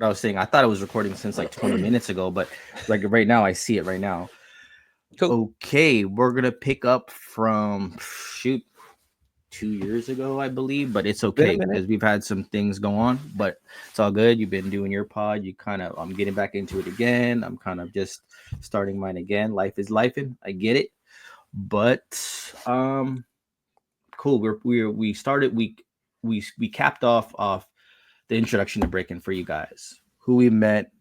what I was saying. I thought it was recording since like 20 minutes ago, but like right now, I see it right now. Cool. Okay, we're gonna pick up from shoot 2 years ago, I believe, but it's Been a okay minute. because we've had some things go on, but it's all good. You've been doing your pod. You kind of, I'm getting back into it again. I'm kind of just starting mine again. Life is lifing. I get it, but um, cool. We started. We capped off the introduction to breaking for you guys. Who we met,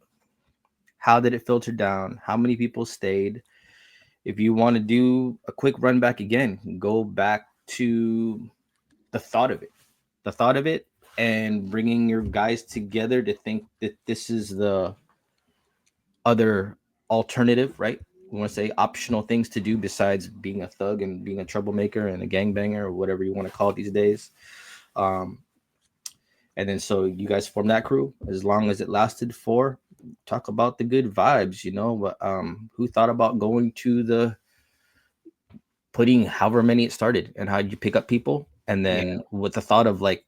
how did it filter down, how many people stayed. If you want to do a quick run back again, go back to the thought of it, the thought of it, and bringing your guys together to think that this is the other alternative, right? We want to say optional things to do besides being a thug and being a troublemaker and a gangbanger or whatever you want to call it these days. Um, and then so you guys form that crew as long as it lasted for talk about the good vibes, you know. But who thought about going to the putting however many it started and how did you pick up people? And Yeah. then with the thought of like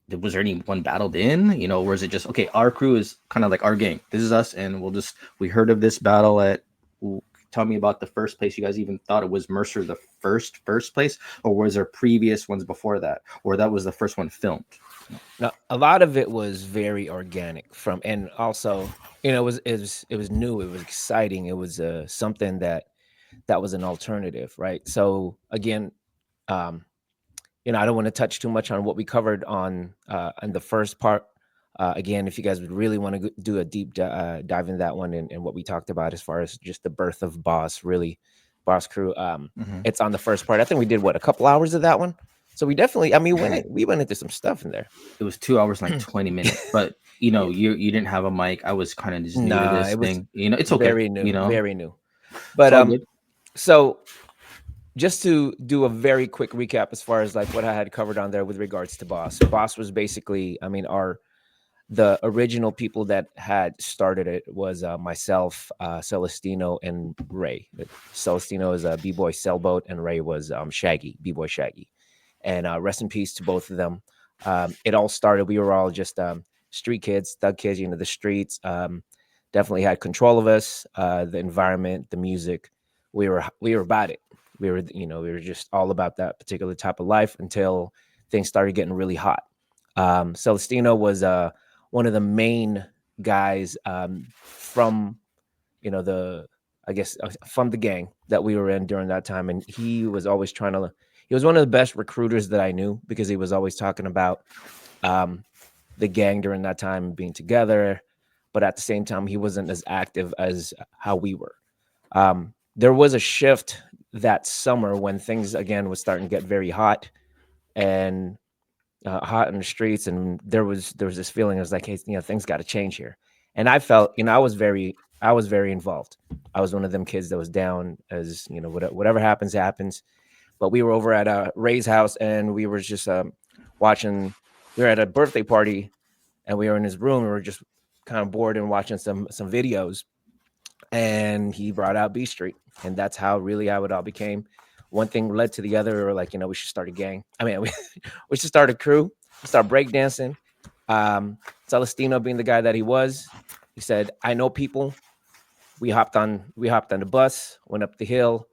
was there anyone battled in, you know, or is it just okay, our crew is kind of like our gang, this is us, and we heard of this battle at tell me about the first place you guys even thought it was Mercer, the first place, or was there previous ones before that, or that was the first one filmed? Now, a lot of it was very organic from, and also, it was new, it was exciting, it was something that was an alternative, right? So again, um, I don't want to touch too much on what we covered on in the first part. Again, if you guys would really want to do a deep dive in that one and what we talked about as far as just the birth of Boss, really, Boss Crew, Mm-hmm. it's on the first part. I think we did what, a couple hours of that one. So we definitely, I mean, we went into some stuff in there. It was 2 hours and like 20 minutes, but you know, you didn't have a mic. I was kind of just new to Nah, this it was thing, you know. It's okay, very new, you know, very new. it's But all good. so just to do a very quick recap as far as like what I had covered on there with regards to Boss. Boss was basically, I mean, the original people that had started it was myself, Celestino, and Ray. Celestino is a B-boy Sailboat, and Ray was Shaggy, B-boy Shaggy. And rest in peace to both of them. It all started. We were all just street kids, thug kids, the streets. Definitely had control of us, the environment, the music. We were about it. We were just all about that particular type of life until things started getting really hot. Celestino was one of the main guys from the I guess from the gang that we were in during that time, and he was always trying to. He was one of the best recruiters that I knew because he was always talking about um, the gang during that time being together, but at the same time he wasn't as active as how we were. There was a shift that summer when things again was starting to get very hot and hot in the streets, and there was this feeling. I was like, hey, things got to change here. And I felt, I was very involved. I was one of them kids that was down as whatever happens happens. But we were over at Ray's house, and we were just watching. We were at a birthday party, and we were in his room. We were just kind of bored and watching some videos, and he brought out B Street, and that's how it all became. One thing led to the other. We were like, we should start a gang. I mean, we should start a crew, start breakdancing. Celestino, being the guy that he was, he said, "I know people." We hopped on the bus, went up the hill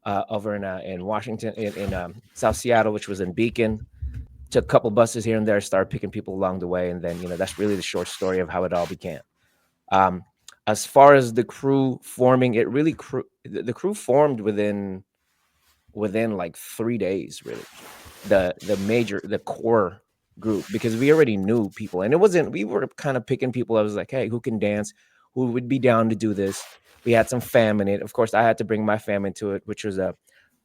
over in Washington, in South Seattle, which was in Beacon. Took a couple buses here and there, started picking people along the way, and then that's really the short story of how it all began. Um, as far as the crew forming, the crew formed within like 3 days, really. The core group, because we already knew people, and it wasn't we were kind of picking people. I was like, hey, who can dance, who would be down to do this. We had some fam in it. Of course, I had to bring my fam into it, which was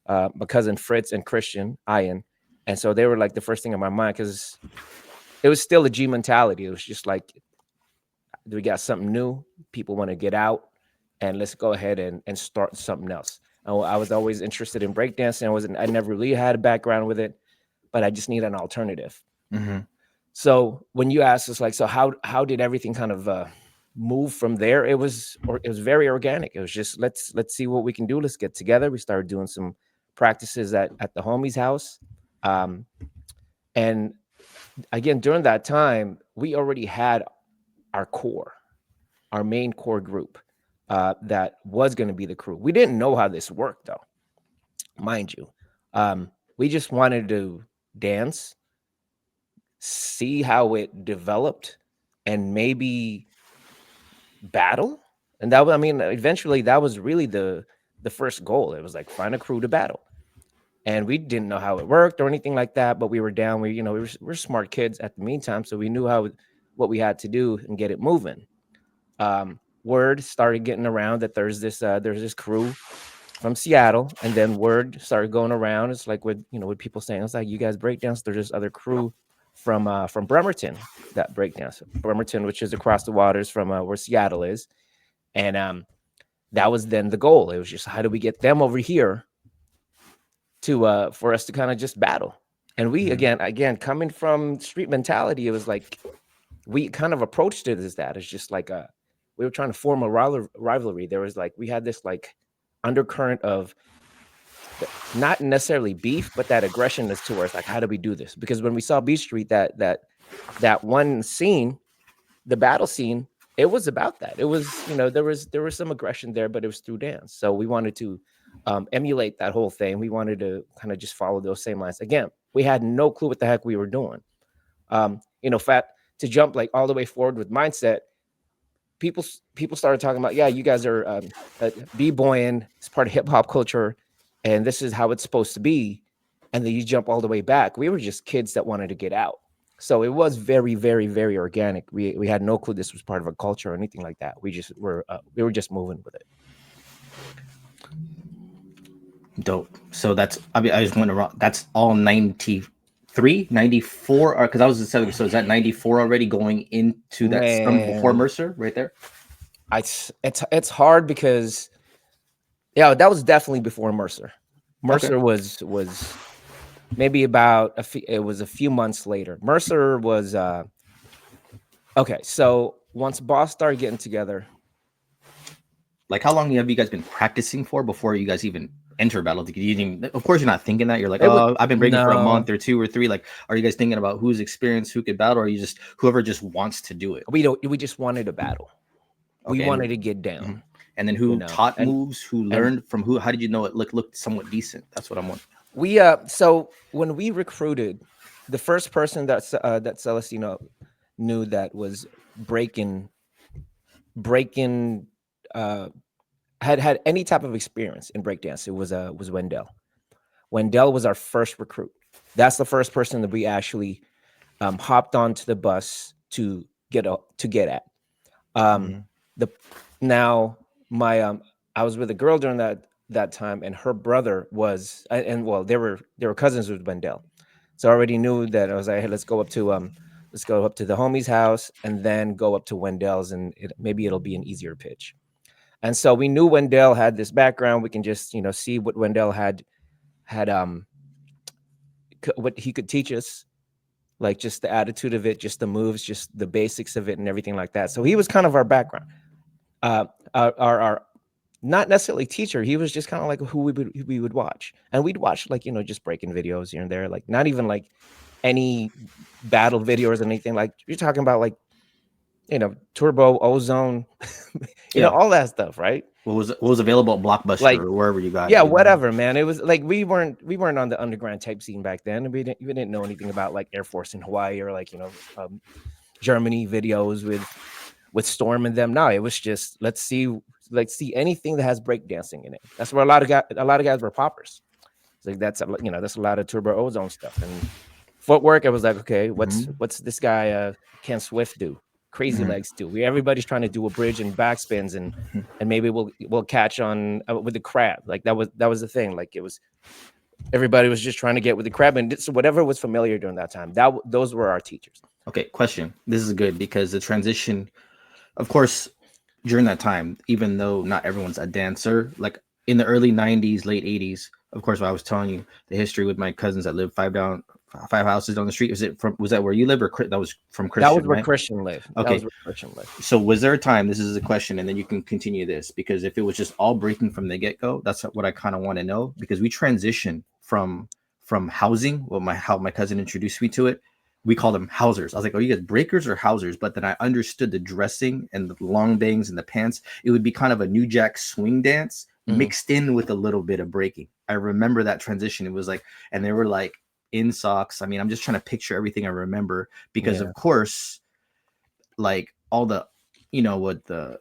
my cousin Fritz and Christian Ian. And so they were like the first thing in my mind, because it was still a G mentality. It was just like, we got something new, people want to get out, and let's go ahead and start something else. I was always interested in breakdancing. I never really had a background with it, but I just need an alternative. Mm-hmm. So when you ask us, like, so how did everything kind of move from there? It was very organic. It was just, let's see what we can do. Let's get together. We started doing some practices at the homie's house, um, and again, during that time, we already had our core, our main core group that was going to be the crew. We didn't know how this worked, though, mind you. We just wanted to dance, see how it developed, and maybe battle. And that, I mean, eventually that was really the first goal. It was like find a crew to battle. And we didn't know how it worked or anything like that, but we were down. We're smart kids at the meantime, so we knew what we had to do and get it moving. Word started getting around that there's this crew from Seattle, and then word started going around. It's like with people saying, it's like, you guys breakdance. There's this other crew from Bremerton that breakdance. Bremerton, which is across the waters from where Seattle is, and that was then the goal. It was just, how do we get them over here to for us to kind of just battle? And we again coming from street mentality, it was like we kind of approached it as that. It's just like we were trying to form a rivalry. There was like, we had this like undercurrent of not necessarily beef, but that aggression is towards like, how do we do this? Because when we saw B Street, that one scene, the battle scene, it was about that. It was, there was some aggression there, but it was through dance. So we wanted to emulate that whole thing. We wanted to kind of just follow those same lines. Again, we had no clue what the heck we were doing. To jump like all the way forward with mindset, people started talking about, yeah, you guys are b-boying. It's part of hip hop culture, and this is how it's supposed to be. And then you jump all the way back. We were just kids that wanted to get out. So it was very, very, very organic. We had no clue this was part of a culture or anything like that. We were just moving with it. Dope. So that's, I mean, I just went around. That's all 93, 94, or because I was in 70. So is that 94 already going into that before Mercer right there? It's hard because, yeah, that was definitely before Mercer. Mercer was maybe about it was a few months later. Mercer was okay. So once Boss started getting together, like, how long have you guys been practicing for before you guys even enter battle? Of course, you're not thinking that. You're like, I've been breaking for a month or 2 or 3. Like, are you guys thinking about who's experienced, who could battle, or are you just whoever just wants to do it? We just wanted to battle. Okay. We wanted to get down. Mm-hmm. And then who taught moves? Who learned from who? How did you know it looked somewhat decent? That's what I'm wondering. We so when we recruited, the first person that Celestino knew that was breaking had any type of experience in breakdance, it was Windell. Windell was our first recruit. That's the first person that we actually hopped onto the bus to get at. Now my I was with a girl during that time, and her brother was, and well, they were cousins with Windell, so I already knew that. I was like, hey, let's go up to the homie's house and then go up to Wendell's, and maybe it'll be an easier pitch. And so we knew Wendell had this background. We can just see what Wendell had what he could teach us, like just the attitude of it, just the moves, just the basics of it, and everything like that. So he was kind of our background. Our not necessarily teacher. He was just kind of like who we would watch, and we'd watch like just breaking videos here and there, like not even like any battle videos or anything. Like you're talking about like Turbo, Ozone, all that stuff, right? What was available at Blockbuster, like, or wherever you got it. Yeah, whatever, man. It was like we weren't on the underground type scene back then. We didn't know anything about like Air Force in Hawaii or like Germany videos with Storm and them. No, it was just let's see anything that has breakdancing in it. That's where a lot of guys were poppers. It's like that's a lot of Turbo Ozone stuff and footwork. I was like, okay, what's this guy Ken Swift do? Crazy legs do. Everybody's trying to do a bridge and backspins and maybe we'll catch on with the crab. Like that was the thing. Like it was everybody was just trying to get with the crab, and so whatever was familiar during that time. Those were our teachers. Okay, question. This is good because the transition, of course, during that time, even though not everyone's a dancer, like in the early 90s, late 80s, of course, I was telling you the history with my cousins that lived 5 houses down the street. Was that where you live, or that was from Christian? That was where Christian lived. Okay. So was there a time, this is a question, and then you can continue this, because if it was just all breaking from the get-go, that's what I kind of want to know, because we transitioned from housing, how my cousin introduced me to it, we call them housers. I was like, oh, you guys breakers or housers? But then I understood the dressing and the long bangs and the pants. It would be kind of a New Jack swing dance Mm-hmm. mixed in with a little bit of breaking. I remember that transition. It was like, and they were like in socks. I mean, I'm just trying to picture everything I remember because, Yeah. of course, like all the,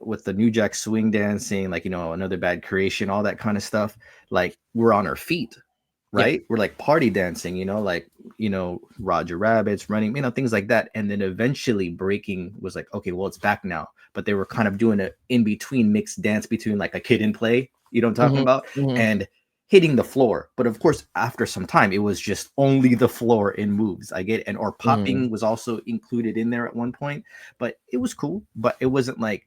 with the New Jack swing dancing, like, Another Bad Creation, all that kind of stuff. Like, we're on our feet, Yep. right? We're like party dancing, like, Roger Rabbits running, things like that. And then eventually breaking was like, okay, well, it's back now. But they were kind of doing an in between mixed dance between like a kid and play, what I'm talking about, Mm-hmm. Mm-hmm. and hitting the floor. But of course, after some time, it was just only the floor in moves. I get it. And or Mm-hmm. popping was also included in there at one point, but it was cool. But it wasn't like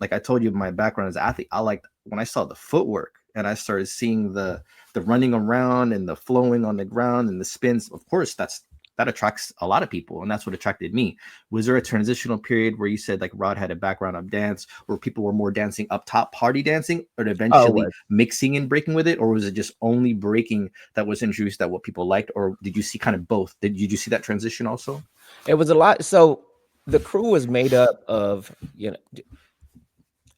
I told you, my background as an athlete. I liked when I saw the footwork and I started seeing the running around and the flowing on the ground and the spins. Of course, that attracts a lot of people, and that's what attracted me. Was there a transitional period where you said like Rod had a background of dance, where people were more dancing up top, party dancing, or Oh, it eventually was. mixing and breaking with it, or was it just only breaking that was introduced, that what people liked, or did you see kind of both? Did you see that transition also? It was a lot. So the crew was made up of,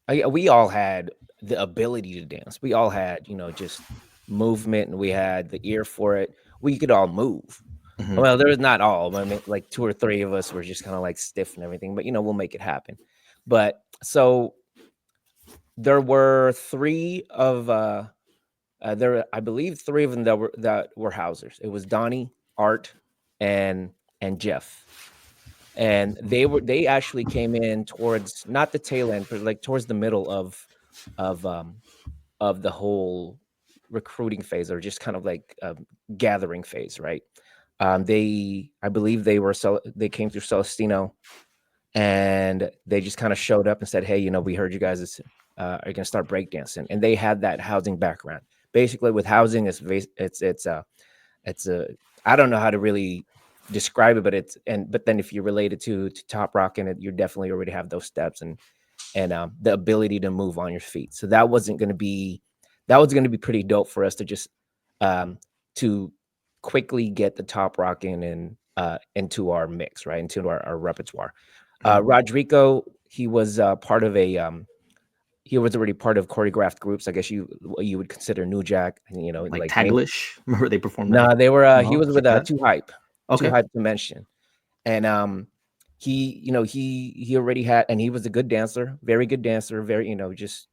we all had the ability to dance. We all had, just movement, and we had the ear for it. We could all move. Mm-hmm. Well, there was not all. I mean, like two or three of us were just kind of like stiff and everything, but we'll make it happen. But so there were three of I believe three of them that were housers. It was Donnie, Art, and Jeff. And they actually came in towards not the tail end, but like towards the middle of um of the whole recruiting phase, or just kind of like gathering phase, right? I believe they came through Celestino, and they just kind of showed up and said, "Hey, we heard you guys are gonna start breakdancing," and they had that housing background. Basically, with housing, it's a I don't know how to really describe it, but then if you relate it to top rock, and you definitely already have those steps and the ability to move on your feet. So that was going to be pretty dope for us to just to quickly get the top rock in and into our mix, right, into our repertoire. Rodericko, he was already part of choreographed groups. I guess you would consider New Jack, Like like Taglish, remember they performed that? no, they were. He No, was it's with like that. Too Okay. Hype to Mention, and he already had, and he was a good dancer, very good dancer, very just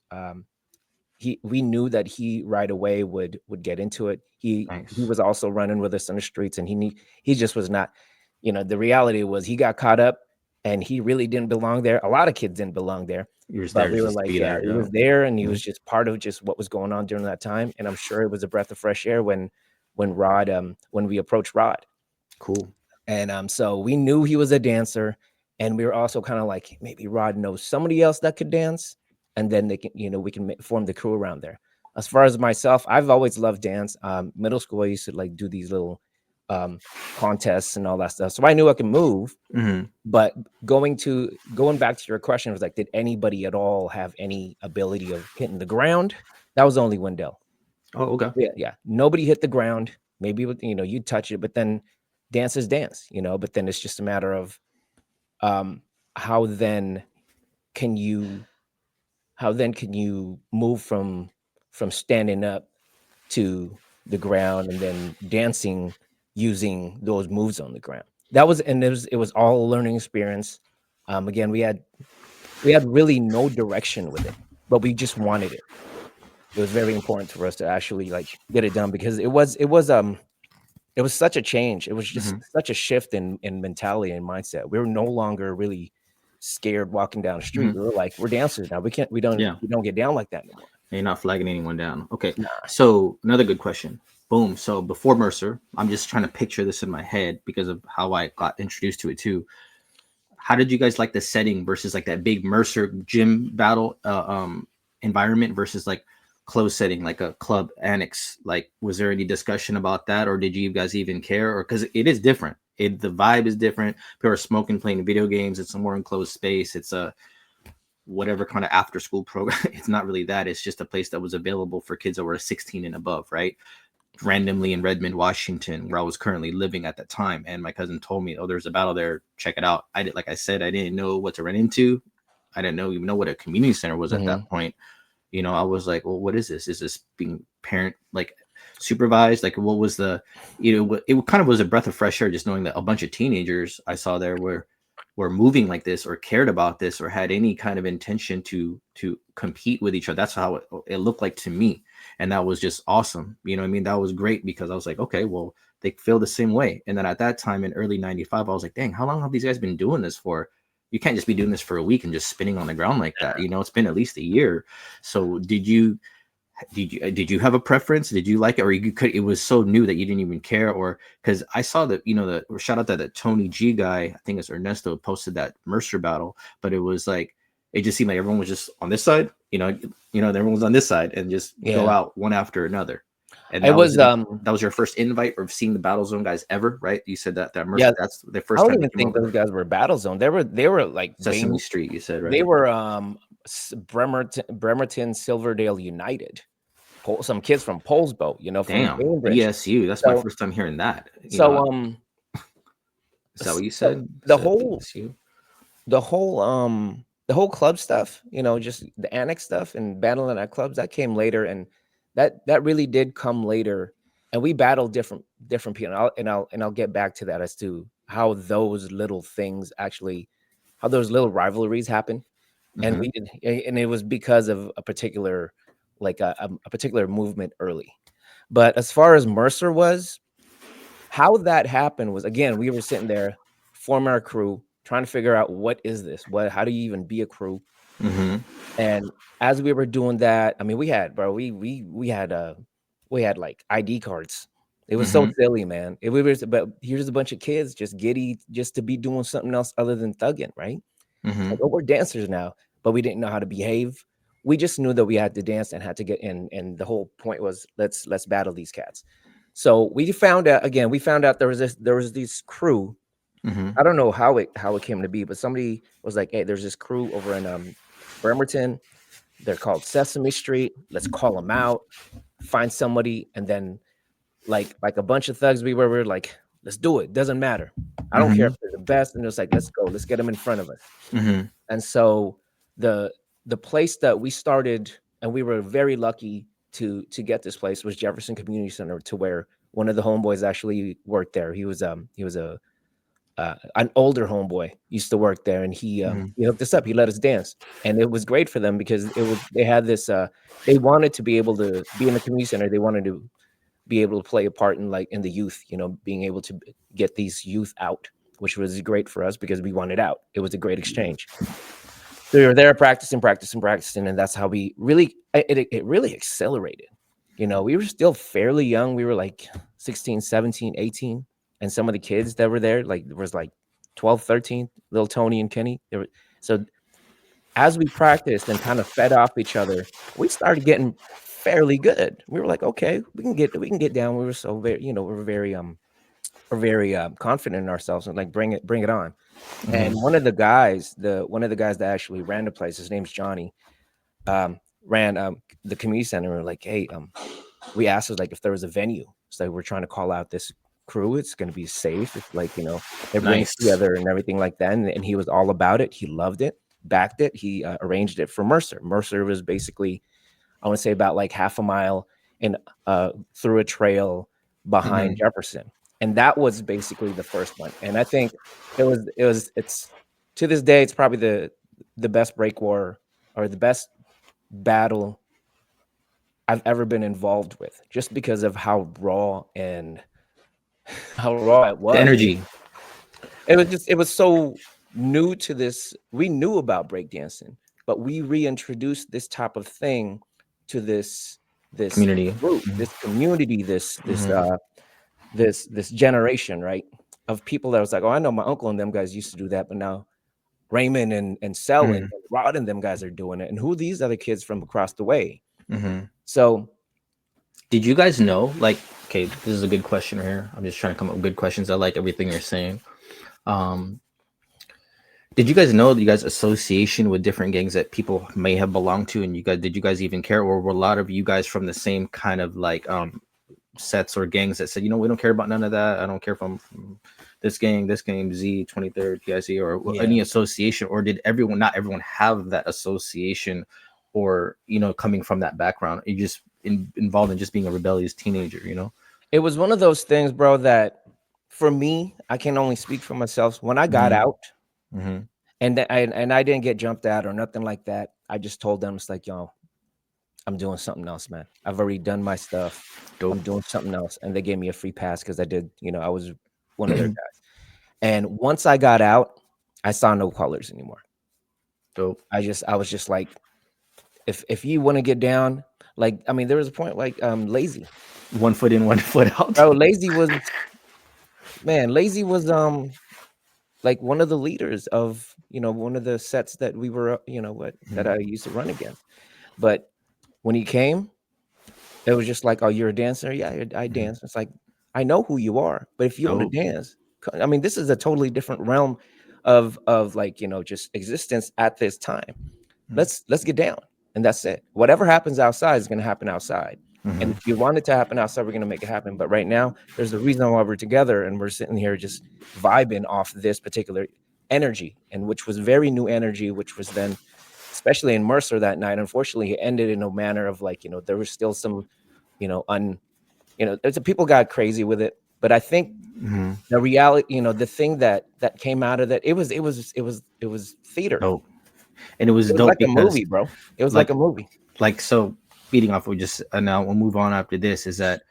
we knew that he right away would get into it. He Nice. was also running with us on the streets, and he just was not. The reality was he got caught up, and he really didn't belong there. A lot of kids didn't belong there, You're just but there we were just to like, be yeah, there. he Yeah. was there, and he Mhm. was just part of just what was going on during that time. And I'm sure it was a breath of fresh air when we approached Rod. Cool. And so we knew he was a dancer, and we were also kind of like, maybe Rod knows somebody else that could dance, and then they can, we can form the crew around there. As far as myself, I've always loved dance. Middle school, I used to like do these little um, contests and all that stuff, so I knew I could move. Hmm. But going back to your question, was like, did anybody at all have any ability of hitting the ground? That was only Windell. Oh, okay. Yeah, yeah. Nobody hit the ground. Maybe you touch it, but then dance is dance, But then it's just a matter of um, how then can you move from standing up to the ground and then dancing using those moves on the ground. It was all a learning experience. Again, we had really no direction with it, but we just wanted it. It was very important for us to actually like get it done, because it was such a change. It was just Hmm. such a shift in mentality and mindset. We were no longer really scared walking down the street. Hmm. We were like, we're dancers now. We can't we don't Yeah. we don't get down like that anymore. And you're not flagging anyone down. Okay. Nah. So another good question. Boom. So before Mercer, I'm just trying to picture this in my head because of how I got introduced to it too. How did you guys like the setting versus like that big Mercer gym battle environment versus like closed setting like a club annex? Like, was there any discussion about that, or did you guys even care? Or because it is different, the vibe is different. People are smoking, playing video games. It's a more enclosed space. It's a whatever kind of after school program. It's not really that. It's just a place that was available for kids that were 16 and above, right? randomly in Redmond, Washington, where I was currently living at that time. And my cousin told me, "Oh, there's a battle there. Check it out." I did, like I said, I didn't know what to run into. I didn't even know what a community center was at that Mm-hmm. point. I was like, "Well, what is this? Is this being parent like supervised? Like, what was the, it kind of was a breath of fresh air just knowing that a bunch of teenagers I saw there were moving like this or cared about this or had any kind of intention to compete with each other. That's how it looked like to me, and that was just awesome. You know what I mean? That was great because I was like, okay, well, they feel the same way. And then at that time in early 95, I was like, dang, how long have these guys been doing this for? You can't just be doing this for a week and just spinning on the ground like that. It's been at least a year. So did you have a preference? Did you like it, or you could? It was so new that you didn't even care, or because I saw that the shout out that Tony G guy, I think it's Ernesto, posted that Mercer battle, but it was like it just seemed like everyone was just on this side, everyone was on this side and just go Yeah. out one after another. And It was that was your first invite of seeing the BattleZone guys ever, right? You said that yeah. Mercer, that's the I first don't time they even came think those over. guys were BattleZone. They were like Sesame Street, you said, they right? were Bremerton Silverdale United. Some kids from Polsbo, from Damn, Cambridge. BSU. That's my So first time hearing that. so Is that what you so said? the Said whole BSU? the whole the whole club stuff, just the annex stuff and battling at clubs, that came later, and that really did come later. And we battled different people, and I'll get back to that as to how those little things actually, how those little rivalries happen. And Mm-hmm. and it was because of a particular, like a particular movement early. But as far as Mercer was, how that happened was, again, we were sitting there, forming our crew, trying to figure out what is this? How do you even be a crew? Mm-hmm. And as we were doing that, I mean, we had, bro, we had like ID cards. It was so Mm-hmm. silly, man. If we were, but here's a bunch of kids just giddy, just to be doing something else other than thugging, right? Mm-hmm. Like, oh, we're dancers now, but we didn't know how to behave. We just knew that we had to dance and had to get in. And the whole point was, let's battle these cats. So we found out there was this crew. Mm-hmm. I don't know how it came to be, but somebody was like, hey, there's this crew over in Bremerton. They're called Sesame Street. Let's call them out, find somebody, and then like a bunch of thugs we were like, let's do it. Doesn't matter. I don't care if Mm-hmm. they're the best. And it was like, let's go. Let's get them in front of us. Mm-hmm. And so the the place that we started, and we were very lucky to get this place, was Jefferson Community Center, to where one of the homeboys actually worked there. He was a an older homeboy, used to work there, and he hooked us up. He let us dance, and it was great for them because they had this they wanted to be able to be in the community center. They wanted to be able to play a part in the youth, being able to get these youth out, which was great for us because we wanted out. It was a great exchange. So we were there practicing, practicing, practicing, and that's how we really it really accelerated. We were still fairly young. We were like 16, 17, 18. And some of the kids that were there, like there was like 12, 13, little Tony and Kenny. So as we practiced and kind of fed off each other, we started getting fairly good. We were like, okay, we can get down. We were so very, we're very confident in ourselves, and like bring it on. And Mm-hmm. one of the guys that actually ran the place, his name's Johnny, ran the community center. And we're like, hey, we asked us like if there was a venue. So we're trying to call out this crew. It's going to be safe. It's like, everyone's Nice. together and everything like that. And he was all about it. He loved it, backed it. He arranged it for Mercer. Mercer was basically, I want to say, about like half a mile in through a trail behind Mm-hmm. Jefferson. And that was basically the first one. And I think it's to this day, it's probably the best break war, or the best battle I've ever been involved with, just because of how raw and how raw it The was. energy. It was so new to this. We knew about breakdancing, but we reintroduced this type of thing to this Community. group, this community, this this Mm-hmm. uh this generation, right? Of people that was like, oh, I know my uncle and them guys used to do that, but now Rheimmond and Sel and Mm-hmm. Rod and them guys are doing it. And who are these other kids from across the way? Mm-hmm. So Did you guys know? Like, okay, this is a good question here. I'm just trying to come up with good questions. I like everything you're saying. Um, did you guys know that you guys association with different gangs that people may have belonged to, and did you guys even care, or were a lot of you guys from the same kind of like sets or gangs that said, you know, we don't care about none of that. I don't care if I'm from this gang, Z23rd, PIC, or Yeah. any association? Or did everyone, not everyone, have that association, or, you know, coming from that background? You just involved in just being a rebellious teenager, you know? It was one of those things, bro, that for me, I can only speak for myself. When I got out Mm-hmm. and I didn't get jumped out or nothing like that, I just told them, it's like, yo, I'm doing something else, man. I've already done my stuff. Dope. I'm doing something else. And they gave me a free pass because I did, you know, I was one of their guys. And once I got out, I saw no colors anymore. Dope. I was just like, if you want to get down, like, I mean, there was a point like Lazy. 1 foot in, 1 foot out. Bro, Lazy was like one of the leaders of, you know, one of the sets that we were, you know, what that I used to run against. But when he came, it was just like, oh, you're a dancer? Yeah, I dance. It's like, I know who you are, but if you want to dance, I mean, this is a totally different realm of like, you know, just existence at this time. Let's get down. And that's it. Whatever happens outside is going to happen outside. And if you want it to happen outside, we're going to make it happen. But right now, there's a reason why we're together and we're sitting here just vibing off this particular energy, and which was very new energy, which was then, especially in Mercer that night, unfortunately, it ended in a manner of like, you know, there was still some, you know, there's people got crazy with it. But I think the reality, you know, the thing that came out of that, it was theater. Dope. And it was dope like because, a movie, bro. It was like a movie. Like, so feeding off, we just, and now we'll move on after this, is that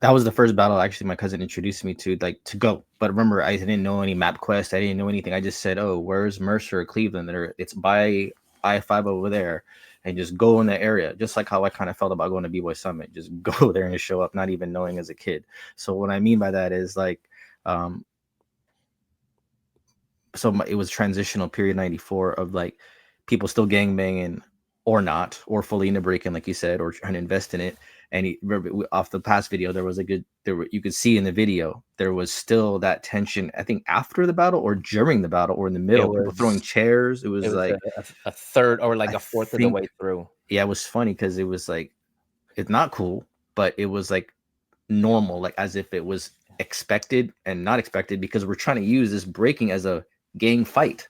was the first battle actually my cousin introduced me to, like, to go. But remember, I didn't know any map quest, I didn't know anything. I just said, oh, where's Mercer or Cleveland? It's by I-5 over there, and just go in the area, just like how I kind of felt about going to B-Boy Summit. Just go there and show up, not even knowing as a kid. So what I mean by that is, like, it was transitional period 94 of like people still gangbanging or not, or fully into breaking, like you said, or trying to invest in it. And off the past video, there was you could see in the video, there was still that tension, I think after the battle or during the battle or in the middle, people throwing chairs. It was like a third or like a fourth of the way through. Yeah, it was funny because it was like, it's not cool, but it was like normal, like as if it was expected and not expected, because we're trying to use this breaking as a gang fight,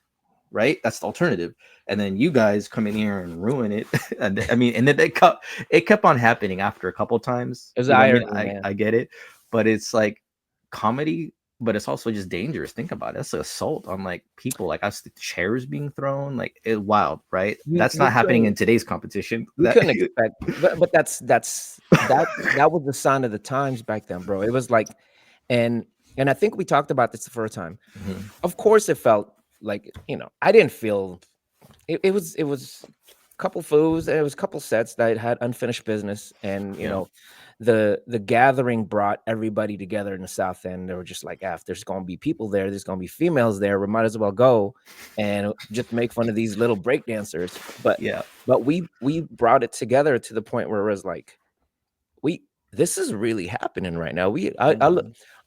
right? That's the alternative. And then you guys come in here and ruin it. And I mean, and then it kept on happening after a couple times. It was irony, I get it, but it's like comedy, but it's also just dangerous. Think about it. That's an assault on like people, like us, the chairs being thrown, like wild, right? That's not happening in today's competition. You couldn't expect, but that was the sign of the times back then, bro. It was like, and I think we talked about this the first time. Of course, it felt like, you know, I didn't feel it was a couple fools, it was a couple sets that had unfinished business, and you know, the gathering brought everybody together in the South End. They were just like, if there's gonna be people there, there's gonna be females there, we might as well go and just make fun of these little break dancers. But we brought it together to the point where it was like, this is really happening right now.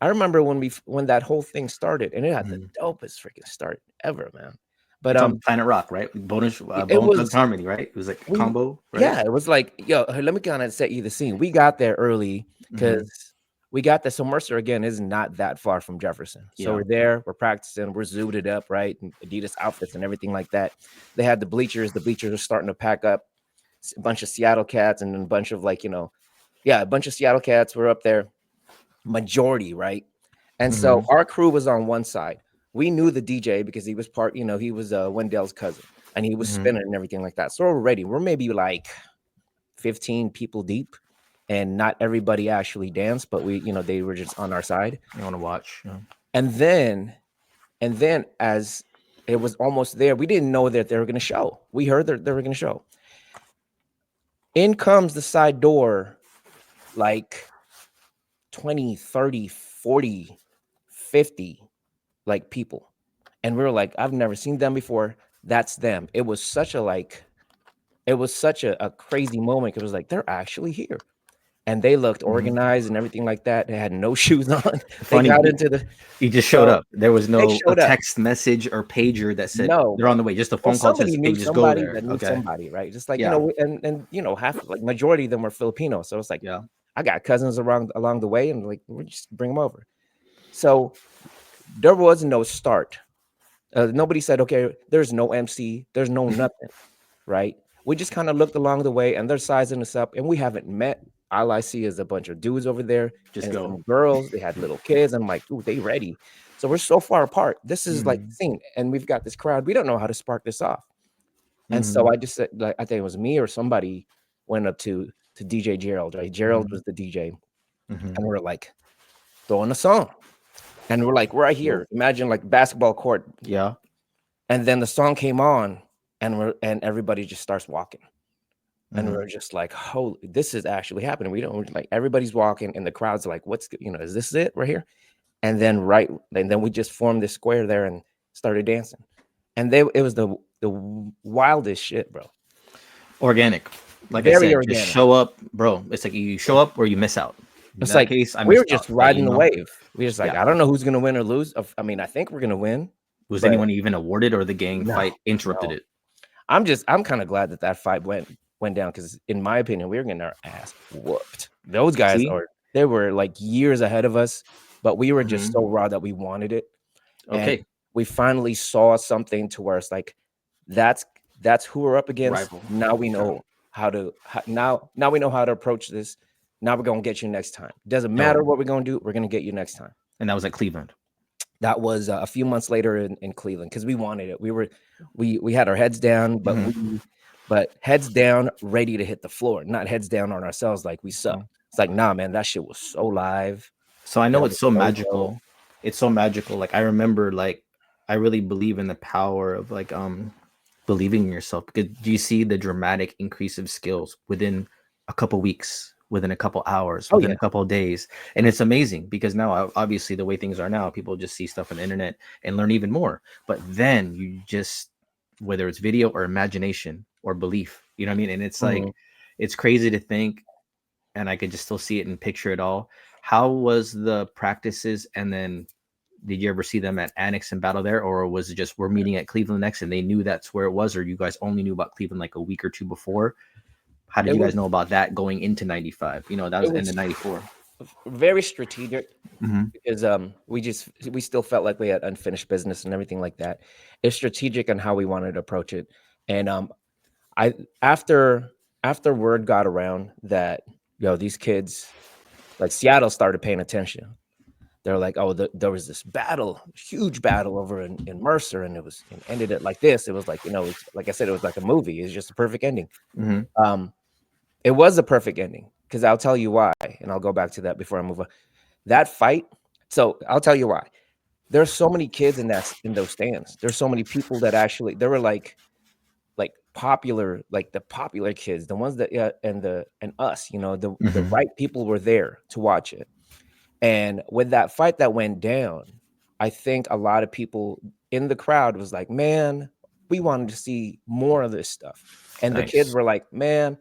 I remember when that whole thing started, and it had the dopest freaking start ever, man. But it's on Planet Rock, right? Bone Thugs Harmony, right? It was like a combo, right? Yeah, it was like, yo, let me kind of set you the scene. We got there early because we got there. So Mercer, again, is not that far from Jefferson. So we're there, we're practicing, we're zooted up, right? And Adidas outfits and everything like that. They had the bleachers. The bleachers are starting to pack up. A bunch of Seattle cats and a bunch of like, you know, a bunch of Seattle cats were up there. Majority, right? And so our crew was on one side. We knew the DJ because he was part, you know, he was Windell's cousin, and he was spinning and everything like that. So we're ready. We're maybe like 15 people deep, and not everybody actually danced, but we, you know, they were just on our side. You want to watch. Yeah. And then as it was almost there, we didn't know that they were going to show. We heard that they were going to show. In comes the side door, like 20, 30, 40, 50 like people, and we were like, I've never seen them before. That's them. It was such a crazy moment. It was like, they're actually here, and they looked organized and everything like that. They had no shoes on. Funny, they got into the you just showed up. There was no text message or pager that said they're on the way. Just a phone call says, hey, just go there. Somebody, right? Just like, you know, and you know, half, like majority of them were Filipino. So it's like, I got cousins around along the way, and like we just bring them over. So there was no start. Nobody said, okay, there's no MC, there's no nothing, right? We just kind of looked along the way, and they're sizing us up, and we haven't met. All I see is a bunch of dudes over there Just and go. some girls. They had little kids. I'm like, ooh, they ready. So we're so far apart. This is like the Mhm. thing, and we've got this crowd. We don't know how to spark this off. And so Mhm. I just said, like, I think it was me or somebody went up to DJ Gerald, right? Gerald Mhm. was the DJ, Mhm. and we're like throwing a song, and we're like right Whoa. here. Imagine like basketball court, Yeah. and then the song came on, and everybody just starts walking, and Mhm. we're just like, holy, this is actually happening. We don't like everybody's walking, and the crowd's like, what's is this it right here? And then we just formed this square there and started dancing, and it was the wildest shit, bro. Organic. Like I Very said, just organic. show up, bro. It's like you show up or you miss out. In It's that like case, I we were missed just out. But riding the wave. We just like, yeah. I don't know who's gonna win or lose. I mean, I think we're gonna win, Was but anyone even awarded, or the gang no, fight interrupted no. it? I'm kind of glad that that fight went down because, in my opinion, we were getting our ass whooped. Those guys See? they were like years ahead of us, but we were just Mhm. so raw that we wanted it, and Okay. we finally saw something to where it's like, that's that's who we're up against. Rival. Now we Okay. know now we know how to approach this. Now we're gonna get you next time. Doesn't Dope. matter what we're gonna do. We're gonna get you next time. And that was at Cleveland. That was a few months later in Cleveland because we wanted it. We had our heads down, Mhm. but heads down, ready to hit the floor, not heads down on ourselves like we suck. Mhm. It's like, nah, man, that shit was so live. So I know That it's was so so dope. magical. It's so magical. Like I remember, like I really believe in the power of like believing in yourself. Because do you see the dramatic increase of skills within a couple weeks, within a couple hours, Oh within yeah, a couple of days? And it's amazing because now, obviously, the way things are now, people just see stuff on the internet and learn even more. But then you just, whether it's video or imagination or belief, you know what I mean? And it's mhm. like, it's crazy to think, and I could just still see it and picture it all. How was the practices? And then did you ever see them at Annex and Battle there, or was it just we're meeting at Cleveland next and they knew that's where it was, or you guys only knew about Cleveland like a week or two before? How did It you was guys know about that going into '95? You know, that it was end was of '94. very strategic Mm-hmm. because we still felt like we had unfinished business and everything like that. It's strategic on how we wanted to approach it, and I after after word got around that, these kids, like Seattle, started paying attention. They're like, oh, there was this battle, huge battle over in Mercer, and it ended it like this. It was like, it's like I said, it was like a movie. It's just a perfect ending. Mm-hmm. Um, it was a perfect ending because I'll tell you why, and I'll go back to that before I move on. That fight. So I'll tell you why. There's so many kids in those stands. There's so many people that actually there were like popular, like the popular kids, the ones that and us, the Mm-hmm. right people were there to watch it. And with that fight that went down, I think a lot of people in the crowd was like, man, we wanted to see more of this stuff. And the kids Nice. were like, man,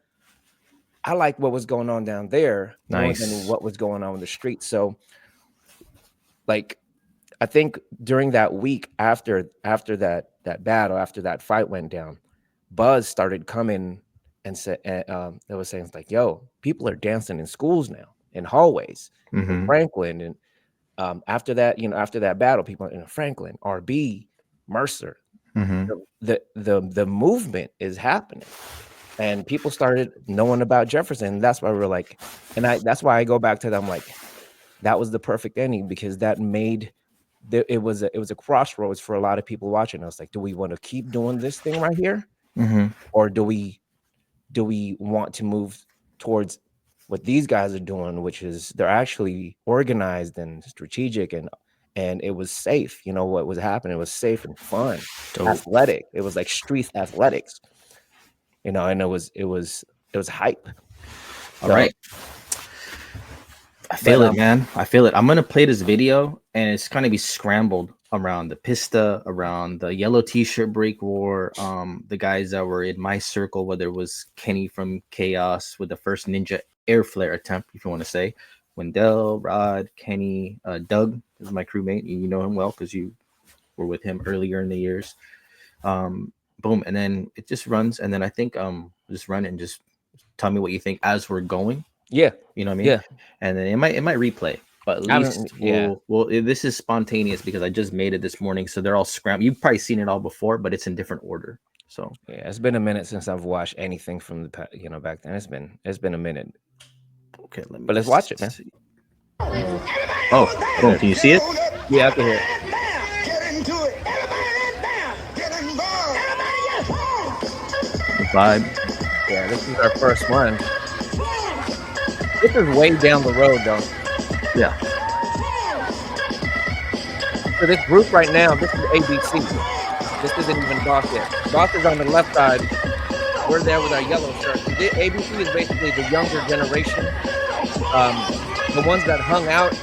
I like what was going on down there more than Nice. what was going on in the street. So, like, I think during that week after that battle, after that fight went down, buzz started coming and said, they was saying, it's like, yo, people are dancing in schools now, in hallways, in Mm-hmm. Franklin, and after that, after that battle, people in Franklin, RB, Mercer, Mm-hmm. the movement is happening, and people started knowing about Jefferson. That's why we're like, that's why I go back to them like, that was the perfect ending because that made it was a crossroads for a lot of people watching us. Like, do we want to keep doing this thing right here, Mm-hmm. or do we want to move towards what these guys are doing, which is they're actually organized and strategic, and it was safe. What was happening? It was safe and fun, Dope. athletic. It was like street athletics, and it was hype. All So, right. I but feel it, man. I feel it. I'm gonna play this video, and it's gonna be scrambled around the pista, around the yellow t-shirt break war. The guys that were in my circle, whether it was Kenny from Chaos with the first ninja air flare attempt, if you want to say, Windell, Rod, Kenny, Doug is my crewmate. You know him well because you were with him earlier in the years. Boom, and then it just runs, and then I think just run and just tell me what you think as we're going. Yeah. You know what I mean? Yeah. And then it might replay, but at I don't. least Yeah. this is spontaneous because I just made it this morning, so they're all scrambled. You've probably seen it all before, but it's in different order. So Yeah. It's been a minute since I've watched anything from the back then. It's been a minute. okay, let me But let's watch it, man. see. Oh, boom! Can you see it? Yeah, I can hear it. The vibe. Yeah, this is our first one. This is way down the road, though. Yeah. So this group right now, this is ABC. This isn't even Boss yet. Boss is on the left side. We're there with our yellow shirts. ABC is basically the younger generation. The ones that hung out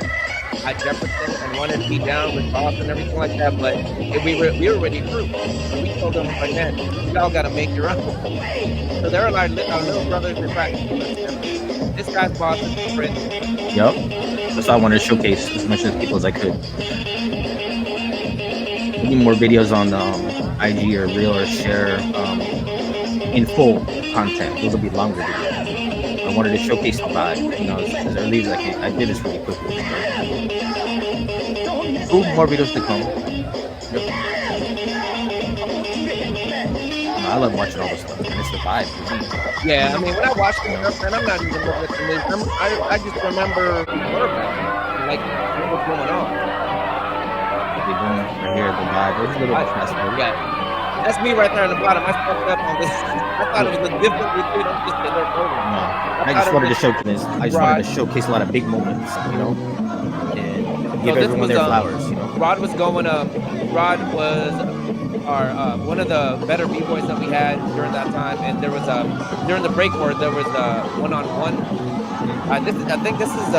at Jefferson and wanted to be down with Boss and everything like that. But we were already through. So we told them, like, man, y'all got to make your own. So they're our little brothers in practice. This guy's Boss is friend. Yep. That's why I wanted to showcase as much as people as I could. Need more videos on IG or Reel or share in full content. Those will be longer videos. I wanted to showcase the vibe, you know, as early as I can. I did this really quickly. Cool, more videos to come. I love watching all this stuff, and it's the vibe for me. Yeah, I mean, when I watch the stuff, man, I'm not even looking at the news. I just remember like what's going on. What they doing right here, the vibe. There's a little bit fast forward. Yeah, that's me right there on the bottom. I fucked up on this. I thought it was a different retweet. I'm just sitting there quoting. No, I just wanted to showcase. I just wanted to showcase a lot of big moments, you know, and give everyone their flowers, you know. Rod was going. Rod was our one of the better b-boys that we had during that time, and there was during the break board there was one-on-one. I think this is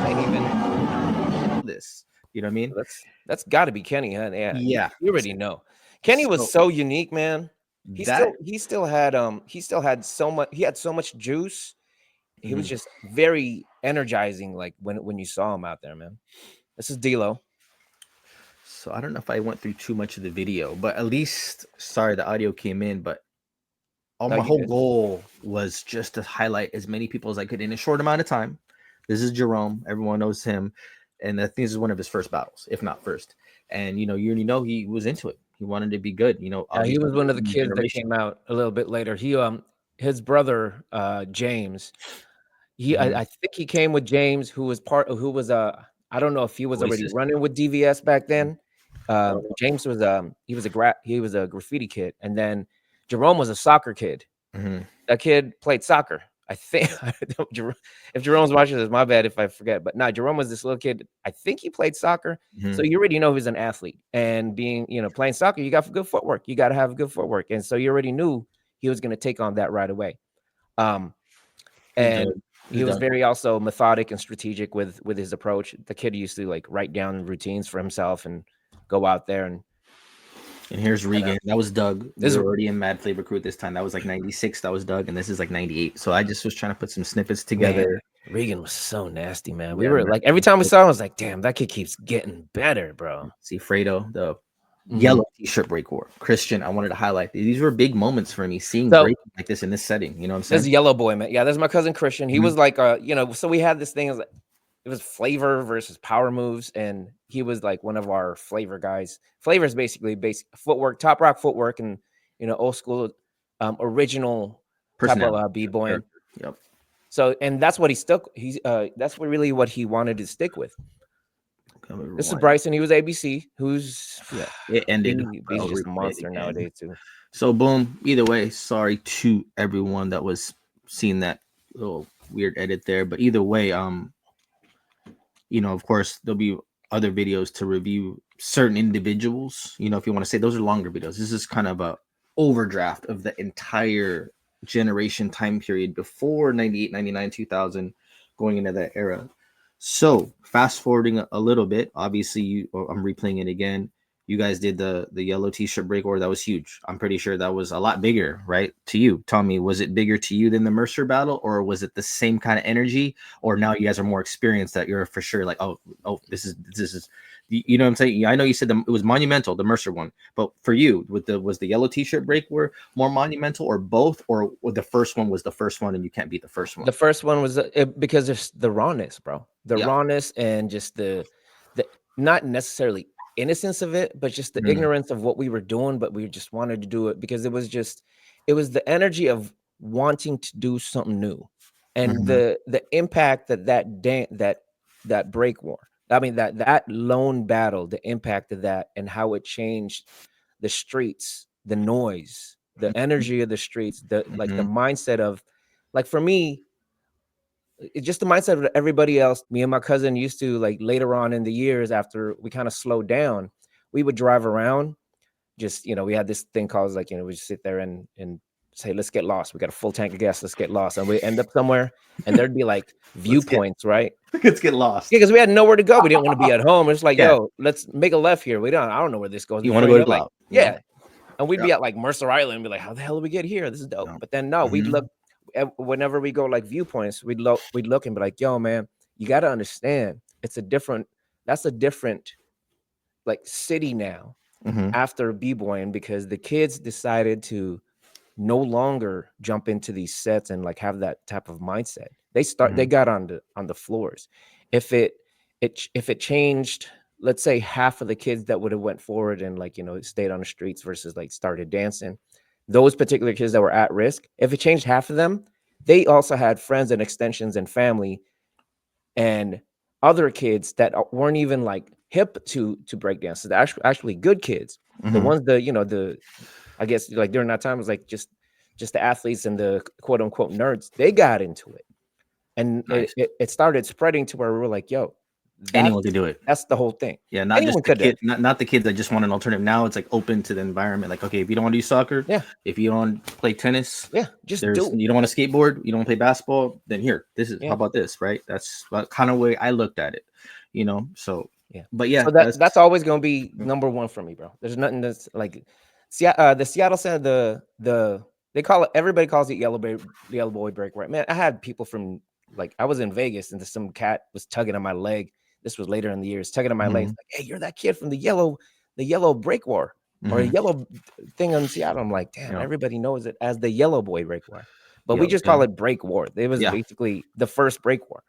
ain't even this. You know what I mean? That's got to be Kenny, huh? Yeah. You already know. Kenny was so unique, man. He still had so much. He had so much juice. He was just very energizing. Like when you saw him out there, man. This is D-Lo. So I don't know if I went through too much of the video, but at least, sorry, the audio came in, but my whole goal was just to highlight as many people as I could in a short amount of time. This is Jerome. Everyone knows him. And I think this is one of his first battles, if not first. And, you know, he was into it. He wanted to be good. You know, he was one of the kids that came out a little bit later. His brother, James, I think he came with James, who was I don't know if he was already running with DVS back then. James was he was a graffiti kid, and then Jerome was a soccer kid. That kid played soccer. I think if Jerome's watching this, my bad if I forget. But no, Jerome was this little kid. I think he played soccer, so you already know he's an athlete. And being playing soccer, you got good footwork. You got to have good footwork, and so you already knew he was going to take on that right away. And he was very also methodic and strategic with his approach. The kid used to like write down routines for himself and go out there and here's Regan. That was Doug. This is already in Mad Flavor Crew at this time. That was like 96. That was Doug, and this is like 98. So I just was trying to put some snippets together. Man, Regan was so nasty, man. We were like, every time we saw him, I was like, damn, that kid keeps getting better, bro. See Fredo, the yellow t-shirt break war. Christian, I wanted to highlight these were big moments for me seeing break like this in this setting. You know what I'm saying? There's Yellow Boy, man. Yeah, there's my cousin Christian. He was like, so we had this thing. It was flavor versus power moves, and he was like one of our flavor guys. Flavor is basically basic footwork, top rock footwork, and old school, original type of b-boy. Yep. So, and that's what he stuck. That's really what he wanted to stick with. This is Bryson. He was ABC. It ended. He's just a monster nowadays too. So boom. Either way, sorry to everyone that was seeing that little weird edit there, but either way, of course, there'll be other videos to review certain individuals. If you want to say those are longer videos, this is kind of a overdraft of the entire generation time period before 98, 99, 2000, going into that era. So fast forwarding a little bit, obviously, I'm replaying it again. You guys did the yellow t-shirt break order. That was huge. I'm pretty sure that was a lot bigger, right? To you, tell me, was it bigger to you than the Mercer battle, or was it the same kind of energy? Or now you guys are more experienced that you're for sure like, oh, this is You know what I'm saying? I know you said it was monumental, the Mercer one, but for you, was the yellow T-shirt break were more monumental, or both, or the first one was the first one, and you can't beat the first one? The first one was because there's the rawness, bro. The Yeah. rawness and just the not necessarily innocence of it, but just the Mhm. ignorance of what we were doing, but we just wanted to do it because it was the energy of wanting to do something new, and Mhm. the impact that break war. I mean that lone battle, the impact of that, and how it changed the streets, the noise, the energy of the streets, the like the Mhm. mindset of, like for me, it's just the mindset of everybody else. Me and my cousin used to, like, later on in the years after we kind of slowed down, we would drive around. Just, we had this thing called, like, we just sit there and say, let's get lost. We got a full tank of gas. Let's get lost. And we end up somewhere and there'd be like Let's get viewpoints, right? let's get lost. Yeah, because we had nowhere to go. We didn't want to be at home. It's like, Yeah. yo, let's make a left here. I don't know where this goes. You My want to friend, go to they're like, Blau, yeah. And we'd Yeah. be at like Mercer Island and be like, how the hell did we get here? This is dope. Yeah. But then no, we'd look Mhm. whenever we go like viewpoints, we'd look and be like, yo, man, you got to understand, that's a different like city now Mhm. after b-boying, because the kids decided to no longer jump into these sets and like have that type of mindset. They Mhm. got on the floors. If if it changed, let's say half of the kids that would have went forward and, like, stayed on the streets versus like started dancing, those particular kids that were at risk, if it changed half of them, they also had friends and extensions and family and other kids that weren't even like hip to breakdance. So they're actually good kids. The Mhm. ones the I guess like during that time it was like just the athletes and the quote unquote nerds. They got into it, and Nice. it started spreading to where we were like, yo, Anyone can do it. that's the whole thing. Yeah, not Anyone just the could do kid, it. not the kids that just want an alternative. Now it's like open to the environment. Like, okay, if you don't want to do soccer, Yeah, if you don't play tennis, yeah, just there's do it. you don't want to skateboard, you don't play basketball, then here, this is how Yeah, about this, right? That's what kind of way I looked at it, So, yeah. but yeah, So that's always gonna be number one for me, bro. There's nothing that's like the Seattle Center, they call it, everybody calls it yellow boy break, right? Man, I had people from, like, I was in Vegas and some cat was tugging on my leg. This was later in the years, tugging on my legs, Mhm. like, hey, you're that kid from the yellow break war or the Mhm. yellow thing in Seattle. I'm like, damn, Yeah, everybody knows it as the yellow boy break war. But we yeah, just yeah, call it break war. It was yeah. basically the first break war.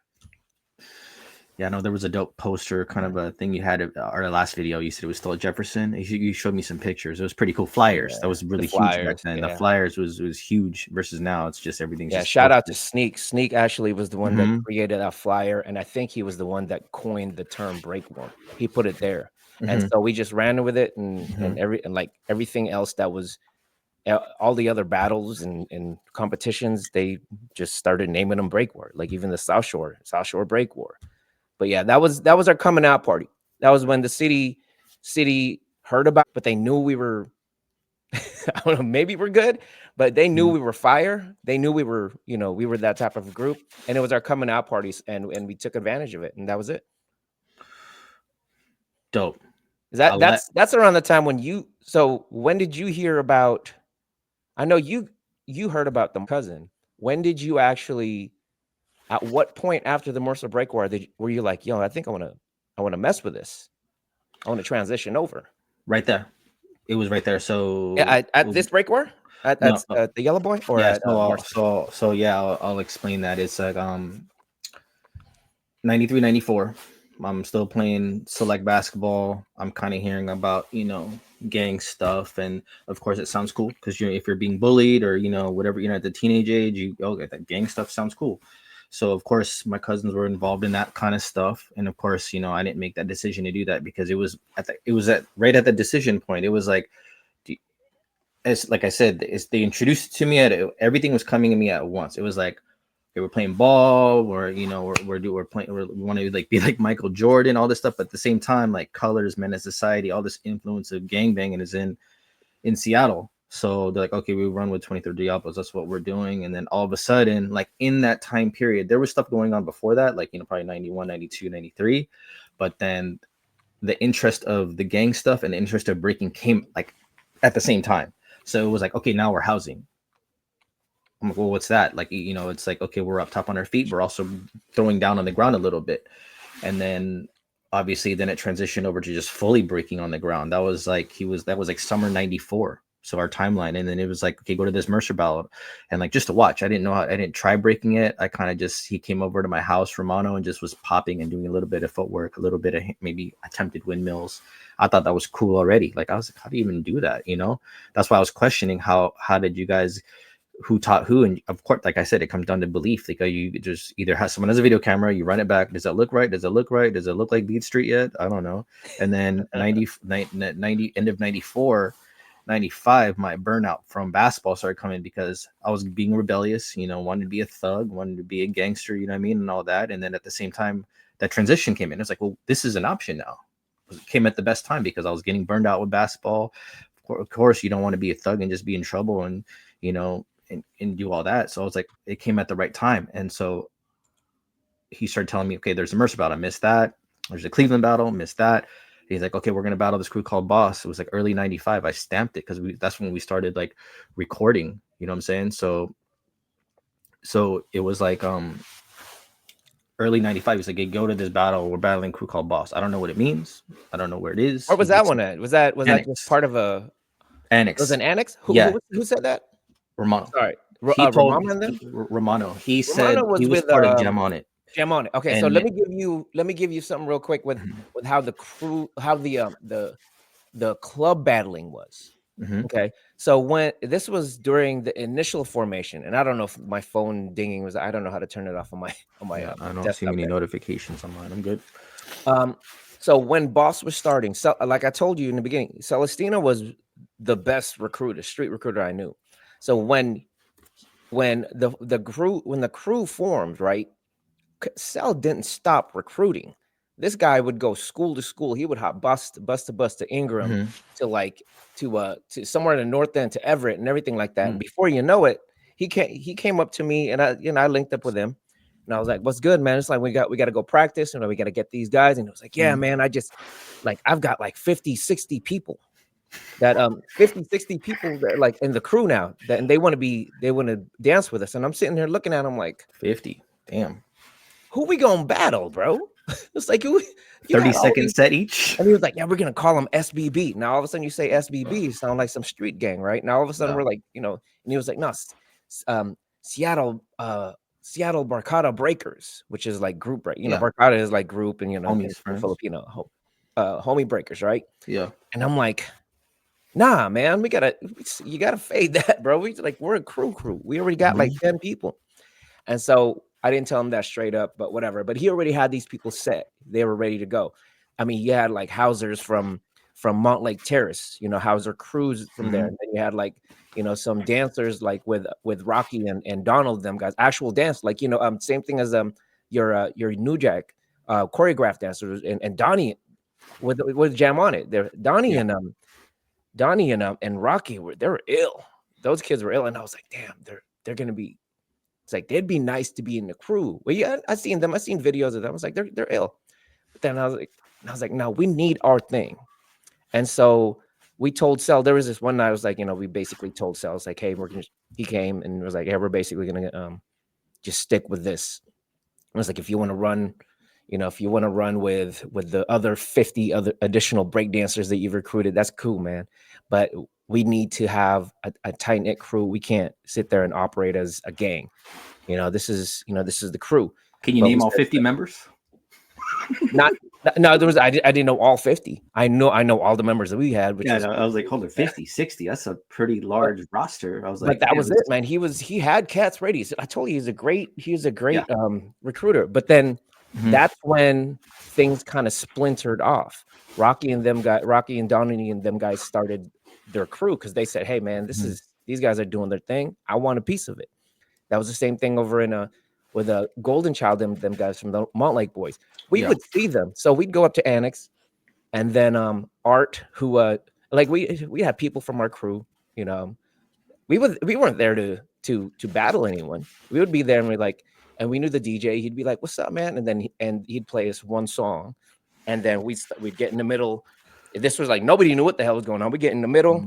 Yeah, I know there was a dope poster kind of a thing you had our last video. You said it was still at Jefferson. You showed me some pictures. It was pretty cool. Flyers. That Yeah. was The really huge back flyers. then. The Yeah. flyers was huge versus now it's just everything's Yeah, just shout out to posters. Sneak. Sneak actually was the one that Mhm. created that flyer, and I think he was the one that coined the term break war. He put it there, and Mhm. so we just ran with it, and Mhm. like everything else that was all the other battles and competitions, they just started naming them break war. Like even the South Shore break war. But yeah, that was our coming out party. That was when the city heard about, but they knew we were I don't know, maybe we're good, but they knew Mhm. we were fire. They knew we were, we were that type of group, and it was our coming out parties, and we took advantage of it, and that was it. Dope. Is I that let that's around the time when you? So when did you hear about? I know you heard about the cousin. When did you actually? At what point after the Mercer break war were you like, yo, I think I want to mess with this. I want to transition over. right there. It was right there. Yeah, So it at was this break war no, at the Yellow Boy or yeah. at Mercer? So yeah, I'll explain that. It's like 93, 94. I'm still playing select basketball. I'm kind of hearing about gang stuff, and of course it sounds cool because if you're being bullied or whatever at the teenage age, that gang stuff sounds cool. So of course my cousins were involved in that kind of stuff, and of course I didn't make that decision to do that because it was at right at the decision point. It was like, as like I said, they introduced it to me everything was coming to me at once. It was like, okay, we're playing ball, or we're playing, we want to like be like Michael Jordan, all this stuff. But at the same time, like colors, menace society, all this influence of gangbanging is in Seattle. So they're like, okay, we run with 23rd Diablos. That's what we're doing. And then all of a sudden, like in that time period, there was stuff going on before that, like probably 91, 92, 93. But then the interest of the gang stuff and the interest of breaking came like at the same time. So it was like, okay, now we're housing. I'm like, well, what's that? Like, it's like, okay, we're up top on our feet. We're also throwing down on the ground a little bit. And then obviously then it transitioned over to just fully breaking on the ground. That was like that was like summer 94. So our timeline, and then it was like, okay, go to this Mercer ballot, and like just to watch. I didn't know how, I didn't try breaking it. I kind of just, he came over to my house, Romano, and just was popping and doing a little bit of footwork, a little bit of maybe attempted windmills. I thought that was cool already. Like I was like, how do you even do that? You know, that's why I was questioning how did you guys, who taught who? And of course, like I said, it comes down to belief. Like you just either have someone has a video camera, you run it back. Does that look right? Does it look right? Does it look like Beat Street yet? I don't know. And then 90 end of 94, 95, my burnout from basketball started coming because I was being rebellious, you know, wanted to be a thug, wanted to be a gangster, you know what I mean? And all that. And then at the same time, that transition came in. It's like, well, this is an option now. It came at the best time because I was getting burned out with basketball. Of course, you don't want to be a thug and just be in trouble and, you know, and do all that. So I was like, it came at the right time. And so he started telling me, okay, there's a Mercer battle. I missed that. There's a Cleveland battle. Missed that. He's like, okay, we're going to battle this crew called Boss. It was like early 95. I stamped it because that's when we started like recording, you know what I'm saying? So it was like, early 95. He's like, hey, go to this battle. We're battling crew called Boss. I don't know what it means. I don't know where it is. Where was that one at? Was that just part of a annex? It was an annex? Who said that? Romano. Sorry. Romano. He said Romano was he was with, part of Gem on it. Gem on it. Okay, so let me give you something real quick with how the crew, how the club battling was. Okay, so when this was during the initial formation, and I don't know if my phone dinging was, I don't know how to turn it off on my I don't see any notifications on mine. I'm good. So when Boss was starting, so like I told you in the beginning, Celestino was the best recruiter, street recruiter I knew. So when the crew formed, right, Cell didn't stop recruiting. This guy would go school to school. He would hop bus to bus to Ingram to somewhere in the North End to Everett and everything like that. And before you know it, he came up to me and I linked up with him. And I was like, what's good, man? It's like, we got to go practice. We got to get these guys. And he was like, yeah, man, I've got like 50, 60 people that 50, 60 people that like in the crew now and they want to dance with us. And I'm sitting there looking at them like 50. Damn. Who we gonna battle, bro? It's like 30-second set each. And he was like, yeah, we're gonna call them SBB. Now all of a sudden you say SBB, you sound like some street gang, right? Now all of a sudden we're like, you know, and he was like, no, Seattle Barcata Breakers, which is like group, right? You know, Barcata is like group and, you know, Filipino homie breakers, right? Yeah. And I'm like, nah, man, you gotta fade that, bro. We're a crew. We already got like 10 people. And so I didn't tell him that straight up, but whatever. But he already had these people set. They were ready to go. I mean, you had like Hausers from Montlake Terrace, you know, Hauser crews from there. And then you had like, you know, some dancers like with Rocky and Donald, them guys, actual dance, like, you know, same thing as your New Jack choreographed dancers and Donnie with Jam on it. There, Donnie and Rocky they were ill. Those kids were ill, and I was like, damn, they're gonna be. It's like they'd be nice to be in the crew. Well, yeah, I seen them. I seen videos of them. I was like, they're ill. But then I was like, no, we need our thing. And so we told Cell. There was this one night. I was like, you know, we basically told Cell, it's like, hey, he came and was like, yeah, we're basically gonna just stick with this. I was like, if you want to run, you know, if you want to run with the other 50 other additional break dancers that you've recruited, that's cool, man. But we need to have a tight knit crew. We can't sit there and operate as a gang. You know, this is the crew. Can you name all 50 members? No, I didn't know all 50. I know all the members that we had. Which I was like, hold on, 50, 60. That's a pretty large roster. I was like, but that was it, man. He had cats ready. So I told you he's a great recruiter. But then that's when things kind of splintered off. Rocky and Donnie and them guys started their crew because they said, hey, man, these guys are doing their thing. I want a piece of it. That was the same thing over in with a Golden Child, them guys from the Montlake Boys. We would see them. So we'd go up to Annex, and then Art, who like we had people from our crew, you know. We weren't there to battle anyone. We would be there and we knew the DJ. He'd be like, what's up, man? And then he'd play us one song, and then we'd get in the middle. This was like nobody knew what the hell was going on. We get in the middle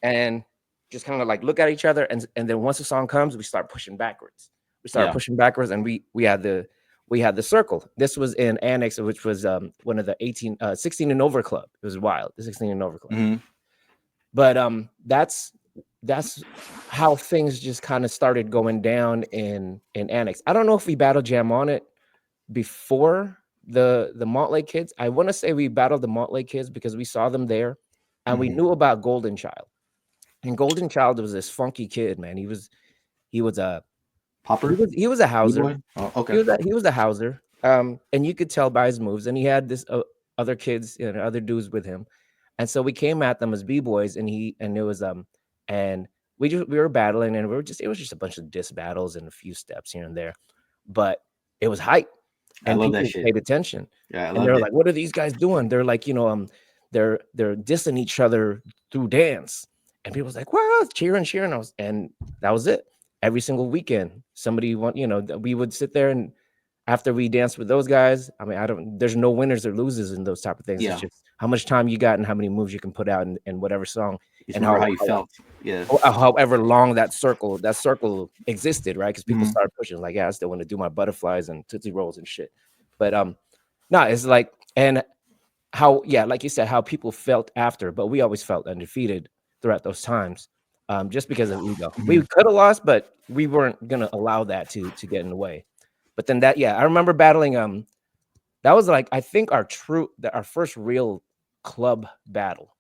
and just kind of like look at each other, and then once the song comes, we start pushing backwards. We started pushing backwards, and we had we had the circle. This was in Annex, which was one of the 16 and over club. It was wild, the 16 and over club. Mm-hmm. But that's how things just kind of started going down in Annex. I don't know if we battled Jam on it before the Montlake kids. I want to say we battled the Montlake kids because we saw them there, and we knew about Golden Child. And Golden Child was this funky kid, man. He was a Popper. he was a houser. Oh, okay. He was a houser. And you could tell by his moves. And he had this other kids, other dudes with him. And so we came at them as B-boys, and it was and we were battling, and it was just a bunch of diss battles and a few steps here and there, but it was hype, and people paid attention. Yeah, and they're like, "What are these guys doing?" They're like, they're dissing each other through dance, and people was like, "Wow!" cheering. And that was it. Every single weekend, somebody we would sit there, and after we danced with those guys, I mean, there's no winners or losers in those type of things. Yeah. It's just how much time you got and how many moves you can put out in whatever song, and how you felt. Yeah. However long that circle existed, right? Because people started pushing, like, yeah, I still want to do my butterflies and Tootsie Rolls and shit. But no, it's like, and how, yeah, like you said, how people felt after, but we always felt undefeated throughout those times. Just because of ego. We could have lost, but we weren't gonna allow that to get in the way. But then I remember battling. That was like, I think our first real club battle,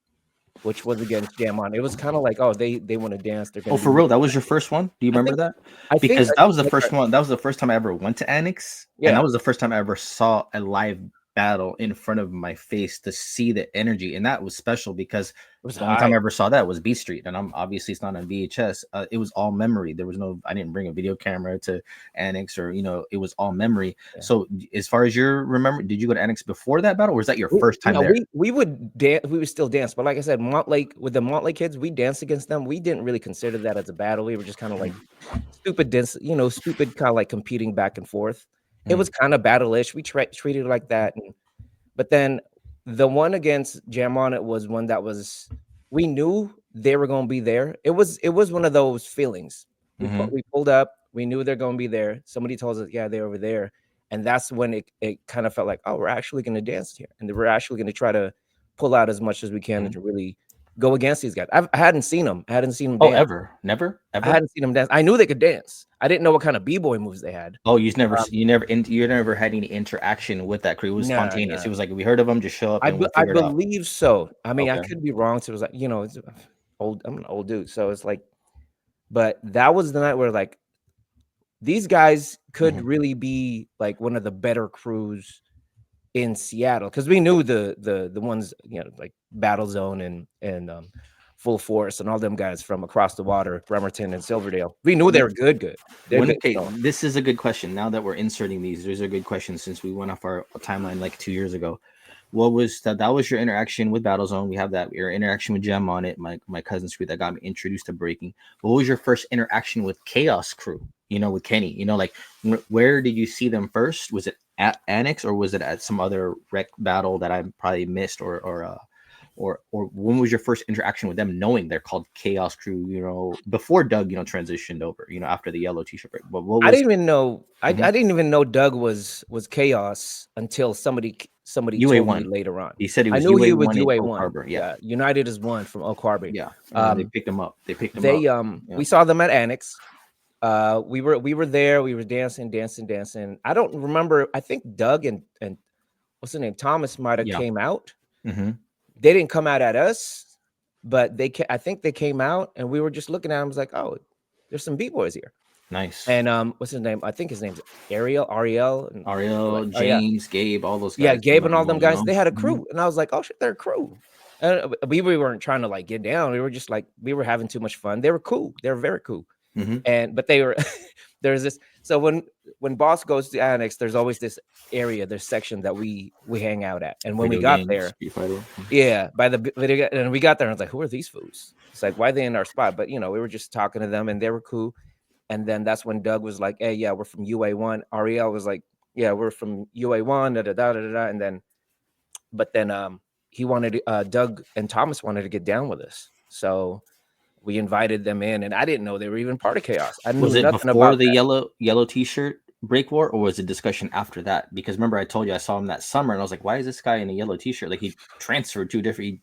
which was against Jam On. It was kind of like, oh, they want to dance. They're for real. That was your first one. Do you remember that? Because that was the first one. That was the first time I ever went to Annex. Yeah. And that was the first time I ever saw a live battle in front of my face to see the energy, and that was special because the only time I ever saw that was B Street, and I'm obviously it's not on VHS. It was all memory. There was I didn't bring a video camera to Annex, or it was all memory. Yeah. So as far as you remember, did you go to Annex before that battle, or was that your first time there? We would dance. We would still dance, but like I said, with the Montlake kids, we danced against them. We didn't really consider that as a battle. We were just kind of like stupid dance, stupid kind of like competing back and forth. It was kind of battle-ish. We treated it like that. But then the one against Jam On It was one that we knew they were going to be there. It was one of those feelings. We pulled up. We knew they're going to be there. Somebody told us, yeah, they're over there. And that's when it kind of felt like, oh, we're actually going to dance here. And we're actually going to try to pull out as much as we can to really go against these guys. I hadn't seen them. Dance. Oh, ever? Never? Ever? I hadn't seen them dance. I knew they could dance. I didn't know what kind of B-boy moves they had. Oh, you never had any interaction with that crew. It was spontaneous. It was like, we heard of them, just show up. I believe so. I mean, I could be wrong. So it was like, it's old. I'm an old dude, so it's like, but that was the night where like these guys could really be like one of the better crews in Seattle, because we knew the ones, like BattleZone and Full Force and all them guys from across the water, Bremerton and Silverdale. We knew they were good. This is a good question. Now that we're inserting these are good questions since we went off our timeline like 2 years ago. What was that was your interaction with BattleZone? We have that, your interaction with Gem on it, my cousin's crew that got me introduced to breaking. What was your first interaction with Khaos crew, with Kenny? Like, where did you see them first? Was it at Annex, or was it at some other rec battle that I probably missed, or when was your first interaction with them, knowing they're called Khaos crew, before Doug, transitioned over, after the yellow t-shirt break? But I didn't even know, I didn't even know Doug was Khaos until somebody told me later on. He said he was UA1. Yeah. United is one from Oak Harbor. Yeah. They picked him up. We saw them at Annex. We were there. We were dancing. I don't remember. I think Doug and what's his name, Thomas, might have came out. They didn't come out at us, but I think they came out, and we were just looking at them. I was like, oh, there's some B-boys here. Nice. And what's his name? I think his name's Ariel, James, Gabe, all those guys. Yeah, Gabe and all them guys. They had a crew, and I was like, oh shit, they're a crew. And we weren't trying to like get down. We were just like, we were having too much fun. They were cool. They were very cool. But they were there's this. So when Boss goes to Annex, there's always this area, this section that we hang out at. And when we got there, by the video, and we got there, and I was like, who are these fools? It's like, why are they in our spot? But we were just talking to them, and they were cool. And then that's when Doug was like, hey, yeah, we're from UA1. Ariel was like, yeah, we're from UA1, And then he wanted Doug and Thomas wanted to get down with us. So we invited them in, and I didn't know they were even part of Khaos. I knew was it nothing before about the yellow t-shirt Break War, or was it discussion after that? Because remember, I told you I saw him that summer, and I was like, "Why is this guy in a yellow T-shirt? Like he transferred to different.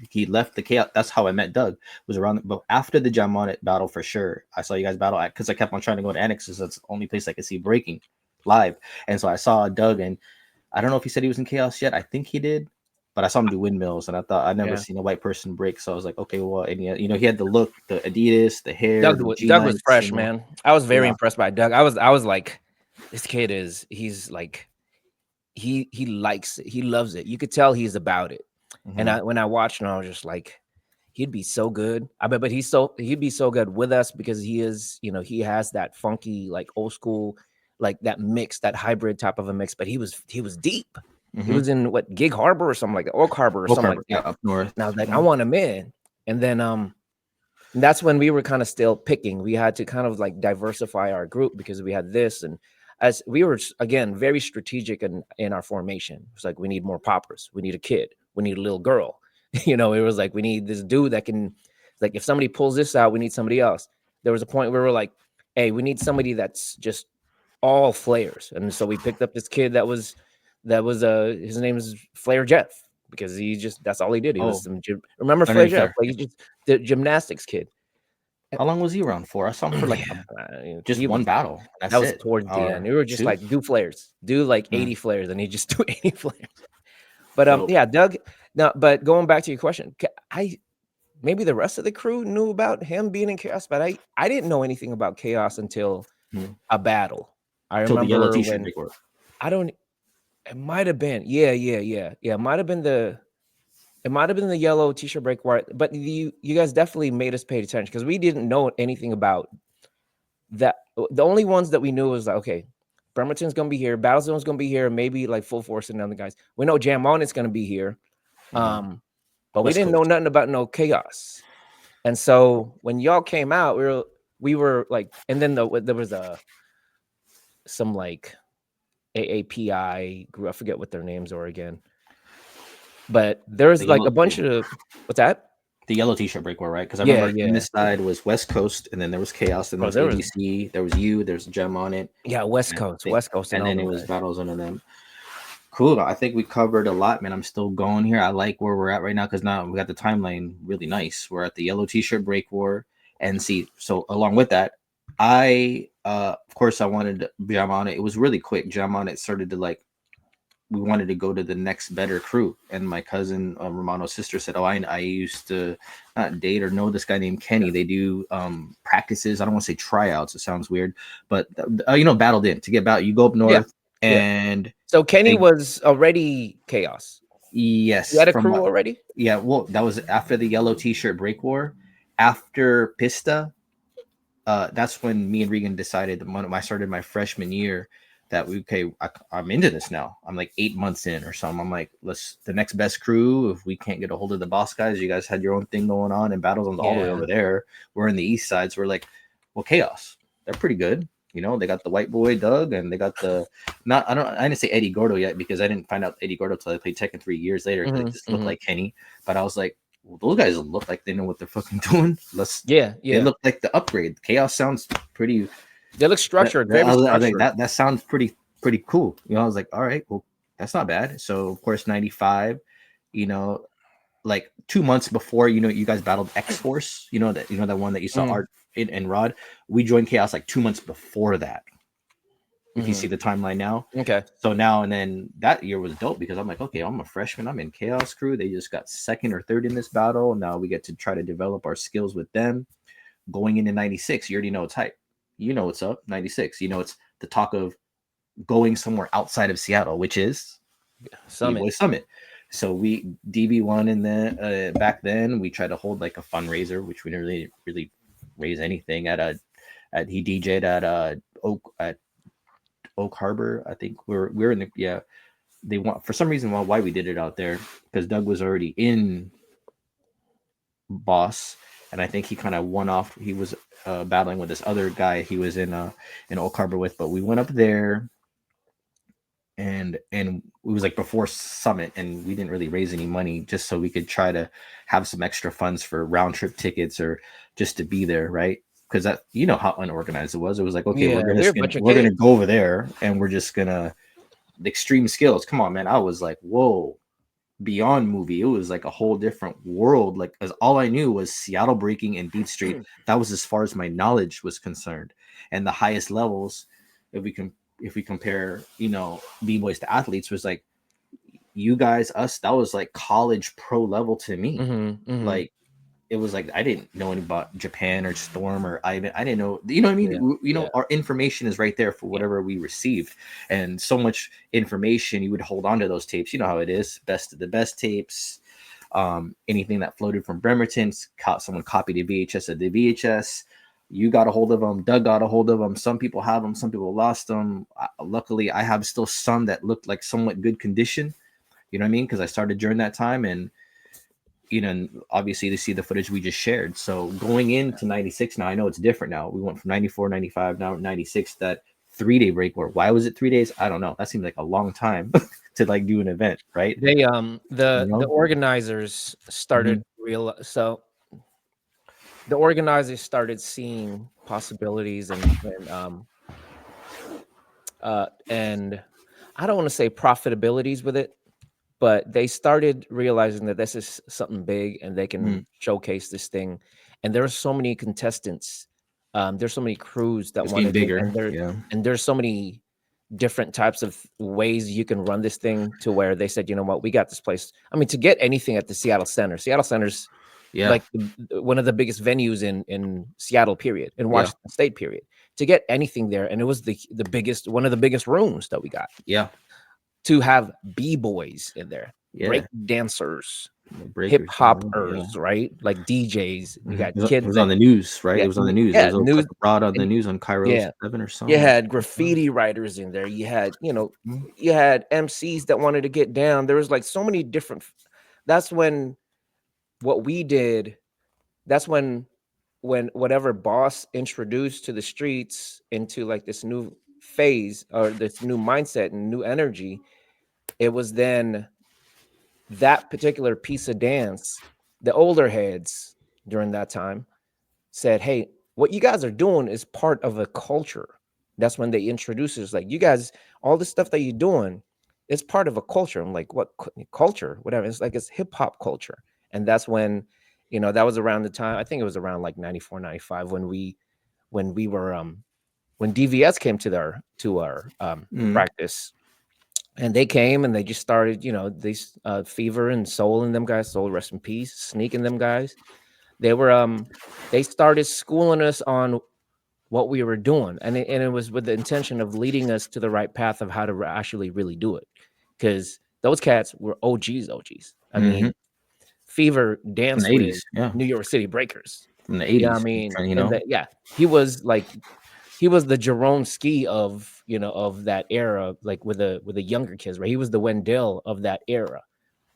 He left the chaos. That's how I met Doug. Was around, but after the Jam on It battle for sure. I saw you guys battle because I kept on trying to go to Annexes. That's the only place I could see breaking live, and so I saw Doug, and I don't know if he said he was in Chaos yet. I think he did, but I saw him do windmills, and I thought I'd never Yeah. seen a white person break. So I was like, okay, well, and he had the look, the Adidas, the hair, Doug, the Doug was G-Nikes, fresh, man. I was very yeah. impressed by Doug. I was like, this kid he's like, he likes it. He loves it. You could tell he's about it. And Mm-hmm. when I watched him, I was just like, he'd be so good. I bet, but he'd be so good with us because he is, he has that funky, like old school, like that mix, that hybrid type of a mix. But he was deep. He Mm-hmm. was in what, Gig Harbor or something like that, Oak Harbor or Oak something like Harbor, yeah, that. up north. And I was like, I Mhm. want him in. And then that's when we were kind of still picking. We had to kind of like diversify our group because we had this, and as we were again very strategic in our formation. It's like we need more poppers, we need a kid, we need a little girl. It was like we need this dude that can, like, if somebody pulls this out, we need somebody else. There was a point where we're like, hey, we need somebody that's just all flares, and so we picked up this kid that was his name is Flare Jeff, because that's all he did. He was Oh, some remember Flare underneath Jeff, there. like he just the gymnastics kid. How long was he around for? I saw him for like just He one was battle. that That's was it. towards the end. Or We were just two. like, do flares, do like Mm. 80 flares, and he just do 80 flares. But Dope. yeah, Doug. Now, but going back to your question, I maybe the rest of the crew knew about him being in Chaos, but I didn't know anything about Chaos until Mm. a battle. I Till the yellow remember T-shirt when big work. I don't. It might have been, yeah. It might have been the yellow T-shirt break war, but you guys definitely made us pay attention because we didn't know anything about that. The only ones that we knew was like, okay, Bremerton's gonna be here, BattleZone's gonna be here, maybe like Full Force and other guys. We know Jam On is gonna be here, Mhm. but we West didn't know Coast. nothing about no Chaos. And so when y'all came out, we were like, and then there was some like AAPI group. I forget what their names are again, but The there's like yellow, a bunch of what's that? the yellow T-shirt break war, right? Because I Yeah, remember in yeah. this side was West Coast, and then there was Chaos, then there Bro, was there was ABC, there was you, there's Gem on it, yeah, West and I Coast, think, West Coast, and and all then it them was guys. BattleZone and them. Cool. I think we covered a lot, man. I'm still going here. I like where we're at right now because now we got the timeline really nice. We're at the yellow T-shirt break war, and see. So along with that, of course I wanted to jam on it. It was really quick. Jam on it started to like we wanted to go to the next better crew, and my cousin Romano's sister said, "Oh, I used to not date or know this guy named Kenny. They do practices. I don't want to say tryouts. It sounds weird, but battled in to get battle. You go up Yeah, north yeah. and." So Kenny They was already Chaos. You Yes, had a from crew what? already? Yeah, well, that was after the yellow T-shirt break war. After Pista, that's when me and Regan decided. When I started my freshman year, that I'm into this now. I'm like 8 months in or something. I'm like, let's the next best crew. If we can't get a hold of the boss guys, you guys had your own thing going on, and BattleZone's all the way Yeah. over there. We're in the east side, so we're like, well, Chaos. They're pretty good. They got the white boy Doug, and they got the not. I didn't say Eddie Gordo yet because I didn't find out Eddie Gordo till I played Tekken 3 years later because it just looked Mhm. like Kenny. But I was like, well, those guys look like they know what they're fucking doing. Yeah, They yeah. look like the upgrade. Chaos sounds pretty. They look structured, very I was like, structured. that sounds pretty cool. I was like, all right, well, that's not bad. So of course, 95. You know, like 2 months before, you guys battled X Force. That one that you saw Mm, Art and Rod. We joined Chaos like 2 months before that. If you see mhm. the timeline now. Okay. So now and then that year was dope because I'm like, okay, I'm a freshman. I'm in Chaos Crew. They just got second or third in this battle. Now we get to try to develop our skills with them. Going into 96, you already know it's hype. You know what's up. 96. It's the talk of going somewhere outside of Seattle, which is Summit. B-Boy Summit. So we DB1 in the back then we tried to hold like a fundraiser, which we didn't really raise anything at he DJ'd at Oak Harbor. I think we're in the they want for some reason why we did it out there because Doug was already in Boss, and I think he kind of won off. He was battling with this other guy he was in Oak Harbor with, but we went up there and it was like before Summit, and we didn't really raise any money just so we could try to have some extra funds for round trip tickets or just to be there, right? because that, you know how unorganized it was. It was like, okay, Yeah, we were a bunch of we're gonna kids. go over there and we're just gonna the extreme skills. Come on, man. I was like, whoa, beyond movie. It was like a whole different world. Like, as all I knew was Seattle breaking and Beat Street. That was as far as my knowledge was concerned. And the highest levels, if we can, if we compare, you know, b-boys to athletes, was like you guys, us. That was like college pro level to me. Like, it was like I didn't know anything about Japan or Storm or I didn't know, you know what I mean? Yeah, You yeah, know, our information is right there for yeah. whatever we received. And so much information, you would hold on to those tapes. You know how it is. Best of the best tapes. Anything that floated from Bremerton, someone copied a VHS of the VHS. You got a hold of them. Doug got a hold of them. Some people have them. Some people lost them. Luckily, I have still some that looked like somewhat good condition. You know what I mean? Because I started during that time, and you know, obviously to see the footage we just shared. So going into 96 now, I know it's different now. We went from 94, 95, now 96, that 3 day break. Where why was it 3 days? I don't know. That seems like a long time to like do an event, right? They You the know? organizers Mm-hmm. started real so the organizers started seeing possibilities and I don't want to say profitabilities with it, but they started realizing that this is something big and they Mm-hmm. can showcase this thing. And there are so many contestants. There's so many crews that It's want getting to do, bigger. Yeah. and there's so many different types of ways you can run this thing to where they said, you know what, we got this place. I mean, to get anything at the Seattle Center's Yeah. like one of the biggest venues in Seattle, period, in Yeah. Washington State, period. To get anything there, and it was the biggest, one of the biggest rooms that we got Yeah. to have b-boys in there, break Yeah. dancers, The hip breakers. Yeah. hoppers, right? Like DJs. You got It kids was on that the news, right? yeah, It was on the news. It yeah, was like news brought on the and news on Cairo yeah. 7 or You something. had graffiti writers in there. You had, Mhm. you had MCs that wanted to get down. There was like so many different. That's when what we did. That's when whatever Boss introduced to the streets into like this new phase or this new mindset and new energy. It was then that particular piece of dance, the older heads during that time said, "Hey, what you guys are doing is part of a culture." That's when they introduced us, like, you guys, all the stuff that you're doing, it's part of a culture. I'm like, what culture? Whatever. It's like it's hip hop culture. And that's when, that was around the time, I think it was around like 94, 95 when we were when DVS came to our Mhm. practice, and they came and they just started, these Fever and Soul and them guys, Soul rest in peace, Sneak and them guys. They were they started schooling us on what we were doing, and it was with the intention of leading us to the right path of how to actually really do it, because those cats were OGs. I Mhm. mean, Fever From the danced with 80s. Yeah. New York City Breakers. From the Yeah, I 80s. mean, You and know. yeah, he was like he was the Jeromeskee of of that era, like with the younger kids, right? He was the Windell of that era.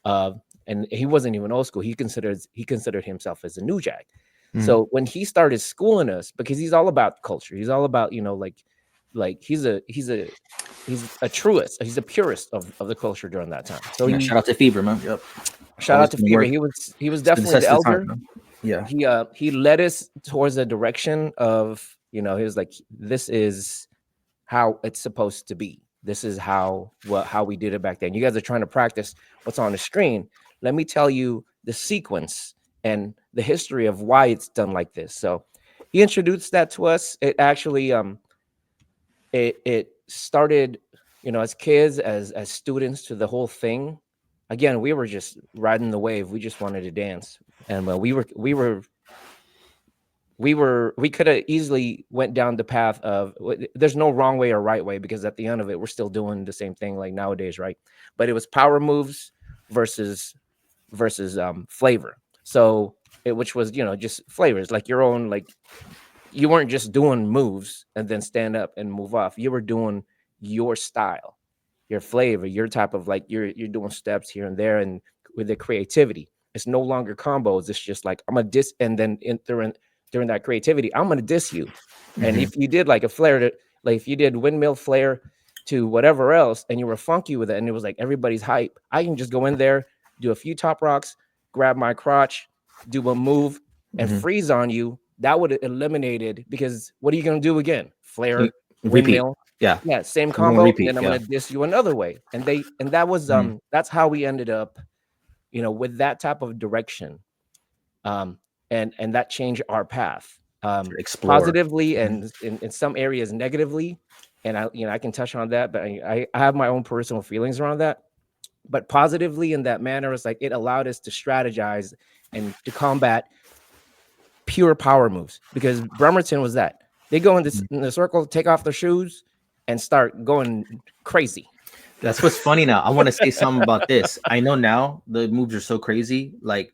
Uh, and he wasn't even old school. He considered himself as a new jack. Mhm. So when he started schooling us, because he's all about culture, he's all about like he's a truist, he's a purist of the culture during that time. So Yeah. he Shout out to Fever, man. Yep. shout Always out to been Fever. work. He was Stood the definitely the test of time, elder. man. Yeah. He led us towards a direction of he was like, this is how it's supposed to be. This is how we did it back then. You guys are trying to practice what's on the screen. Let me tell you the sequence and the history of why it's done like this. So he introduced that to us. It actually it started, as kids, as students, to the whole thing. Again, we were just riding the wave. We just wanted to dance. And we could have easily went down the path of, there's no wrong way or right way, because at the end of it, we're still doing the same thing like nowadays, right? But it was power moves versus flavor. So which was, just flavors, like your own, like, you weren't just doing moves and then stand up and move off. You were doing your style, your flavor, your type of, like, you're doing steps here and there, and with the creativity. It's no longer combos. It's just like, I'm gonna diss, and then during that creativity, I'm gonna diss you. And Mhm. if you did like a flare to, like, if you did windmill flare to whatever else, and you were funky with it, and it was like everybody's hype, I can just go in there, do a few top rocks, grab my crotch, do a move, and Mhm. freeze on you, that would have eliminated, because what are you going to do again? Flare, Repeat. windmill. Yeah. Yeah, same We're gonna combo, and repeat. then I'm Yeah. going to diss you another way. And that was Mhm. that's how we ended up, with that type of direction. um, and that changed our path, Explore. positively, Mhm. and in some areas negatively. And I can touch on that, but I have my own personal feelings around that. But positively in that manner, it's like it allowed us to strategize and to combat pure power moves, because Bremerton was that they go Mhm. in the circle, take off their shoes, and start going crazy. That's what's funny now. I want to say something about this. I know now the moves are so crazy. Like,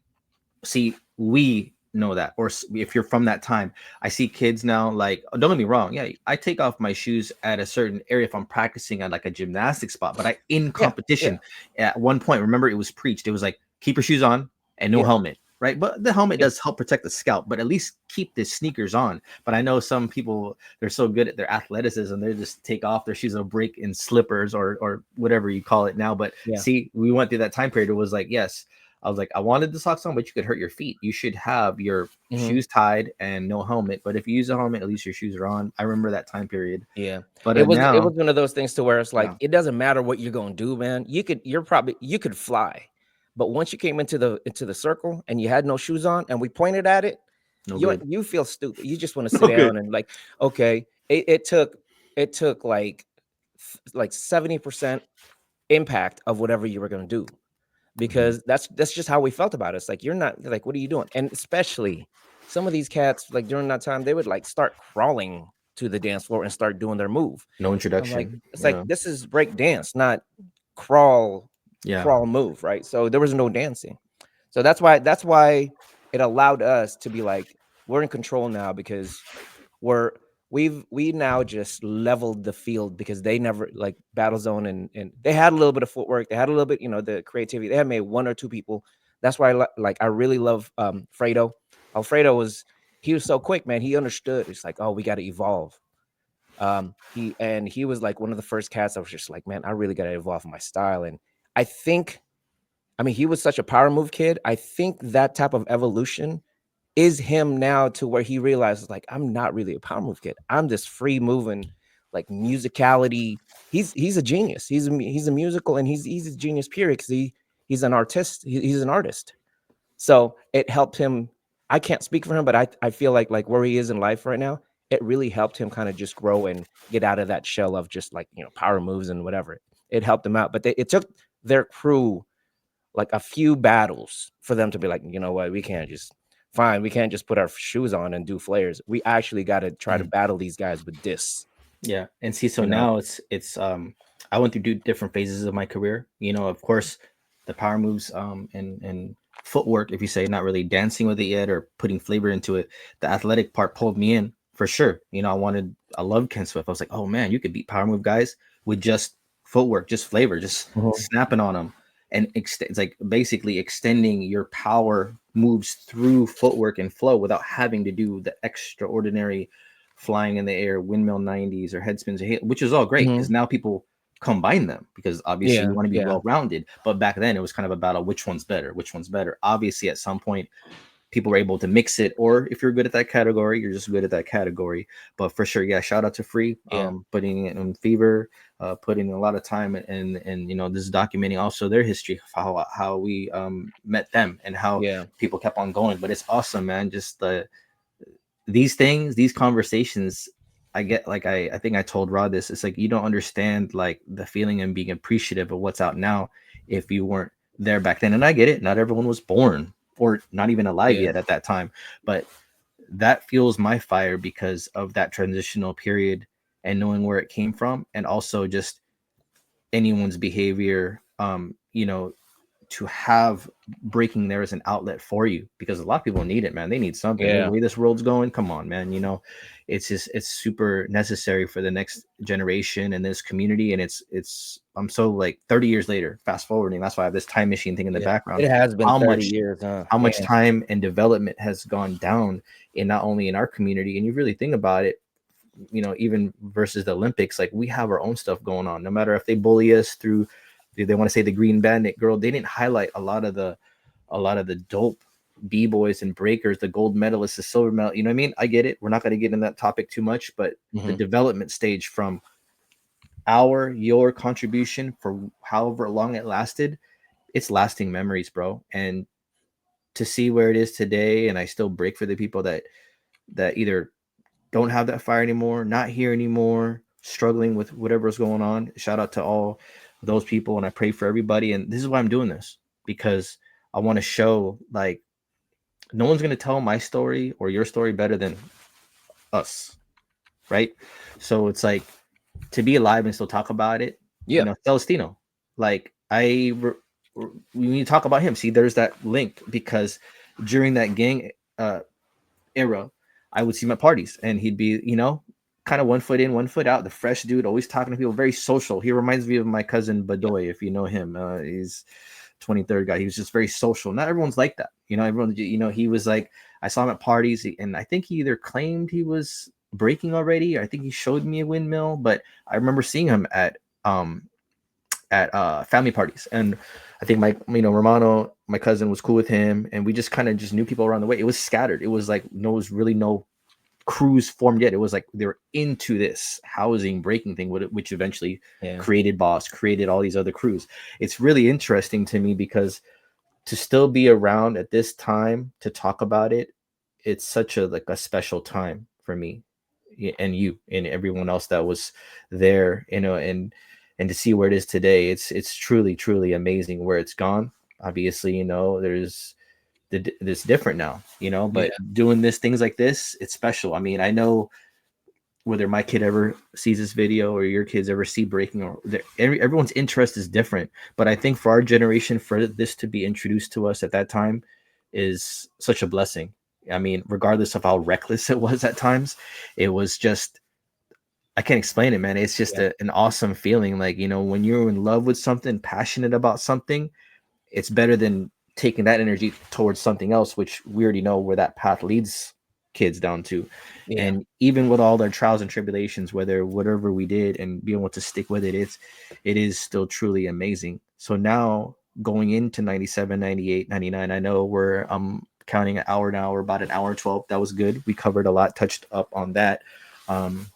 see, we know that, or if you're from that time, I see kids now. Like, don't get me wrong. Yeah, I take off my shoes at a certain area if I'm practicing at like a gymnastic spot. But I in Yeah, yeah, competition at one point, remember it was preached. It was like keep your shoes on and no yeah, helmet. Right, but the helmet yeah. does help protect the scalp. But at least keep the sneakers on. But I know some people, they're so good at their athleticism, they just take off their shoes or break in slippers or whatever you call it now. But Yeah. see, we went through that time period. It was like, yes, I was like, I wanted the socks on, but you could hurt your feet. You should have your Hmm. shoes tied and no helmet. But if you use a helmet, at least your shoes are on. I remember that time period. Yeah. But It now, was one of those things to where it's like yeah, it doesn't matter what you're gonna do, man. You could fly. But once you came into the circle and you had no shoes on and we pointed at it, no good. you feel stupid. You just want to sit No good. down and like, okay, it took like 70% impact of whatever you were gonna do, Mhm. because that's just how we felt about it. It's like you're not like, what are you doing? And especially some of these cats, like during that time, they would like start crawling to the dance floor and start doing their move. No I'm like, introduction. it's like Yeah. this is break dance, not crawl Yeah. crawl move, right? So there was no dancing. So that's why it allowed us to be like, we're in control now, because we're we now just leveled the field, because they never like BattleZone, and they had a little bit of footwork, they had a little bit, the creativity. They had made one or two people. That's why like I really love Fredo. Alfredo he was so quick, man. He understood. It's like, oh, we got to evolve. He was like one of the first cats I was just like, man, I really got to evolve my style. And I think, I mean, he was such a power move kid. I think that type of evolution is him now, to where he realizes like, I'm not really a power move kid. I'm this free moving, like musicality. He's a genius. He's a musical, and he's a genius period, because he's an artist. He's an artist. So it helped him. I can't speak for him, but I feel like where he is in life right now, it really helped him kind of just grow and get out of that shell of just like, power moves and whatever. It helped him out, but it took their crew like a few battles for them to be like, you know what, we can't just fine, we can't just put our shoes on and do flares. We actually got to try to Mhm. battle these guys with this. Yeah. And see, so You know? now it's I went through different phases of my career. Of course, the power moves and footwork, if you say, not really dancing with it yet or putting flavor into it. The athletic part pulled me in for sure. I loved Ken Swift. I was like, oh man, you could beat power move guys with just footwork, just flavor, just Mhm. snapping on them. And it's like basically extending your power moves through footwork and flow without having to do the extraordinary flying in the air, windmill 90s or head spins, which is all great because Mhm. now people combine them because obviously Yeah, you want to be yeah, well rounded. But back then it was kind of a battle, which one's better? Which one's better? Obviously, at some point, people were able to mix it, or if you're good at that category, you're just good at that category. But for sure, yeah, shout out to Free, yeah, putting it in Fever, putting a lot of time and this is documenting also their history of how we met them and how yeah, people kept on going. But it's awesome, man. Just these things, these conversations, I get like I think I told Rod this. It's like you don't understand like the feeling and being appreciative of what's out now if you weren't there back then. And I get it. Not everyone was born or not even alive yeah, yet at that time. But that fuels my fire because of that transitional period and knowing where it came from, and also just anyone's behavior. To have breaking there as an outlet for you because a lot of people need it, man. They need something. The yeah, way this world's going, come on, man. It's super necessary for the next generation and this community. And I'm so like 30 years later, fast forwarding. That's why I have this time machine thing in the yeah. background. It has been How 30 much years, huh? how much Man. time and development has gone down in not only in our community, and you really think about it, even versus the Olympics, like we have our own stuff going on. No matter if they bully us through, they want to say the Green Bandit girl, they didn't highlight a lot of the dope b-boys and breakers, the gold medalists, the silver medal. You know what I mean? I get it. We're not going to get in that topic too much, but the Mhm. development stage from your contribution for however long it lasted, it's lasting memories, bro. And to see where it is today, and I still break for the people that either don't have that fire anymore, not here anymore, struggling with whatever's going on. Shout out to all those people, and I pray for everybody. And this is why I'm doing this, because I want to show, like, no one's gonna tell my story or your story better than us, right? So it's like, to be alive and still talk about it, Yeah. Celestino. Like, when you talk about him, see, there's that link, because during that gang era, I would see him at parties, and he'd be, kind of one foot in, one foot out, the fresh dude, always talking to people, very social. He reminds me of my cousin Bboy, if you know him. He's 23rd guy. He was just very social. Not everyone's like that. Everyone, he was like, I saw him at parties, and I think he either claimed he was breaking already, or I think he showed me a windmill, but I remember seeing him um at family parties. And I think Romano, my cousin, was cool with him, and we just kind of just knew people around the way. It was scattered. It was like, no, was really no crews formed yet. It was like they were into this housing breaking thing, which eventually Yeah. created Boss, created all these other crews. It's really interesting to me, because to still be around at this time to talk about it, it's such a special time for me, and you and everyone else that was there, and to see where it is today, it's truly, truly amazing where it's gone. Obviously, there's it's different now, Yeah. but doing things like this, it's special. I mean, I know whether my kid ever sees this video or your kids ever see breaking, or everyone's interest is different. But I think for our generation, for this to be introduced to us at that time is such a blessing. I mean, regardless of how reckless it was at times, it was just, I can't explain it, man. It's just Yeah. an awesome feeling. Like, when you're in love with something, passionate about something, it's better than taking that energy towards something else, which we already know where that path leads kids down to. Yeah. And even with all their trials and tribulations, whatever we did, and being able to stick with it, it is still truly amazing. So now, going into 97, 98, 99, I know we're counting an hour now. We're about an hour 12. That was good. We covered a lot, touched up on that. um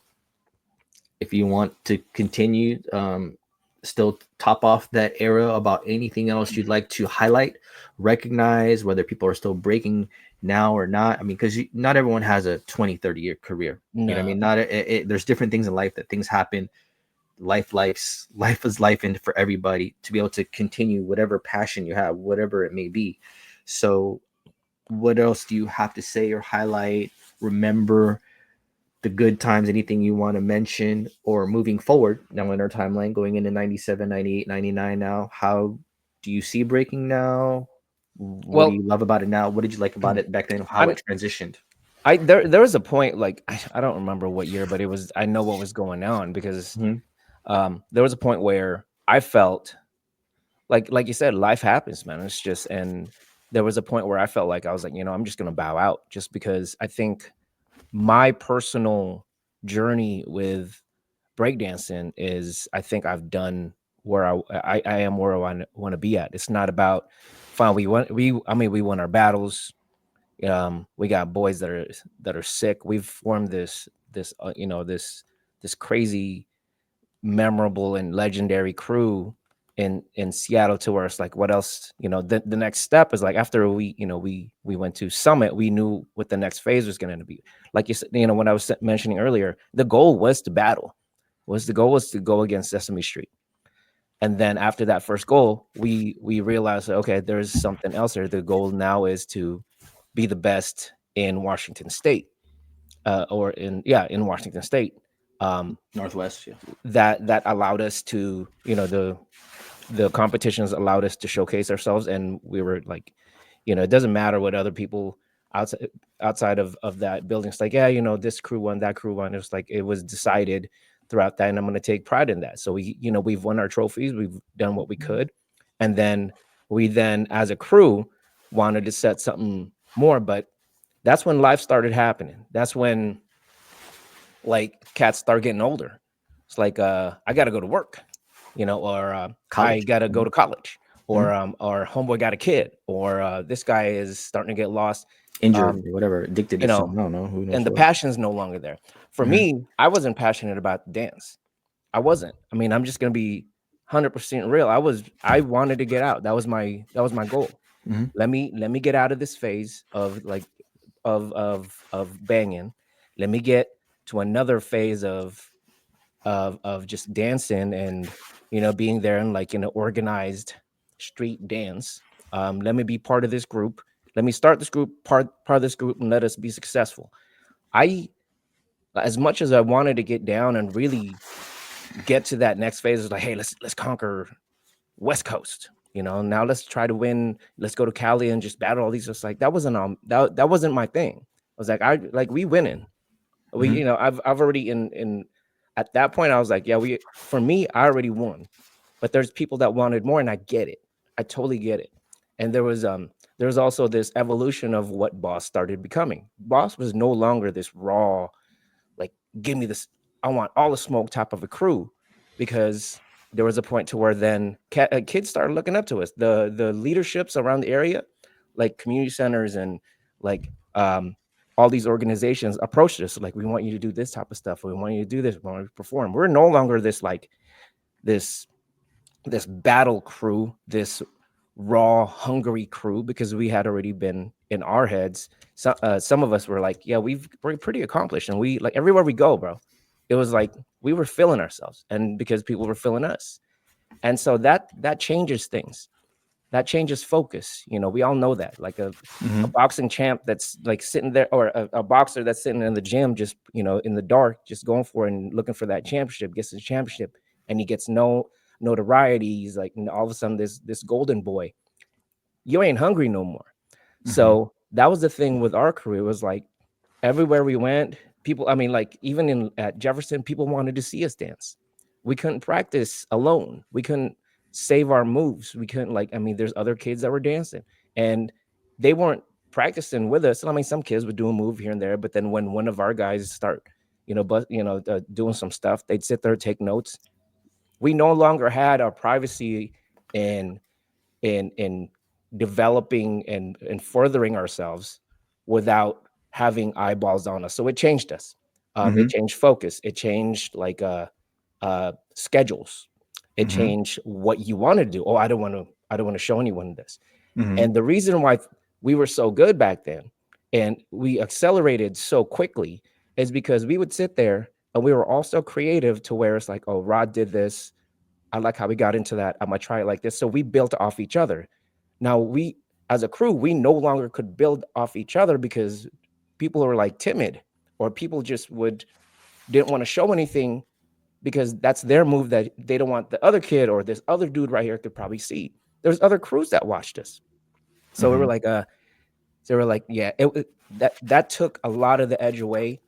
if you want to continue, still top off that era, about anything else you'd like to highlight, recognize, whether people are still breaking now or not. I mean, because not everyone has a 20, 30 year career. You know what I No. mean? Not there's different things in life, that things happen. Life is life, and for everybody to be able to continue whatever passion you have, whatever it may be. So what else do you have to say or highlight, remember, the good times, anything you want to mention, or moving forward now in our timeline, going into 97, 98, 99 now? How do you see breaking now? What do Well, you love about it now? What did you like about it back then? How I it transitioned? there was a point, like, I don't remember what year, but I know what was going on, because Mm-hmm. there was a point where I felt like you said, life happens, man. It's just, and there was a point where I felt like I was like, I'm just gonna bow out, just because I think my personal journey with breakdancing is, I think I've done where I am where I want to be at. It's not about, fine, we won our battles. We got boys that are sick. We've formed this crazy, memorable, and legendary crew in Seattle, to where it's like, what else? The next step is like, after we went to Summit, we knew what the next phase was going to be. Like you said, when I was mentioning earlier, the goal was to battle. The goal was to go against Sesame Street. And then after that first goal, we realized, okay, there's something else there. The goal now is to be the best in Washington State, or in Washington State. Um, Northwest, yeah. that allowed us to, the competitions allowed us to showcase ourselves, and we were like, it doesn't matter what other people outside of that building. It's like, yeah, this crew won, that crew won. It was like, it was decided throughout that, and I'm going to take pride in that. So we've won our trophies, we've done what we could, and then as a crew, wanted to set something more. But that's when life started happening. That's when, like, cats start getting older. It's like, I got to go to work, or I College. got to go to college, or homeboy got a kid, or this guy is starting to get lost, Injured or whatever, addicted you to know, something. I don't know. Who knows and the what? passion's no longer there. For Mm-hmm. me, I wasn't passionate about dance. I wasn't. I mean, I'm just gonna be 100% real. I wanted to get out. That was my goal. Mm-hmm. Let me get out of this phase of like of banging. Let me get to another phase of just dancing and being there and like in an organized street dance. Let me be part of this group. Let me start this group, part of this group, and let us be successful. I As much as I wanted to get down and really get to that next phase, is like, hey, let's conquer West Coast. Now let's try to win. Let's go to Cali and just battle all these. Just like that wasn't that wasn't my thing. I was like, we winning. We Mm-hmm. I've already in at that point I was like, yeah, for me I already won. But there's people that wanted more, and I get it. I totally get it. And there was also this evolution of what Boss started becoming. Boss was no longer this raw, like, give me this, I want all the smoke type of a crew, because there was a point to where then kids started looking up to us. The leaderships around the area, like community centers and like all these organizations approached us like, we want you to do this type of stuff. We want you to do this. We want you to perform. We're no longer this like this this battle crew, this raw, hungry crew, because we had already been in our heads. Some of us were like, yeah, we're pretty accomplished, and we like everywhere we go, bro. It was like we were feeling ourselves, and because people were feeling us, and so that changes things. That changes focus. We all know that. Like a Mm-hmm. boxing champ that's like sitting there, or a boxer that's sitting in the gym, just in the dark, just going for it and looking for that championship, gets the championship, and he gets no notoriety. He's like, and all of a sudden, this golden boy, you ain't hungry no more. Mm-hmm. So that was the thing with our career. It was like everywhere we went, people, I mean, like even at Jefferson, people wanted to see us dance. We couldn't practice alone. We couldn't save our moves. We couldn't, like, I mean, there's other kids that were dancing, and they weren't practicing with us. I mean, some kids would do a move here and there, but then when one of our guys start, doing some stuff, they'd sit there, take notes. We no longer had our privacy in in developing and furthering ourselves without having eyeballs on us. So it changed us. It Mm-hmm. changed focus. It changed like schedules. It Mm-hmm. changed what you want to do. Oh, I don't want to show anyone this. Mm-hmm. And the reason why we were so good back then and we accelerated so quickly is because we would sit there and we were also creative to where it's like, oh, Rod did this. I like how we got into that. I might try it like this. So we built off each other. Now as a crew, we no longer could build off each other because people were like timid, or people just didn't want to show anything because that's their move that they don't want the other kid or this other dude right here could probably see. There's other crews that watched us. So we Mm-hmm. were like, yeah, that took a lot of the edge away.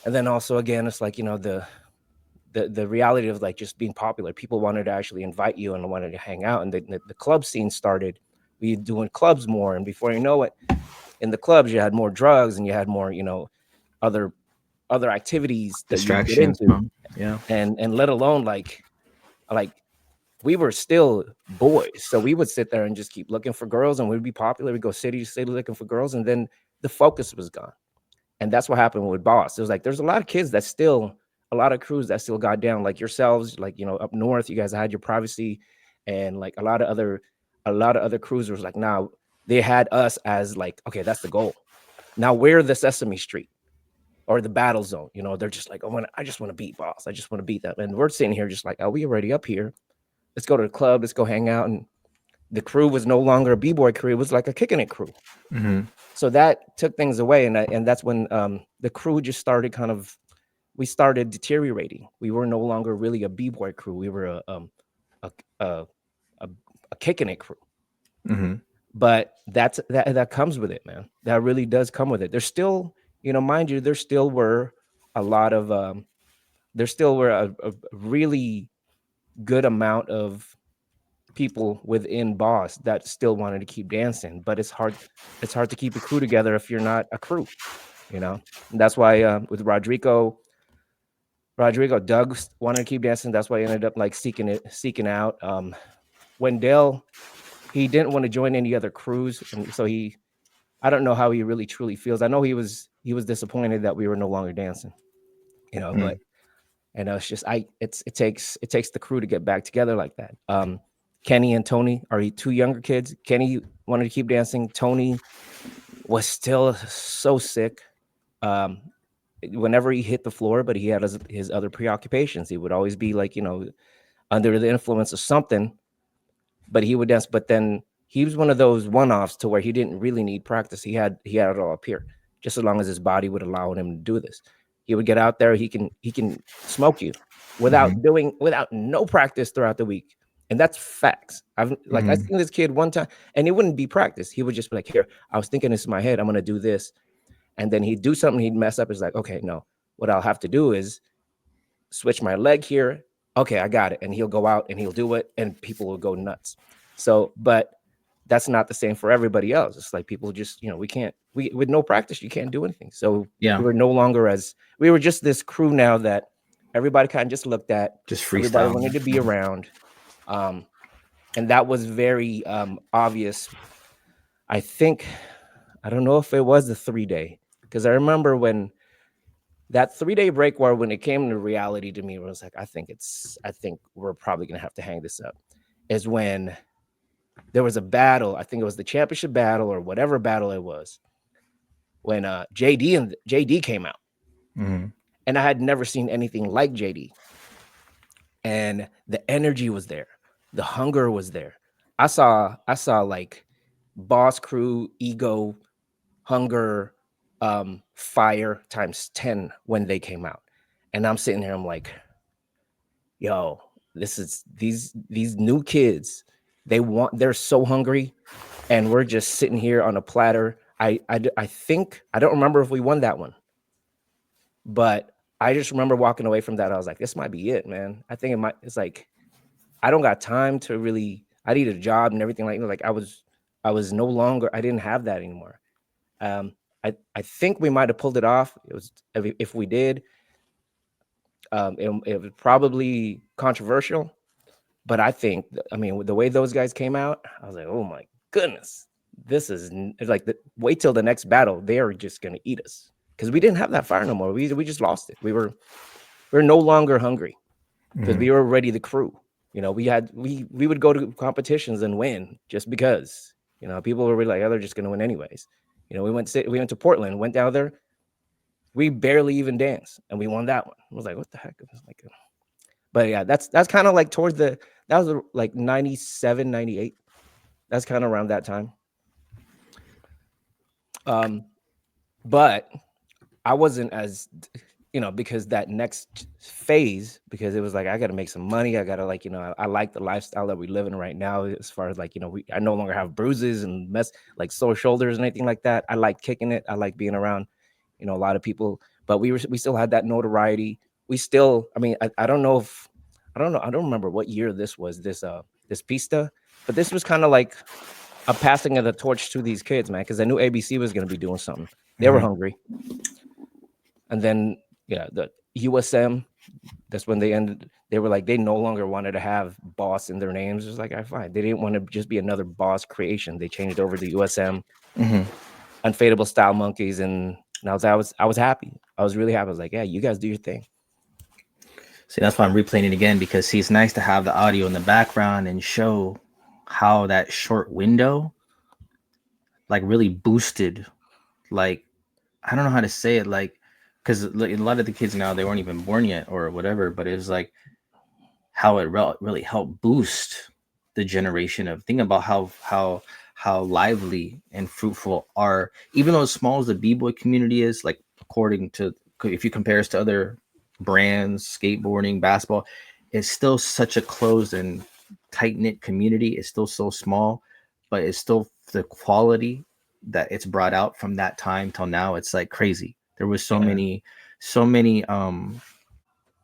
And then also again, it's like, the reality of like just being popular. People wanted to actually invite you and wanted to hang out, and the club scene started. We doing clubs more, and before you know it, in the clubs you had more drugs and you had more, other activities that you get Distractions, into, bro. Yeah. and let alone like we were still boys, so we would sit there and just keep looking for girls, and we'd be popular. We'd go city to city looking for girls, and then the focus was gone. And that's what happened with Boss. It was like there's a lot of kids that still, a lot of crews that still got down, like yourselves, like up north, you guys had your privacy, and like a lot of other crews was like, now they had us as like, okay, that's the goal. Now we're the Sesame Street or the Battle Zone. They're just like, I just want to beat Boss. I just want to beat them. And we're sitting here just like, oh, we already up here. Let's go to the club. Let's go hang out. And the crew was no longer a b-boy crew. It was like a kicking it crew. Mm-hmm. So that took things away, and that's when the crew just started we started deteriorating. We were no longer really a b-boy crew. We were a a, a, a kicking it crew. Mm-hmm. But that comes with it, man. That really does come with it. There's still, mind you, a lot of there still were a really good amount of people within Boss that still wanted to keep dancing, but it's hard to keep a crew together if you're not a crew. And that's why with Rodericko, Doug wanted to keep dancing. That's why he ended up like seeking out. Wendell, he didn't want to join any other crews, and so I don't know how he really truly feels. I know he was disappointed that we were no longer dancing, but it's just it takes the crew to get back together like that. Kenny and Tony are two younger kids. Kenny wanted to keep dancing. Tony was still so sick. Whenever he hit the floor, but he had his other preoccupations. He would always be like, under the influence of something, but he would dance. But then he was one of those one-offs to where he didn't really need practice. He had it all up here, just as long as his body would allow him to do this. He would get out there. He can smoke you without no practice throughout the week. And that's facts. I seen this kid one time, and it wouldn't be practice. He would just be like, here, I was thinking this in my head. I'm going to do this. And then he'd do something, he'd mess up. It's like, okay, no, what I'll have to do is switch my leg here. Okay, I got it. And he'll go out and he'll do it, and people will go nuts. So, but that's not the same for everybody else. It's like people just, with no practice, you can't do anything. So we were no longer we were just this crew now that everybody kind of just looked at. Just freestyle. Everybody wanted to be around. And that was very obvious. I don't know if it was the 3-day. Because I remember when that 3-day break, where when it came to reality to me, where I was like, I think we're probably going to have to hang this up, is when there was a battle. I think it was the championship battle or whatever battle it was, when JD came out. And I had never seen anything like JD. And the energy was there. The hunger was there. I saw like boss crew, ego, hunger, fire times 10 when they came out. And I'm sitting there, I'm like, yo, this is these new kids, they're so hungry, and we're just sitting here on a platter. I think, I don't remember if we won that one, but I just remember walking away from that. I was like, this might be it, man. I think it's like, I don't got time to really, I need a job and everything like I was no longer, I didn't have that anymore. I think we might have pulled it off. It was, if we did, it was probably controversial, but I think, the way those guys came out, I was like, oh my goodness, this is like, wait till the next battle. They are just going to eat us, because we didn't have that fire no more. We just lost it. We're no longer hungry, because we were already the crew. We would go to competitions and win just because, people were really like, oh, they're just going to win anyways. We went to Portland, went down there. We barely even danced, and we won that one. I was like, what the heck? It was like, but yeah, that's kind of like towards that was like 97, 98. That's kind of around that time. But I wasn't as, because that next phase, because it was like, I got to make some money. I got to I like the lifestyle that we're living right now, as far as I no longer have bruises and like sore shoulders and anything like that. I like kicking it. I like being around, a lot of people, but we still had that notoriety. We still, I don't know. I don't remember what year this was, this pista, but this was kind of like a passing of the torch to these kids, man. Cause I knew ABC was going to be doing something. They were hungry. And then, the USM, that's when they ended. They were like, they no longer wanted to have boss in their names. It was like, I fine. They didn't want to just be another boss creation. They changed over to USM, Unfadable Style Monkeys. And I was happy. I was really happy. I was like, yeah, you guys do your thing. See, that's why I'm replaying it again, because see, it's nice to have the audio in the background and show how that short window like really boosted, like, I don't know how to say it, like, because a lot of the kids now, they weren't even born yet or whatever, but it was like how it really helped boost the generation of thinking about how lively and fruitful are, even though as small as the b-boy community is, like according to, if you compare us to other brands, skateboarding, basketball, it's still such a closed and tight-knit community. It's still so small, but it's still the quality that it's brought out from that time till now. It's like crazy. There was so many what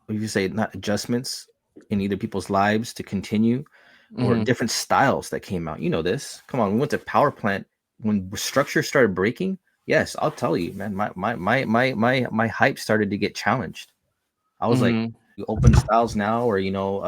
you say, not adjustments in either people's lives to continue, or different styles that came out. This. Come on, we went to Power Plant when structure started breaking. Yes, I'll tell you, man. My hype started to get challenged. I was like, open styles now, or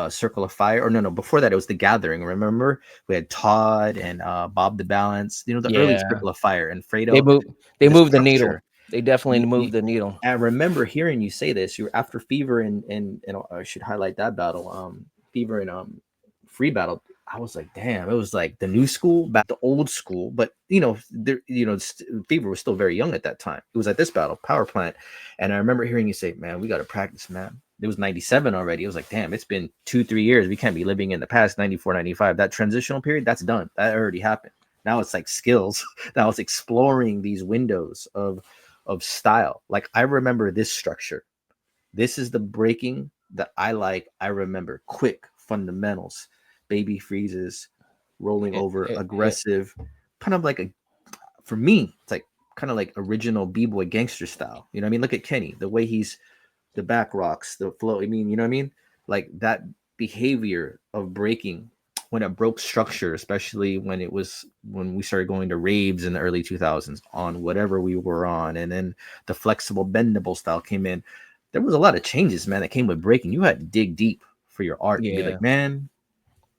Circle of Fire, or no, before that it was the Gathering. Remember, we had Todd and Bob the Balance, the early Yeah, Circle of Fire and they Fredo. move. They The move the needle. structure, They definitely you move the needle. I remember hearing you say this. You were after Fever, and I should highlight that battle. Fever and Free battle. I was like, damn, it was like the new school, back the old school. But Fever was still very young at that time. It was at this battle, Power Plant, and I remember hearing you say, "Man, we got to practice, man." It was 97 already. It was like, damn, it's been 2-3 years. We can't be living in the past, 94, 95. That transitional period, that's done. That already happened. Now it's like skills. Now it's exploring these windows of style. Like I remember this structure. This is the breaking that I like. I remember quick fundamentals, baby freezes, rolling over, aggressive, kind of like a for me, it's like kind of like original b-boy gangster style. You know what I mean? Look at Kenny, the way he's the back rocks, the flow. I mean, you know what I mean? Like that behavior of breaking when it broke structure, especially when we started going to raves in the early 2000s on whatever we were on, and then the flexible bendable style came in. There was a lot of changes, man, that came with breaking. You had to dig deep for your art and be Yeah, like, man,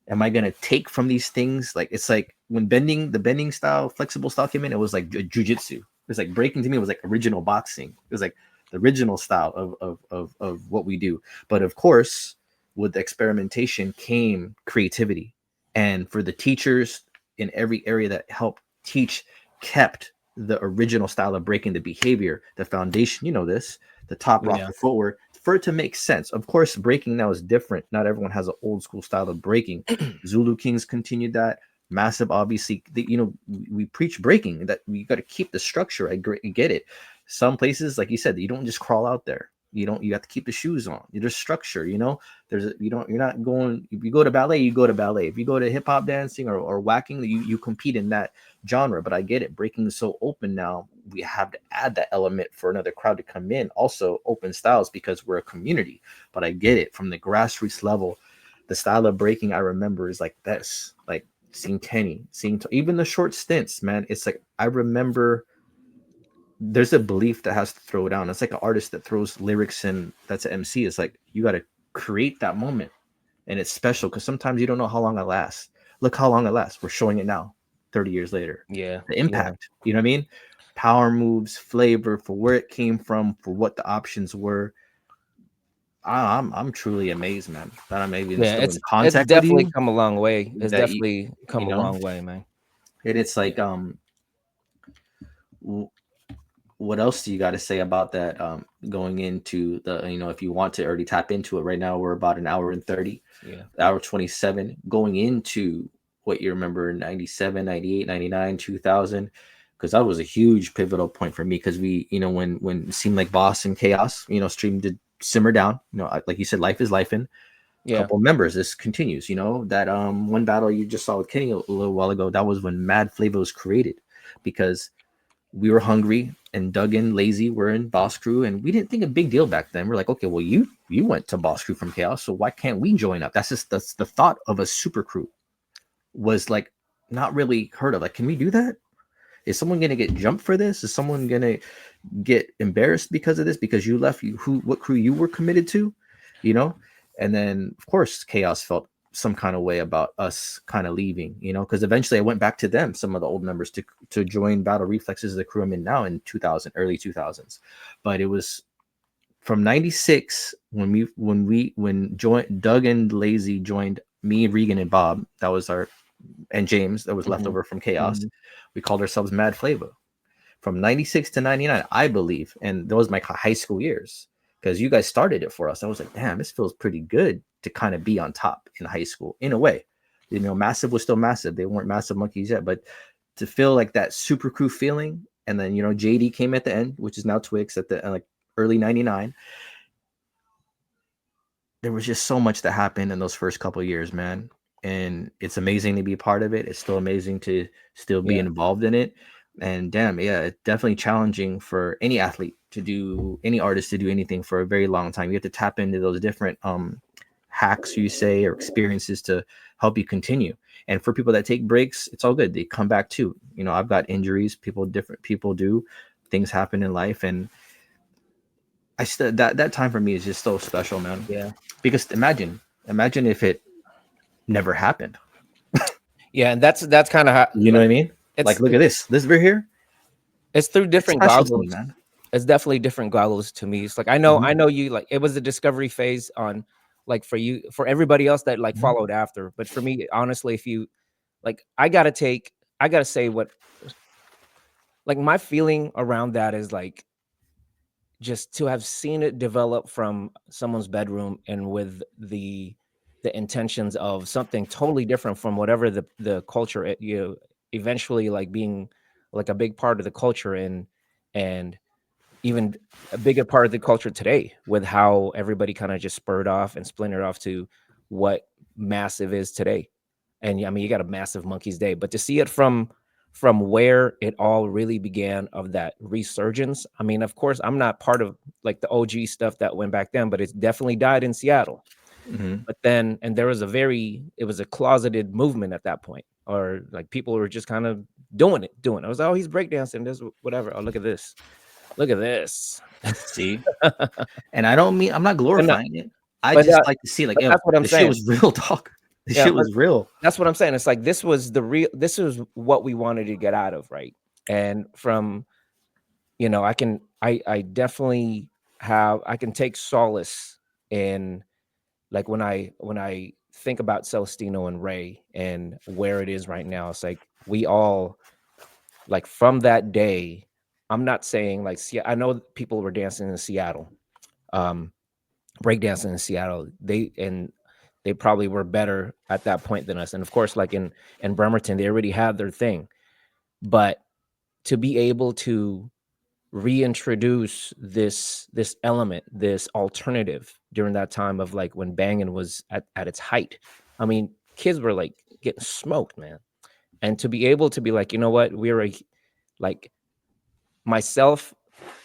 am I gonna take from these things? Like it's like when the bending style, flexible style came in, it was like jujitsu. It was like breaking to me was like original boxing. It was like the original style of what we do. But of course, with experimentation came creativity. And for the teachers in every area that helped teach, kept the original style of breaking, the behavior, the foundation, this, the top rock, yeah, the footwork, for it to make sense. Of course, breaking now is different. Not everyone has an old school style of breaking. Zulu Kings continued that. Massive, obviously, we preach breaking, that we got to keep the structure. I get it. Some places, like you said, you don't just crawl out there. You have to keep the shoes on. There's structure. You're not going. If you go to ballet, you go to ballet. If you go to hip hop dancing or whacking, you compete in that genre. But I get it. Breaking is so open now. We have to add that element for another crowd to come in. Also, open styles because we're a community. But I get it from the grassroots level. The style of breaking I remember is like this, like seeing Kenny, even the short stints, man. It's like I remember there's a belief that has to throw down. It's like an artist that throws lyrics in. That's an MC. It's like you got to create that moment, and it's special because sometimes you don't know how long it lasts. Look how long it lasts. We're showing it now, 30 years later. yeah, The yeah. impact. You know what I mean? Power moves, flavor, for where it came from, for what the options were. I'm truly amazed, man. That I'm even Yeah, still in it's contact with definitely you. come a long way. It's That you definitely you come a know, long way, man. and it's Yeah. like what else do you got to say about that? Going into the, if you want to already tap into it right now, we're about an hour and 30, Yeah. hour 27, going into what you remember in 97, 98, 99, 2000, because that was a huge pivotal point for me. Because we, when it seemed like Boss and Chaos, stream did simmer down, like you said, life is life in Yeah. couple members. This continues, that one battle you just saw with Kenny a little while ago, that was when Mad Flava was created, because we were hungry and Duggan, Lazy were in Boss Crew, and we didn't think a big deal back then. We're like, okay, well, you went to Boss Crew from Chaos, so why can't we join up? That's the thought of a super crew was like not really heard of. Like, can we do that? Is someone gonna get jumped for this? Is someone gonna get embarrassed because of this? Because you left what crew you were committed to, you know? And then of course Chaos felt some kind of way about us kind of leaving, because eventually I went back to them, some of the old members, to join Battle Reflexes, the crew I'm in now in 2000, early 2000s. But it was from 96 when Doug and Lazy joined me, Regan and Bob, that was our, and James, that was left Hmm. over from Chaos. Hmm. We called ourselves Mad Flava from 96 to 99, I believe. And those my high school years, because you guys started it for us. I was like, damn, this feels pretty good to kind of be on top in high school in a way. Massive was still massive. They weren't massive monkeys yet, but to feel like that super crew feeling. And then, JD came at the end, which is now Twix at the like early 99. There was just so much that happened in those first couple of years, man. And it's amazing to be a part of it. It's still amazing to still be Yeah. involved in it. And damn, yeah, it's definitely challenging for any athlete to do, any artist to do anything for a very long time. You have to tap into those different hacks, you say, or experiences to help you continue. And for people that take breaks, it's all good. They come back too. I've got injuries. Different people do. Things happen in life, and I still that time for me is just so special, man. Yeah. Because imagine if it never happened. Yeah, and that's kind of how, You know what I mean? Like, it's look at this. This right here. it's through It's different special to me, goggles. man. It's definitely different goggles to me. It's like Mhm, I know you, like, it was a discovery phase on, like, for you, for everybody else that like mhm. followed after. But for me, honestly, if you like, I gotta say what, like, my feeling around that is like, just to have seen it develop from someone's bedroom and with the intentions of something totally different from whatever the culture, eventually like being like a big part of the culture, and even a bigger part of the culture today, with how everybody kind of just spurred off and splintered off to what massive is today. And I mean, you got a massive Monkey's Day, but to see it from where it all really began, of that resurgence. I mean, of course, I'm not part of like the OG stuff that went back then, but it's definitely died in Seattle. Mhm. But then, and there was it was a closeted movement at that point, or like people were just kind of doing it. I was like, oh, he's breakdancing, this, whatever. Oh, look at this. See? And I don't mean I'm not And glorifying it. I but just like to see like, but yo, that's what I'm the shit saying. was real talk. The Yeah, shit was real. that's what I'm saying. It's like, this was what we wanted to get out of, right? And from, I definitely I can take solace in, like, when I think about Celestino and Ray and where it is right now. It's like, we all, like, from that day, I'm not saying like, see, I know people were dancing in Seattle, um, breakdancing in Seattle. They probably were better at that point than us. And of course, like in Bremerton, they already had their thing. But to be able to reintroduce this element, this alternative, during that time of like when banging was at its height. I mean, kids were like getting smoked, man. And to be able to be like, you know what, we're like, myself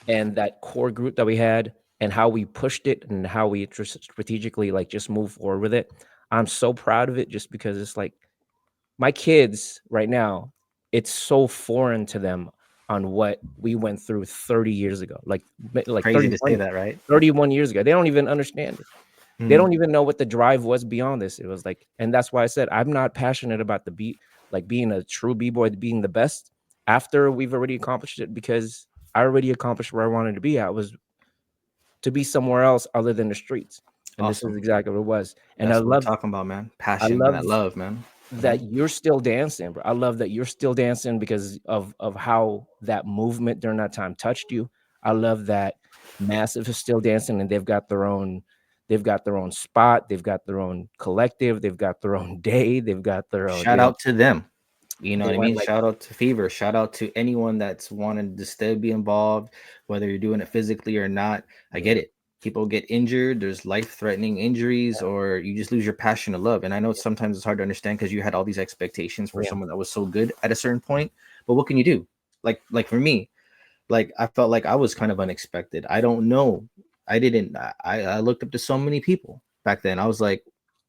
and that core group that we had, and how we pushed it and how we strategically like just move forward with it. I'm so proud of it, just because it's like, my kids right now, it's so foreign to them on what we went through 30 years ago, like Crazy to say that, right? 31 years ago. They don't even understand it. They Mhm. don't even know what the drive was beyond this. It was like, and that's why I said I'm not passionate about the beat, like being a true b-boy, being the best after we've already accomplished it, because I already accomplished where I wanted to be. I was to be somewhere else other than the streets. And this is Awesome. exactly what it was. And That's what we're talking about, man. I Passion and love that love, man. that Mhm. you're still dancing, bro. I love that you're still dancing because of how that movement during that time touched you. I love that Massive is still dancing, and they've got their own spot, they've got their own collective, they've got their own day, they've got their own, Shout out to them. You know they what I went mean? like, Shout out to Fever. Shout out to anyone that's wanted to still be involved, whether you're doing it physically or not. I yeah, get it. People get injured. There's life-threatening injuries, or you just lose your passion to love. And I know sometimes it's hard to understand because you had all these expectations for yeah, someone that was so good at a certain point. But what can you do? Like for me, like I felt like I was kind of unexpected. I don't know. I didn't. I looked up to so many people back then. I was like,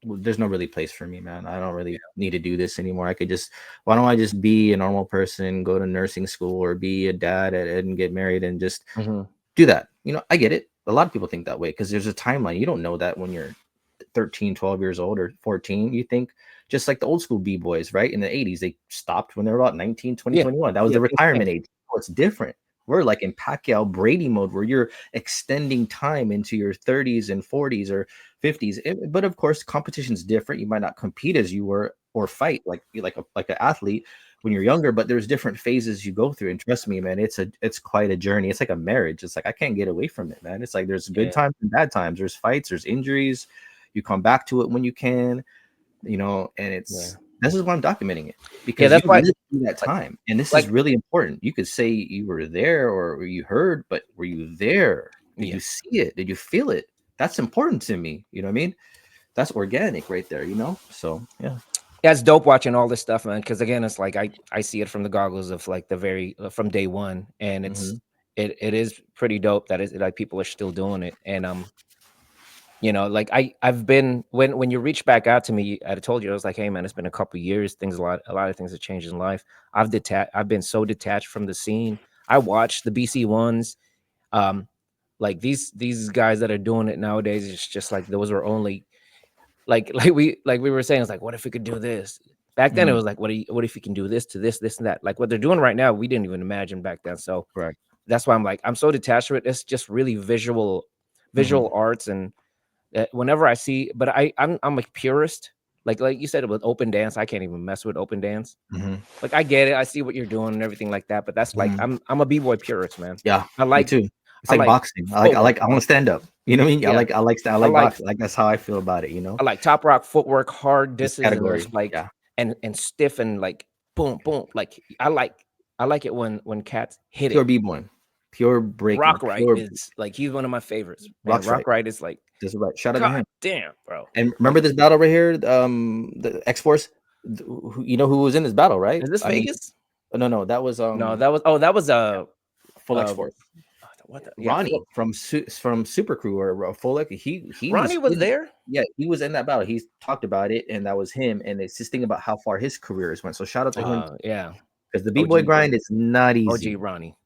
"Well, there's no really place for me, man. I don't really need to do this anymore. I could just, why don't I just be a normal person, go to nursing school, or be a dad and get married and just mhm, do that." I get it. A lot of people think that way because there's a timeline. You don't know that when you're 13, 12 years old or 14. You think just like the old school b-boys, right? In the 80s, they stopped when they were about 19, 20, yeah, 21. That was yeah, the things change. retirement age. Oh, it's different. We're like in Pacquiao Brady mode where you're extending time into your 30s and 40s or 50s. But of course, competition's different. You might not compete as you were or fight like an athlete when you're younger, but there's different phases you go through. And trust me, man, it's quite a journey. It's like a marriage. It's like I can't get away from it, man. It's like there's good Yeah, times and bad times. There's fights, there's injuries. You come back to it when you can, and yeah, this is why I'm documenting it yeah. because you That's why, lived through that like, time, and this is like, really important. You could say you were there or you heard, but were you there? Did yeah. you see it? Did you feel it? That's important to me. You know what I mean? That's organic right there. So yeah. Yeah, it's dope watching all this stuff, man. Because again, it's like I see it from the goggles of like the very from day one, and Hmm. it is pretty dope that it's like people are still doing it. And like I've been, when you reach back out to me, I told you, I was like, hey man, it's been a couple years. A lot of things have changed in life. I've been so detached from the scene. I watched the BC ones. Um, Like these guys that are doing it nowadays, it's just like those were only like we were saying, it's like, what if we could do this? Back then it Mhm. was like, what if you can do this to this and that? Like what they're doing right now, we didn't even imagine back then. So Correct. that's why I'm like, I'm so detached from it. It's just really Mhm. visual arts. And whenever I see, but I'm a purist. Like you said with open dance, I can't even mess with open dance. Mhm. Like I get it, I see what you're doing and everything like that. But that's like Mhm. I'm a b-boy purist, man. Yeah, I me like too. It's I like like boxing. footwork. I wanna stand up. You know what I mean? Yeah, I I like like boxing. Like, that's how I feel about it, you know? I like top rock footwork, hard This disses, and those category. like Yeah. and stiff and like boom boom. Like I like it when cats hit Pure it. b-boying, pure breaking, Rock Right pure is like he's one of my favorites, man. Rock's right. Rock Right is like, That's right. Shout out to god him. damn, bro. And Like, remember this battle right here, the X-Force? Who, you know who was in this battle, right? is this I mean, Vegas? no, that was No, that was full uh X-Force. what the, yeah, Ronnie from Super Crew or Full X. He was Ronnie was in, there. yeah, he was in that battle. He talked about it, and that was him. And it's just thinking about how far his career has went. So shout out to him Yeah, because the OG b-boy grind is not OG easy. Ronnie.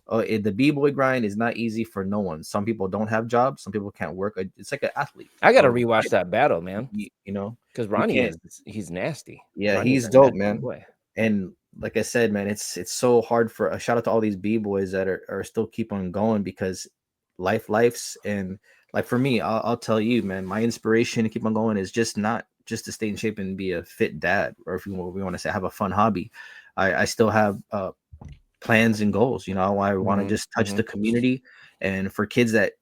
The b-boy grind is not easy for no one. Some people don't have jobs. Some people can't work. It's like an athlete. I gotta Or rewatch that battle, man, you know, because you Ronnie can't. is he's nasty. Yeah, Ronnie is he's a dope, nasty man. boy. And like I said, man, it's so hard for a shout out to all these b-boys that are still keep on going because life's and like for me, I'll tell you, man, my inspiration to keep on going is just not just to stay in shape and be a fit dad, or if we want to say have a fun hobby. I still have plans and goals. You know, I want to Hmm. just touch Hmm. the community, and for kids that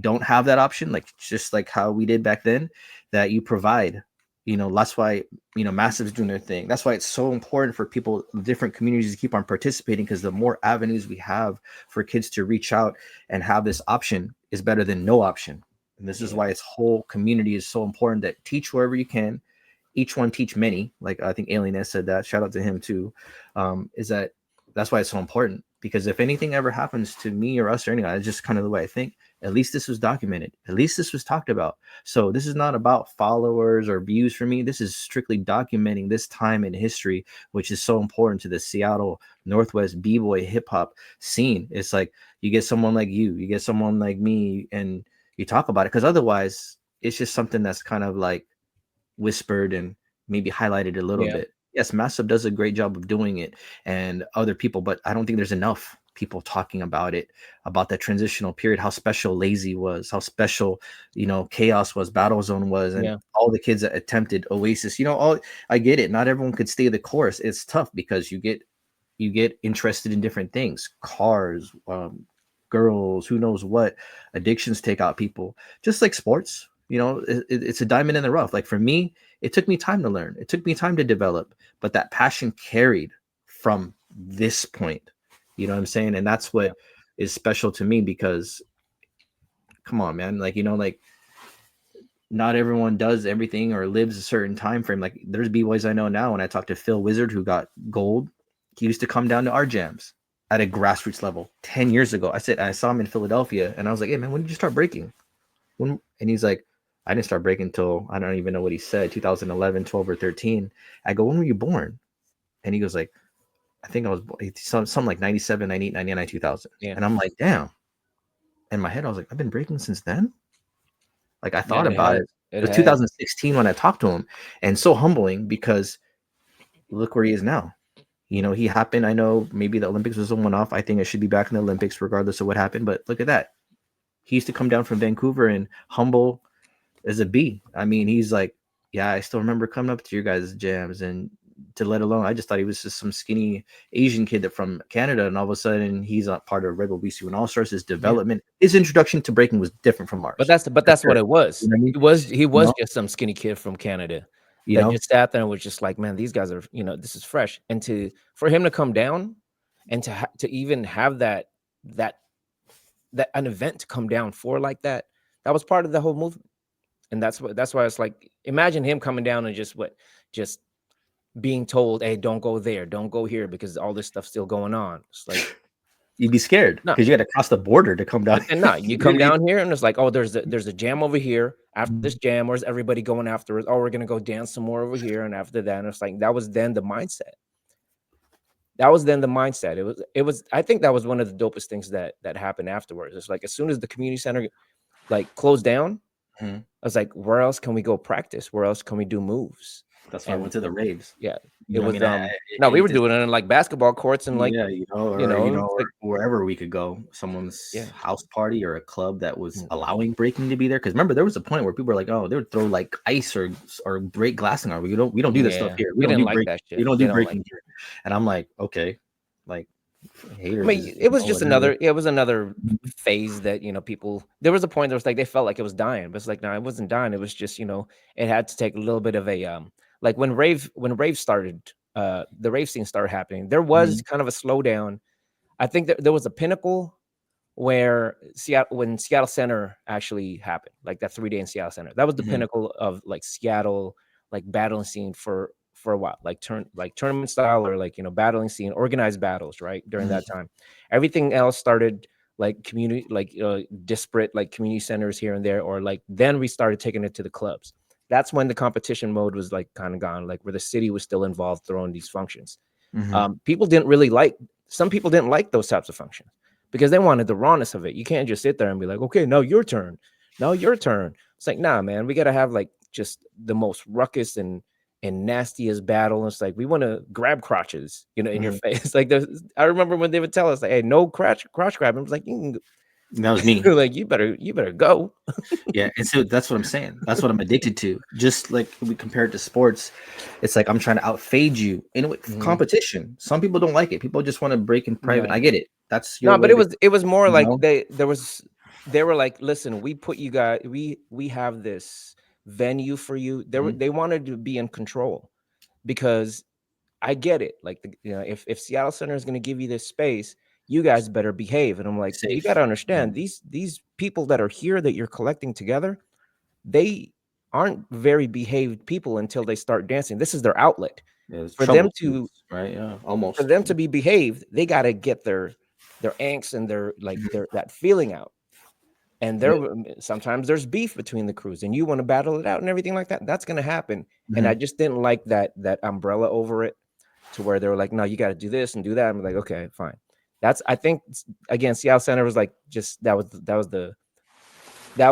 don't have that option, like just like how we did back then, that you provide. You know, that's why Massive's doing their thing. That's why it's so important for people, different communities, to keep on participating because the more avenues we have for kids to reach out and have this option is better than no option. And this is Yeah, why its whole community is so important. That teach wherever you can, each one teach many. Like I think Alien has said that. Shout out to him too. Is that that's why it's so important because if anything ever happens to me or us or anyone, it's just kind of the way I think. At least this was documented. At least this was talked about. So this is not about followers or views for me. This is strictly documenting this time in history, which is so important to the Seattle Northwest b-boy hip hop scene. It's like you get someone like you get someone like me, and you talk about it because otherwise it's just something that's kind of like whispered and maybe highlighted a little yeah, bit. Yes, Massive does a great job of doing it and other people, but I don't think there's enough people talking about it, about that transitional period, how special Lazy was, how special, Khaos was, BattleZone was, and yeah, all the kids that attempted Oasis. All I get it. Not everyone could stay the course. It's tough because you get interested in different things, cars, girls, who knows what. Addictions take out people, just like sports. It's a diamond in the rough. Like for me, it took me time to learn, it took me time to develop, but that passion carried from this point. You know what I'm saying? And that's yeah. what is special to me because come on, man, like not everyone does everything or lives a certain time frame. Like there's b-boys I know now. When I talked to Phil Wizard, who got gold, he used to come down to our jams at a grassroots level 10 years ago. I saw him in Philadelphia, and I was like, hey man, when did you start breaking? And he's like, I didn't start breaking until, I don't even know what he said, 2011, 12 or 13. I go, when were you born? And he goes like, I think I was something like 97, 98, 99, 2000. Yeah, And I'm like, damn. In my head, I was like, I've been breaking since then. Like I thought man, it about has, it. it It was has. 2016 when I talked to him, and so humbling because look where he is now. He happened. I know maybe the Olympics was a one off. I think it should be back in the Olympics regardless of what happened. But look at that. He used to come down from Vancouver and humble as a B. I mean, he's like, yeah, I still remember coming up to your guys' jams, and to let alone, I just thought he was just some skinny Asian kid that from Canada, and all of a sudden he's a part of Red Bull BC and All Stars. His Yeah, development, his introduction to breaking was different from but ours, that's for what sure. it was. You know what I mean? He You was know, just some skinny kid from Canada you that know, just sat there and was just like, man, these guys are, this is fresh. And for him to come down and to even have that an event to come down for like that was part of the whole movement. And that's why it's like, imagine him coming down and just being told, hey, don't go there, don't go here, because all this stuff's still going on. It's like, you'd be scared no. because you got to cross the border to come down. But then, no, you You know come what I mean? down here and it's like, oh, there's a jam over here. After this jam, where's everybody going afterwards? Oh, we're gonna go dance some more over here, and after that, and it's like that was then the mindset. that was then the mindset. It was I think that was one of the dopest things that happened afterwards. It's like as soon as the community center like closed down, Mhm. I was like, where else can we go practice? Where else can we do moves? That's why I And went to the raves. yeah, You it know what I was mean? no, we It were just doing it in like basketball courts and like, yeah, it's or like wherever we could go, someone's yeah. house party or a club that was Mm. allowing breaking to be there. Because remember, there was a point where people were like, "Oh, they would throw like ice or break glass in our. We don't do this stuff Yeah, here. they didn't like that We shit. don't They do don't like breaking here." And I'm like, okay, like I haters mean, is it was just whatever. another. It was another Mhm, phase that people. There was a point that was like they felt like it was dying, but it's like no, it wasn't dying. It was just it had to take a little bit of a like when rave started, the rave scene started happening. There was mhm, kind of a slowdown. I think that there was a pinnacle where Seattle Center actually happened, like that 3 day in Seattle Center. That was the mhm, pinnacle of like Seattle, like battling scene for a while, like tournament style or like battling scene, organized battles, right? During that mhm, time, everything else started like community, like disparate like community centers here and there, or like then we started taking it to the clubs. That's when the competition mode was like kind of gone, like where the city was still involved throwing these functions. mhm. People didn't really like Some people didn't like those types of functions because they wanted the rawness of it. You can't just sit there and be like, okay, now your turn. Now your turn. It's like, nah, man, we gotta have like just the most ruckus and nastiest battle. It's like we want to grab crotches, in your Mhm. face. Like I remember when they would tell us, like, hey, no crotch grabbing. I was like, That was me. like you better go. Yeah, and so that's what I'm saying. That's what I'm addicted to. Just like we compare it to sports, it's like I'm trying to outfade you in a Mhm. competition. Some people don't like it. People just want to break in private. I Right. get it. That's your No, but way it to, was it was more you like know. they were like, listen, we put you guys we have this venue for you. Mhm. They wanted to be in control because I get it. Like if Seattle Center is going to give you this space, you guys better behave. And I'm like, you got Safe. to Yeah. understand these people that are here that you're collecting together, they aren't very behaved people until they start dancing. This is their outlet. Yeah, it's For them troubleshoots, right? Yeah, for almost. them to be behaved, they got to get their angst and their like Mhm. their that feeling out. And Yeah. sometimes there's beef between the crews and you want to battle it out and everything like that. That's going to happen. And I Mhm. just didn't like that umbrella over it to where they were like, no, you got to do this and do that. I'm like, okay, fine. I think again, Seattle Center was like just that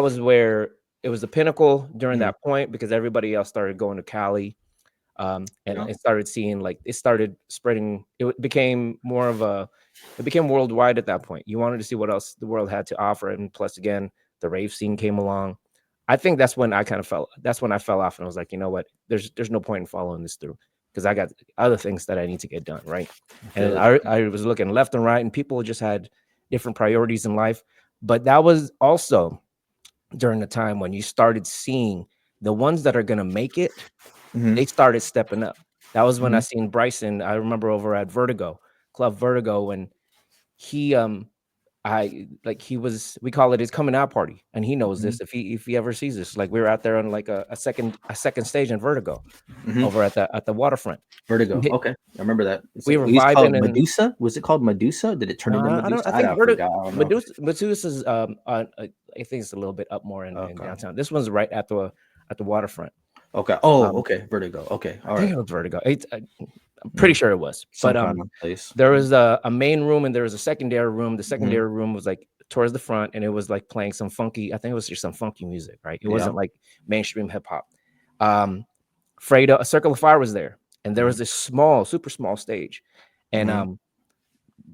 was where it was the pinnacle during Mhm. that point because everybody else started going to Cali. And Yeah. it started seeing like it started spreading. Became more of it became worldwide at that point. You wanted to see what else the world had to offer. And plus, again, the rave scene came along. I think that's when I fell off and I was like, you know what? There's no point in following this through because I got other things that I need to get done. Right. I And feel it. I was looking left and right and people just had different priorities in life. But that was also during the time when you started seeing the ones that are going to make it, Mhm. they started stepping up. That was when I Mhm. seen Bryson. I remember over at Club Vertigo, when he I like he was we call it his coming out party, and he knows Mhm. this if he ever sees this. Like we were out there on like a second stage in Vertigo Mhm. over at the waterfront. Vertigo. We Okay, I remember that. we were We used to call it vibing and Medusa. Was it called Medusa? Did it turn into I don't. I Medusa? think I forgot. I don't know. Medusa is I think it's a little bit up more in Okay. downtown. This one's right at the waterfront. Okay. Oh, Um, okay. Vertigo. Okay. I All think right. it was Vertigo. I'm pretty Mhm. sure it was, Some but kind of place. there was a main room and there was a secondary room. The Mhm. secondary room was like towards the front, and it was like playing some funky. I think it was just some funky music, right? It Yeah. wasn't like mainstream hip hop. Um, Fredo, a Circle of Fire was there, and there Mhm. was this small, super small stage, and Mhm.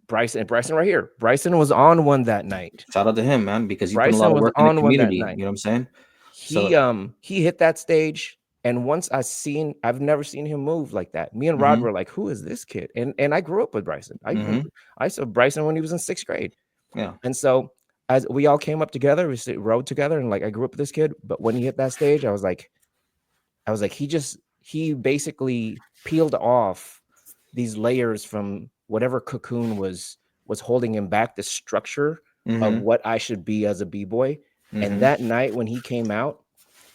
Bryson right here. Bryson was on one that night. Shout out to him, man, because he's putting a lot Bryson of was work in the on one that community. night. You know what I'm saying? He So, he hit that stage, and I've never seen him move like that. Me and Rod mhm, were like, who is this kid? And I grew up with Bryson. mhm, I saw Bryson when he was in 6th grade. yeah, And so as we all came up together, rode together, and like I grew up with this kid. But when he hit that stage, I was like, he basically peeled off these layers from whatever cocoon was holding him back, the structure of mhm, what I should be as a b-boy. And mhm, that night when he came out,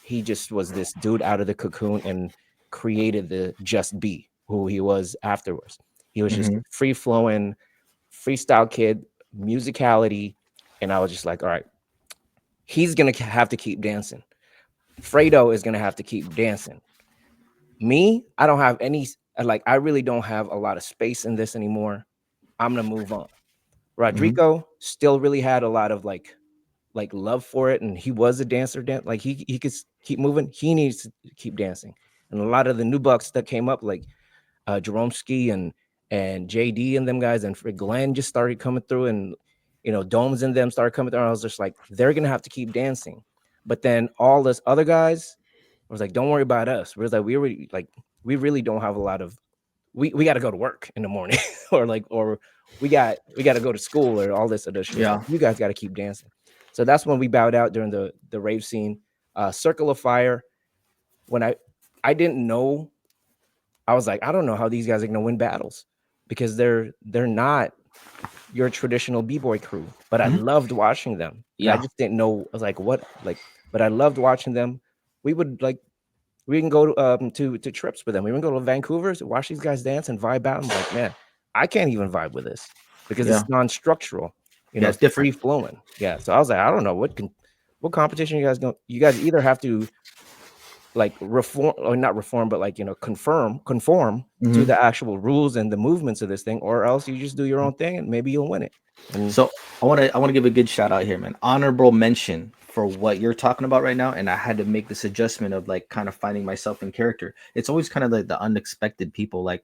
he just was this dude out of the cocoon and created the Just Be who he was afterwards. He was just mhm. free flowing, freestyle kid, musicality. And I was just like, all right, he's gonna have to keep dancing. Fredo is gonna have to keep dancing. Me, I don't have any. And like, I really don't have a lot of space in this anymore. I'm gonna move on. Mhm. Rodericko still really had a lot of like love for it, and he was a dancer. Like he could keep moving. He needs to keep dancing. And a lot of the new bucks that came up, like Jeromeskee and JD and them guys, and Glenn just started coming through, and Domes and them started coming through. And I was just like, they're gonna have to keep dancing. But then all this other guys, I was like, don't worry about us. We're like, we really don't have a lot of we got to go to work in the morning or we got to go to school or all this other shit. It's like, Yeah. you guys got to keep dancing. So that's when we bowed out during the rave scene. Circle of Fire, when I didn't know, I was like, I don't know how these guys are gonna win battles, because they're not your traditional b-boy crew, but I Mhm. loved watching them, and I Yeah. just didn't know, I was like, what, like, but I loved watching them. We would like we can go to trips with them. We can go to Vancouver to watch these guys dance and vibe out. I'm like, man, I can't even vibe with this because Yeah. it's non-structural. Yeah. It's It's free different. flowing. Yeah. So I was like, I don't know what competition you guys going. You guys either have to like reform, or not reform, but like conform to Mhm. the actual rules and the movements of this thing, or else you just do your own thing and maybe you'll win it. And So I want to give a good shout out here, man. Honorable mention for what you're talking about right now, and I had to make this adjustment of like kind of finding myself in character. It's always kind of like the unexpected people. Like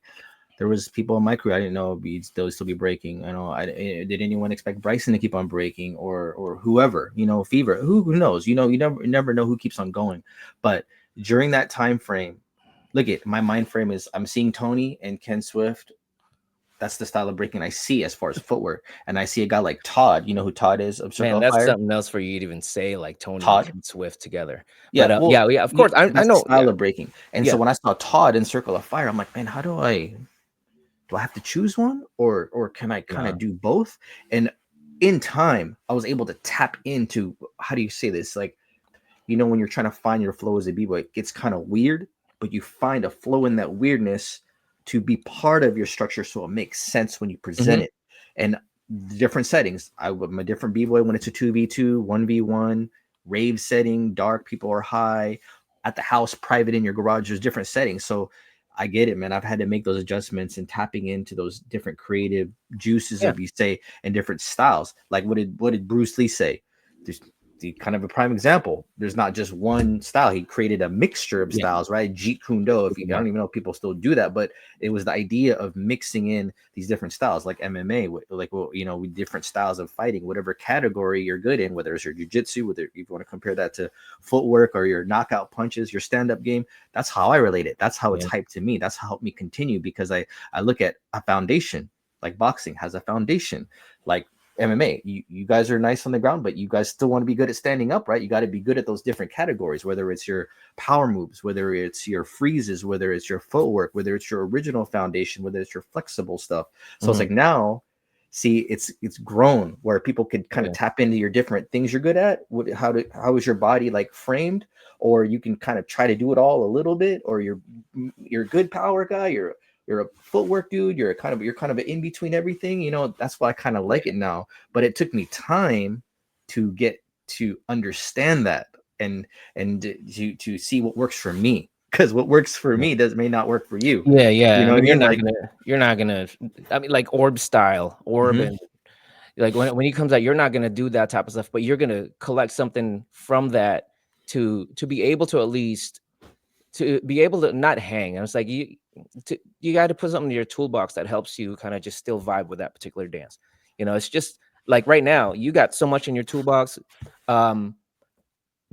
there was people in my career I didn't know they'll still be breaking. I know did anyone expect Bryson to keep on breaking or whoever, Fever. Who knows? You never know who keeps on going. But during that time frame, look at my mind frame is I'm seeing Tony and Ken Swift. That's the style of breaking I see as far as footwork. And I see a guy like Todd. You know who Todd is of man, Circle of that's Fire? something else for you to even say, like Tony and Todd. Ken Swift together. But Yeah, well, yeah, yeah, of course, I that's the know. style Yeah, of breaking. And so yeah, when I saw Todd in Circle of Fire, I'm like, man, how do I have to choose one or can I kind no, of do both? And in time, I was able to tap into how do you say this? Like, when you're trying to find your flow as a b-boy, it gets kind of weird, but you find a flow in that weirdness to be part of your structure so it makes sense when you present hmm, it. And different settings. I'm a different b-boy when it's a 2v2, 1v1, rave setting, dark, people are high, at the house, private in your garage, there's different settings. So I get it, man. I've had to make those adjustments and tapping into those different creative juices, yeah, if you say, and different styles. Like what did Bruce Lee say? There's the kind of a prime example. There's not just one style. He created a mixture of yeah, styles, right? Jeet Kune Do. I yeah, don't even know if people still do that, but it was the idea of mixing in these different styles, like MMA, like with different styles of fighting, whatever category you're good in, whether it's your jujitsu, whether if you want to compare that to footwork or your knockout punches, your stand-up game. That's how I relate it. That's how it's yeah, hyped to me. That's how helped me continue because I look at a foundation. Like boxing has a foundation. Like MMA, you guys are nice on the ground, but you guys still want to be good at standing up, right? You got to be good at those different categories, whether it's your power moves, whether it's your freezes, whether it's your footwork, whether it's your original foundation, whether it's your flexible stuff. So it's hmm, like now, see, it's grown where people could kind of yeah, tap into your different things you're good at. How is your body like framed, or you can kind of try to do it all a little bit, or you're a good power guy, you're a footwork dude, you're kind of an in between everything. That's why I kind of like yeah, it now. But it took me time to get to understand that and to see what works for me. Because what works for yeah. me does may not work for you. Yeah, You yeah. I know what I mean, mean? Like, you're not gonna. I mean, like orb style, orb, mhm, and like when he comes out, you're not gonna do that type of stuff, but you're gonna collect something from that to be able to at least to be able to not hang. And it's like you got to put something in your toolbox that helps you kind of just still vibe with that particular dance. It's just like right now you got so much in your toolbox. Um,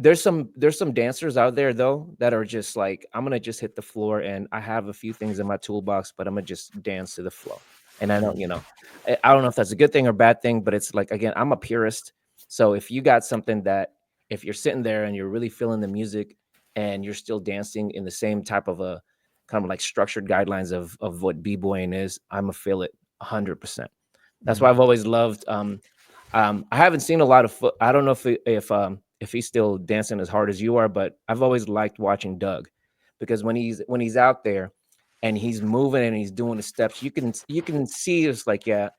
there's some dancers out there though that are just like, I'm gonna just hit the floor and I have a few things in my toolbox, but I'm gonna just dance to the flow. And I don't, I don't know if that's a good thing or bad thing, but it's like, again, I'm a purist. So if you got something that, if you're sitting there and you're really feeling the music and you're still dancing in the same type of a kind of like structured guidelines of what b-boying is, I'm gonna feel it 100%. That's why mhm, I've always loved. I haven't seen a lot of foot. I don't know if he's still dancing as hard as you are, but I've always liked watching Doug, because when he's out there and he's moving and he's doing the steps, you can see it's like, yeah,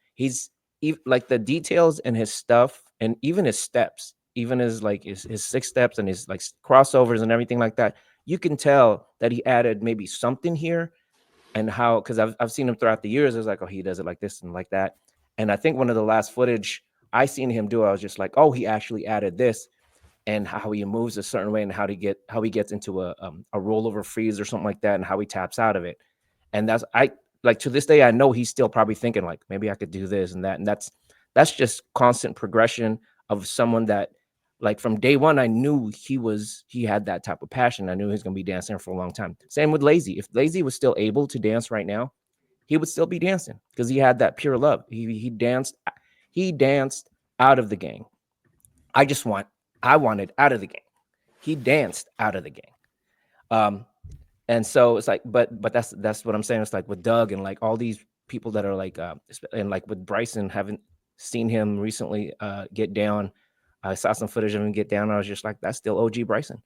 like the details in his stuff and even his steps, even his like his six steps and his like crossovers and everything like that. You can tell that he added maybe something here, and how, because I've seen him throughout the years. It's like, oh, he does it like this and like that. And I think one of the last footage I seen him do, I was just like, oh, he actually added this, and how he moves a certain way, and how he gets into a rollover freeze or something like that, and how he taps out of it. And that's, I like, to this day, I know he's still probably thinking like, maybe I could do this and that. And that's just constant progression of someone that, like, from day one, I knew he had that type of passion. I knew he was gonna be dancing for a long time. Same with Lazy. If Lazy was still able to dance right now, he would still be dancing because he had that pure love. He danced out of the game. I just want I wanted out of the game. He danced out of the game. Um, and so it's like, but that's what I'm saying. It's like with Doug and like all these people that are like, and like with Bryson, haven't seen him recently get down. I saw some footage of him get down. I was just like, that's still OG Bryson.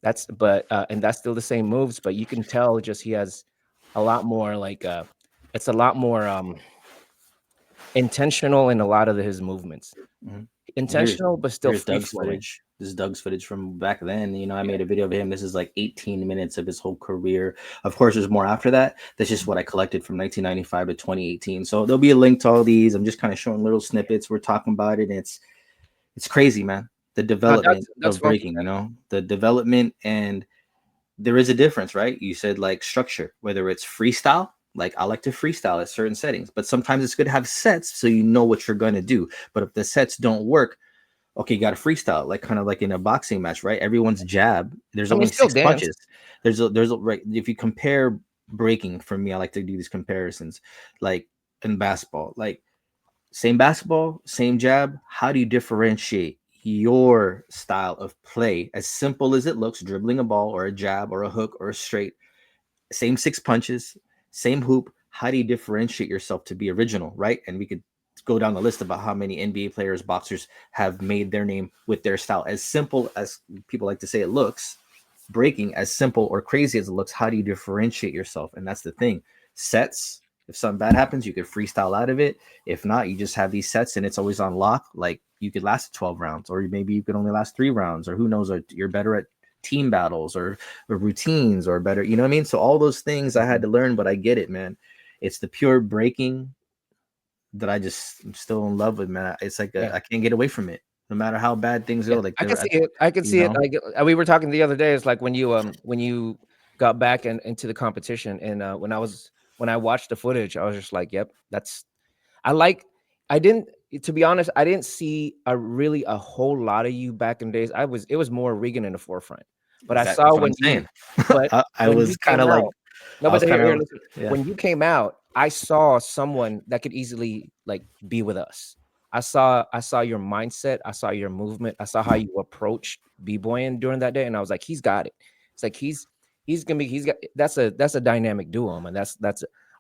That's but and that's still the same moves, but you can tell just he has a lot more like it's a lot more intentional in a lot of his movements. Mhm. Here's Intentional, but still here's free Doug's flowing. footage. This is Doug's footage from back then. You know, I Yeah. made a video of him. This is like 18 minutes of his whole career. Of course, there's more after that. That's just what I collected from 1995 to 2018. So there'll be a link to all these. I'm just kind of showing little snippets. We're talking about it, and it's crazy, man. The development That's of funky, breaking. man. You know, the development, and there is a difference, right? You said like structure, whether it's freestyle. Like I like to freestyle at certain settings, but sometimes it's good to have sets so you know what you're gonna do. But if the sets don't work, okay, you got to freestyle, like kind of like in a boxing match, right? Everyone's jab, there's I mean, only still six dance. punches. Right. If you compare breaking, for me, I like to do these comparisons, like in basketball, like same basketball, same jab. How do you differentiate your style of play? As simple as it looks, dribbling a ball or a jab or a hook or a straight, same six punches, same hoop. How do you differentiate yourself to be original, right? And we could go down the list about how many NBA players, boxers have made their name with their style. As simple as people like to say it looks, breaking, as simple or crazy as it looks, how do you differentiate yourself? And that's the thing. Sets, if something bad happens, you could freestyle out of it. If not, you just have these sets and it's always on lock. Like you could last 12 rounds, or maybe you could only last 3 rounds, or who knows, or you're better at team battles or routines or better, you know what I mean? So all those things I had Mhm. to learn, but I get it, man. It's the pure breaking that I'm still in love with, man. It's like Yeah. I can't get away from it, no matter how bad things Yeah, go. Like I can they're, see it. I can you see it. know, Like we were talking the other day. It's like when you got back into the competition, and when I watched the footage, I was just like, "Yep, that's." I like. I didn't, to be honest, I didn't see a whole lot of you back in days. It was more Regan in the forefront, but I saw that's what I'm when saying. but I when was you kind came of like, out, no, I but was kind here, of, listen. yeah. When you came out, I saw someone that could easily like be with us. I saw your mindset. I saw your movement. I saw how you approached b-boying during that day, and I was like, he's got it. It's like he's gonna be he's got that's a dynamic duo, man. That's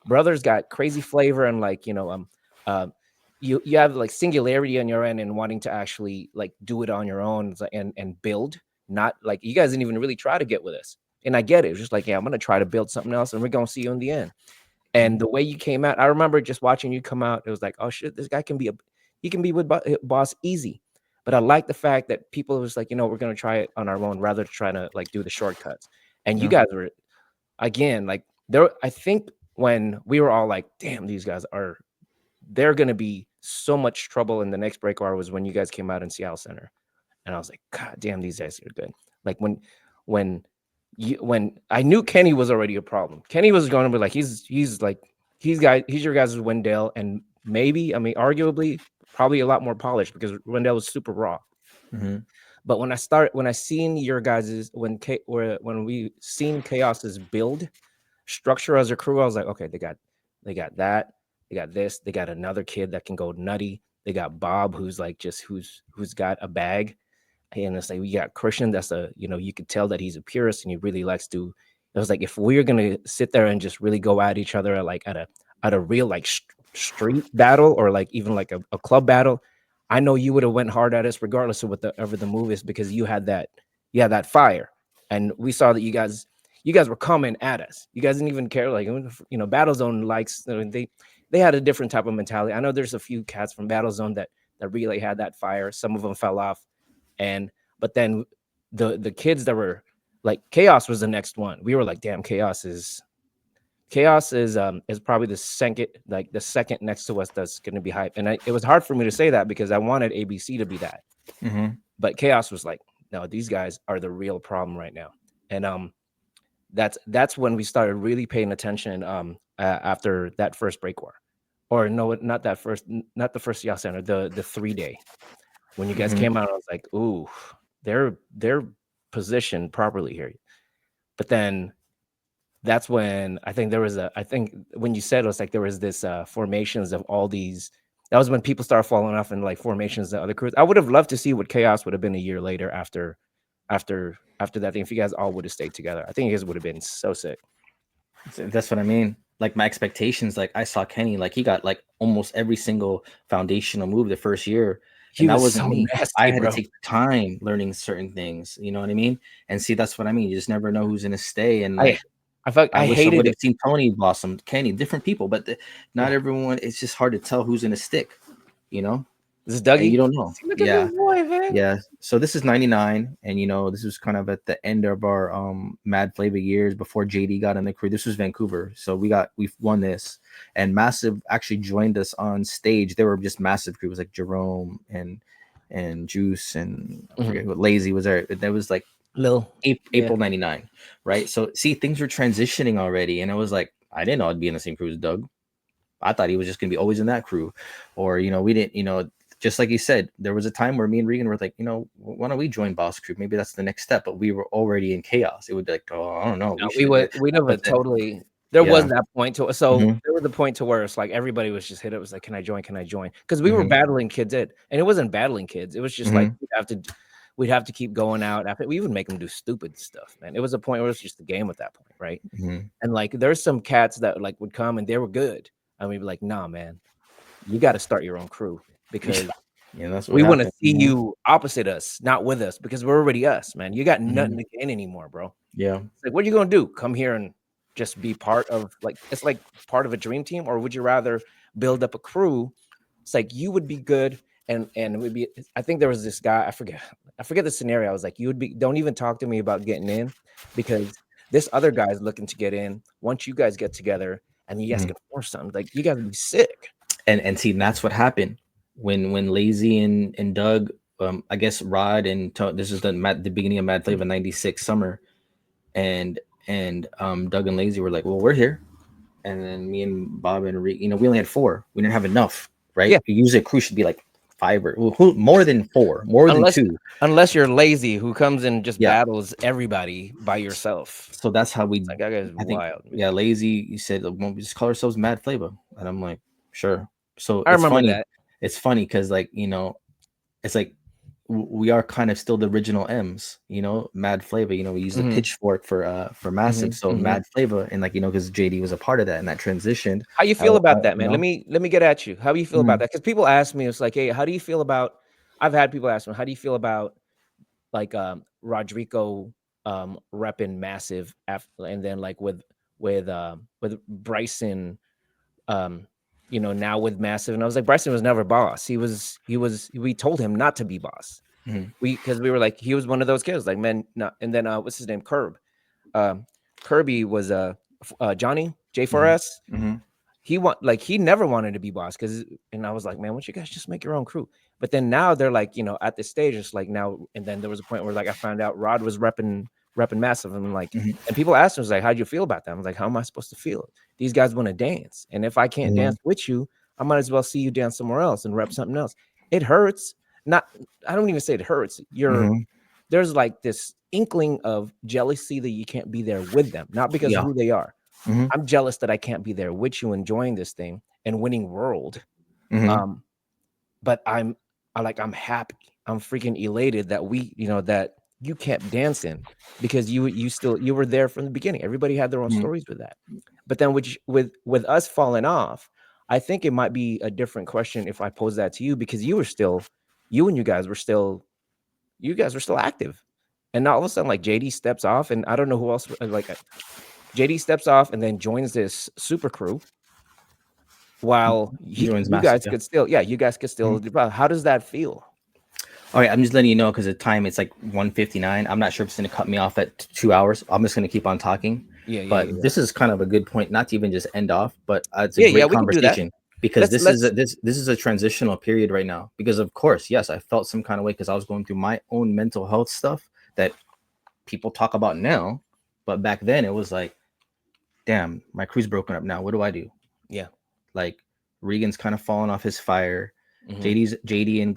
brother's got crazy flavor and like uh, you have like singularity on your end and wanting to actually like do it on your own and build. Not like you guys didn't even really try to get with us, and I get it. It's just like, yeah, I'm gonna try to build something else, and we're gonna see you in the end. And Mhm. the way you came out, I remember just watching you come out. It was like, oh shit, this guy can be he can be with boss easy. But I like the fact that people was like, we're gonna try it on our own rather than trying to like do the shortcuts. And you Yeah. guys were again like there. I think when we were all like, damn, these guys are they're gonna be so much trouble in the next break hour was when you guys came out in Seattle Center. And I was like, God damn, these guys are good. Like when when I knew Kenny was already a problem. Kenny was going to be like he's your guys' Windell, and maybe, I mean, arguably probably a lot more polished because Windell was super raw. Mhm. But when I seen your guys's when we seen Chaos's build structure as a crew, I was like, okay, they got that, they got this, they got another kid that can go nutty. They got Bob, who's like just who's got a bag. And it's like we got Christian. That's you could tell that he's a purist and he really likes to. It was like if we are gonna sit there and just really go at each other like at a real like street battle or like even like a club battle, I know you would have went hard at us regardless of what the move is because you had that fire, and we saw that you guys were coming at us. You guys didn't even care like BattleZone likes they had a different type of mentality. I know there's a few cats from BattleZone that really had that fire. Some of them fell off and but then the kids that were like Chaos was the next one. We were like, damn, Chaos is Khaos is probably the second next to us that's going to be hype. And it was hard for me to say that because I wanted ABC to be that, but Khaos was like, no, these guys are the real problem right now. And that's when we started really paying attention after that first break war, or no, not that first, not the first Yas Center, the 3 day when you guys came out. I was like, ooh, they're positioned properly here. But then that's when I think when you said it was like there was this formations of all these. That was when people started falling off in like formations of other crews. I would have loved to see what Khaos would have been a year later after that thing. If you guys all would have stayed together, I think you guys would have been so sick. That's what I mean. Like my expectations, like I saw Kenny, like he got like almost every single foundational move the first year, He and that was wasn't so me. I nasty, had to bro. take time learning certain things. You know what I mean? And see, that's what I mean. You just never know who's gonna stay. And I like, I felt I I wish I hated would have it. seen Tony blossom, Kenny, different people, but not Yeah, everyone. It's just hard to tell who's gonna stick. You know, this is and you Dougie. don't know. See, look at Yeah. this boy, man. Yeah. So this is 99. And this was kind of at the end of our Mad Flavor years before JD got in the crew. This was Vancouver. So we've won this. And Massive actually joined us on stage. They were just massive crews like Jerome and Juice and I forget what Lazy was there. That was like Lil, yeah. April 99, right? So see, things were transitioning already. And I was like, I didn't know I'd be in the same crew as Doug. I thought he was just gonna be always in that crew. Or, we didn't, just like you said, there was a time where me and Regan were like, why don't we join Boss Crew? Maybe that's the next step. But we were already in Chaos. It would be like, oh, I don't know, No, we should. we never But then, totally. There was yeah, that point to so hmm there was a point to where it's like everybody was just hit. It was like, can I join? Can I join? Because we were hmm battling kids and it wasn't battling kids. It was just like hmm we'd have to keep going out after we would make them do stupid stuff, man. It was a point where it was just a game at that point, right? hmm And like there's some cats that like would come and they were good. And we'd be like, nah, man, you got to start your own crew because yeah, that's what we want to happened. see you opposite us, not with us, because we're already us, man. You got Hmm nothing to gain anymore, bro. Yeah, It's like, what are you gonna do? Come here and just be part of it's like part of a dream team, or would you rather build up a crew? It's like you would be good, and it would be. I think there was this guy. I forget the scenario. I was like, you would be. Don't even talk to me about getting in, because this other guy's looking to get in. Once you guys get together, and you guys hmm can force something, like you guys would be sick. and see, that's what happened when Lazy and Doug. I guess Rod and this is the beginning of Mad Flavor '96 summer, and Doug and Lazy were like, well, we're here. And then me and Bob and Reed, we only had four. We didn't have enough, Yeah, right? Usually a crew should be like five or more than four, more than unless two. unless you're lazy, who comes and just Yeah. battles everybody by yourself. So that's how It's we. like that guy's I think, wild, man. yeah, Lazy. You said, well, we just call ourselves Mad Flavor, and I'm like, sure. So I it's remember funny. that. It's funny because like it's like we are kind of still the original M's, Mad Flavor. We use the Mhm, pitchfork for mhm, Massive, so mhm. Mad Flavor, and like because JD was a part of that, and that transitioned. How you I, feel I about that, man? Let me get at you. How do you feel about Mhm, that? Because people ask me, it's like, hey, how do you feel about? I've had people ask me, how do you feel about like Rodericko repping massive after, and then like with Bryson, um, now with massive, and I was like, Bryson was never boss. We told him not to be boss. mhm, Because we were like, he was one of those kids, like, man, not. And then what's his name, um, Kirby was Johnny mhm, J4S. mhm, He never wanted to be boss and I was like, man, why don't you guys just make your own crew? But then now they're like, at this stage, it's like now, and then there was a point where like I found out Rod was repping massive, and I'm like, mhm, and people asked me, was like, how'd you feel about that? I was like, how am I supposed to feel? These guys want to dance, and if I can't mhm, dance with you, I might as well see you dance somewhere else and rep something else. It hurts. Not, I don't even say it hurts. mhm. There's like this inkling of jealousy that you can't be there with them, not because of Yeah. who they are. Mhm, I'm jealous that I can't be there with you enjoying this thing and winning world. mhm, Um, but I'm happy. I'm freaking elated that that you kept dancing because you were there from the beginning. Everybody had their own mhm. stories with that. But then with us falling off, I think it might be a different question if I pose that to you, because you guys were still active. And now all of a sudden, like JD steps off, and I don't know who else. JD steps off and then joins this super crew, while He joins you Massive. guys Yeah. could still, yeah, you guys could still. Mhm. How does that feel? All right, I'm just letting you know because the time it's like 1:59. I'm not sure if it's gonna cut me off at 2 hours. I'm just gonna keep on talking. But this is kind of a good point, not to even just end off, but it's a Yeah, great we can do that. conversation because Let's this is a transitional period right now. Because of course, yes, I felt some kind of way because I was going through my own mental health stuff that people talk about now, but back then it was like, damn, my crew's broken up now. What do I do? yeah. Like Regan's kind of fallen off his fire. Mm-hmm. JD and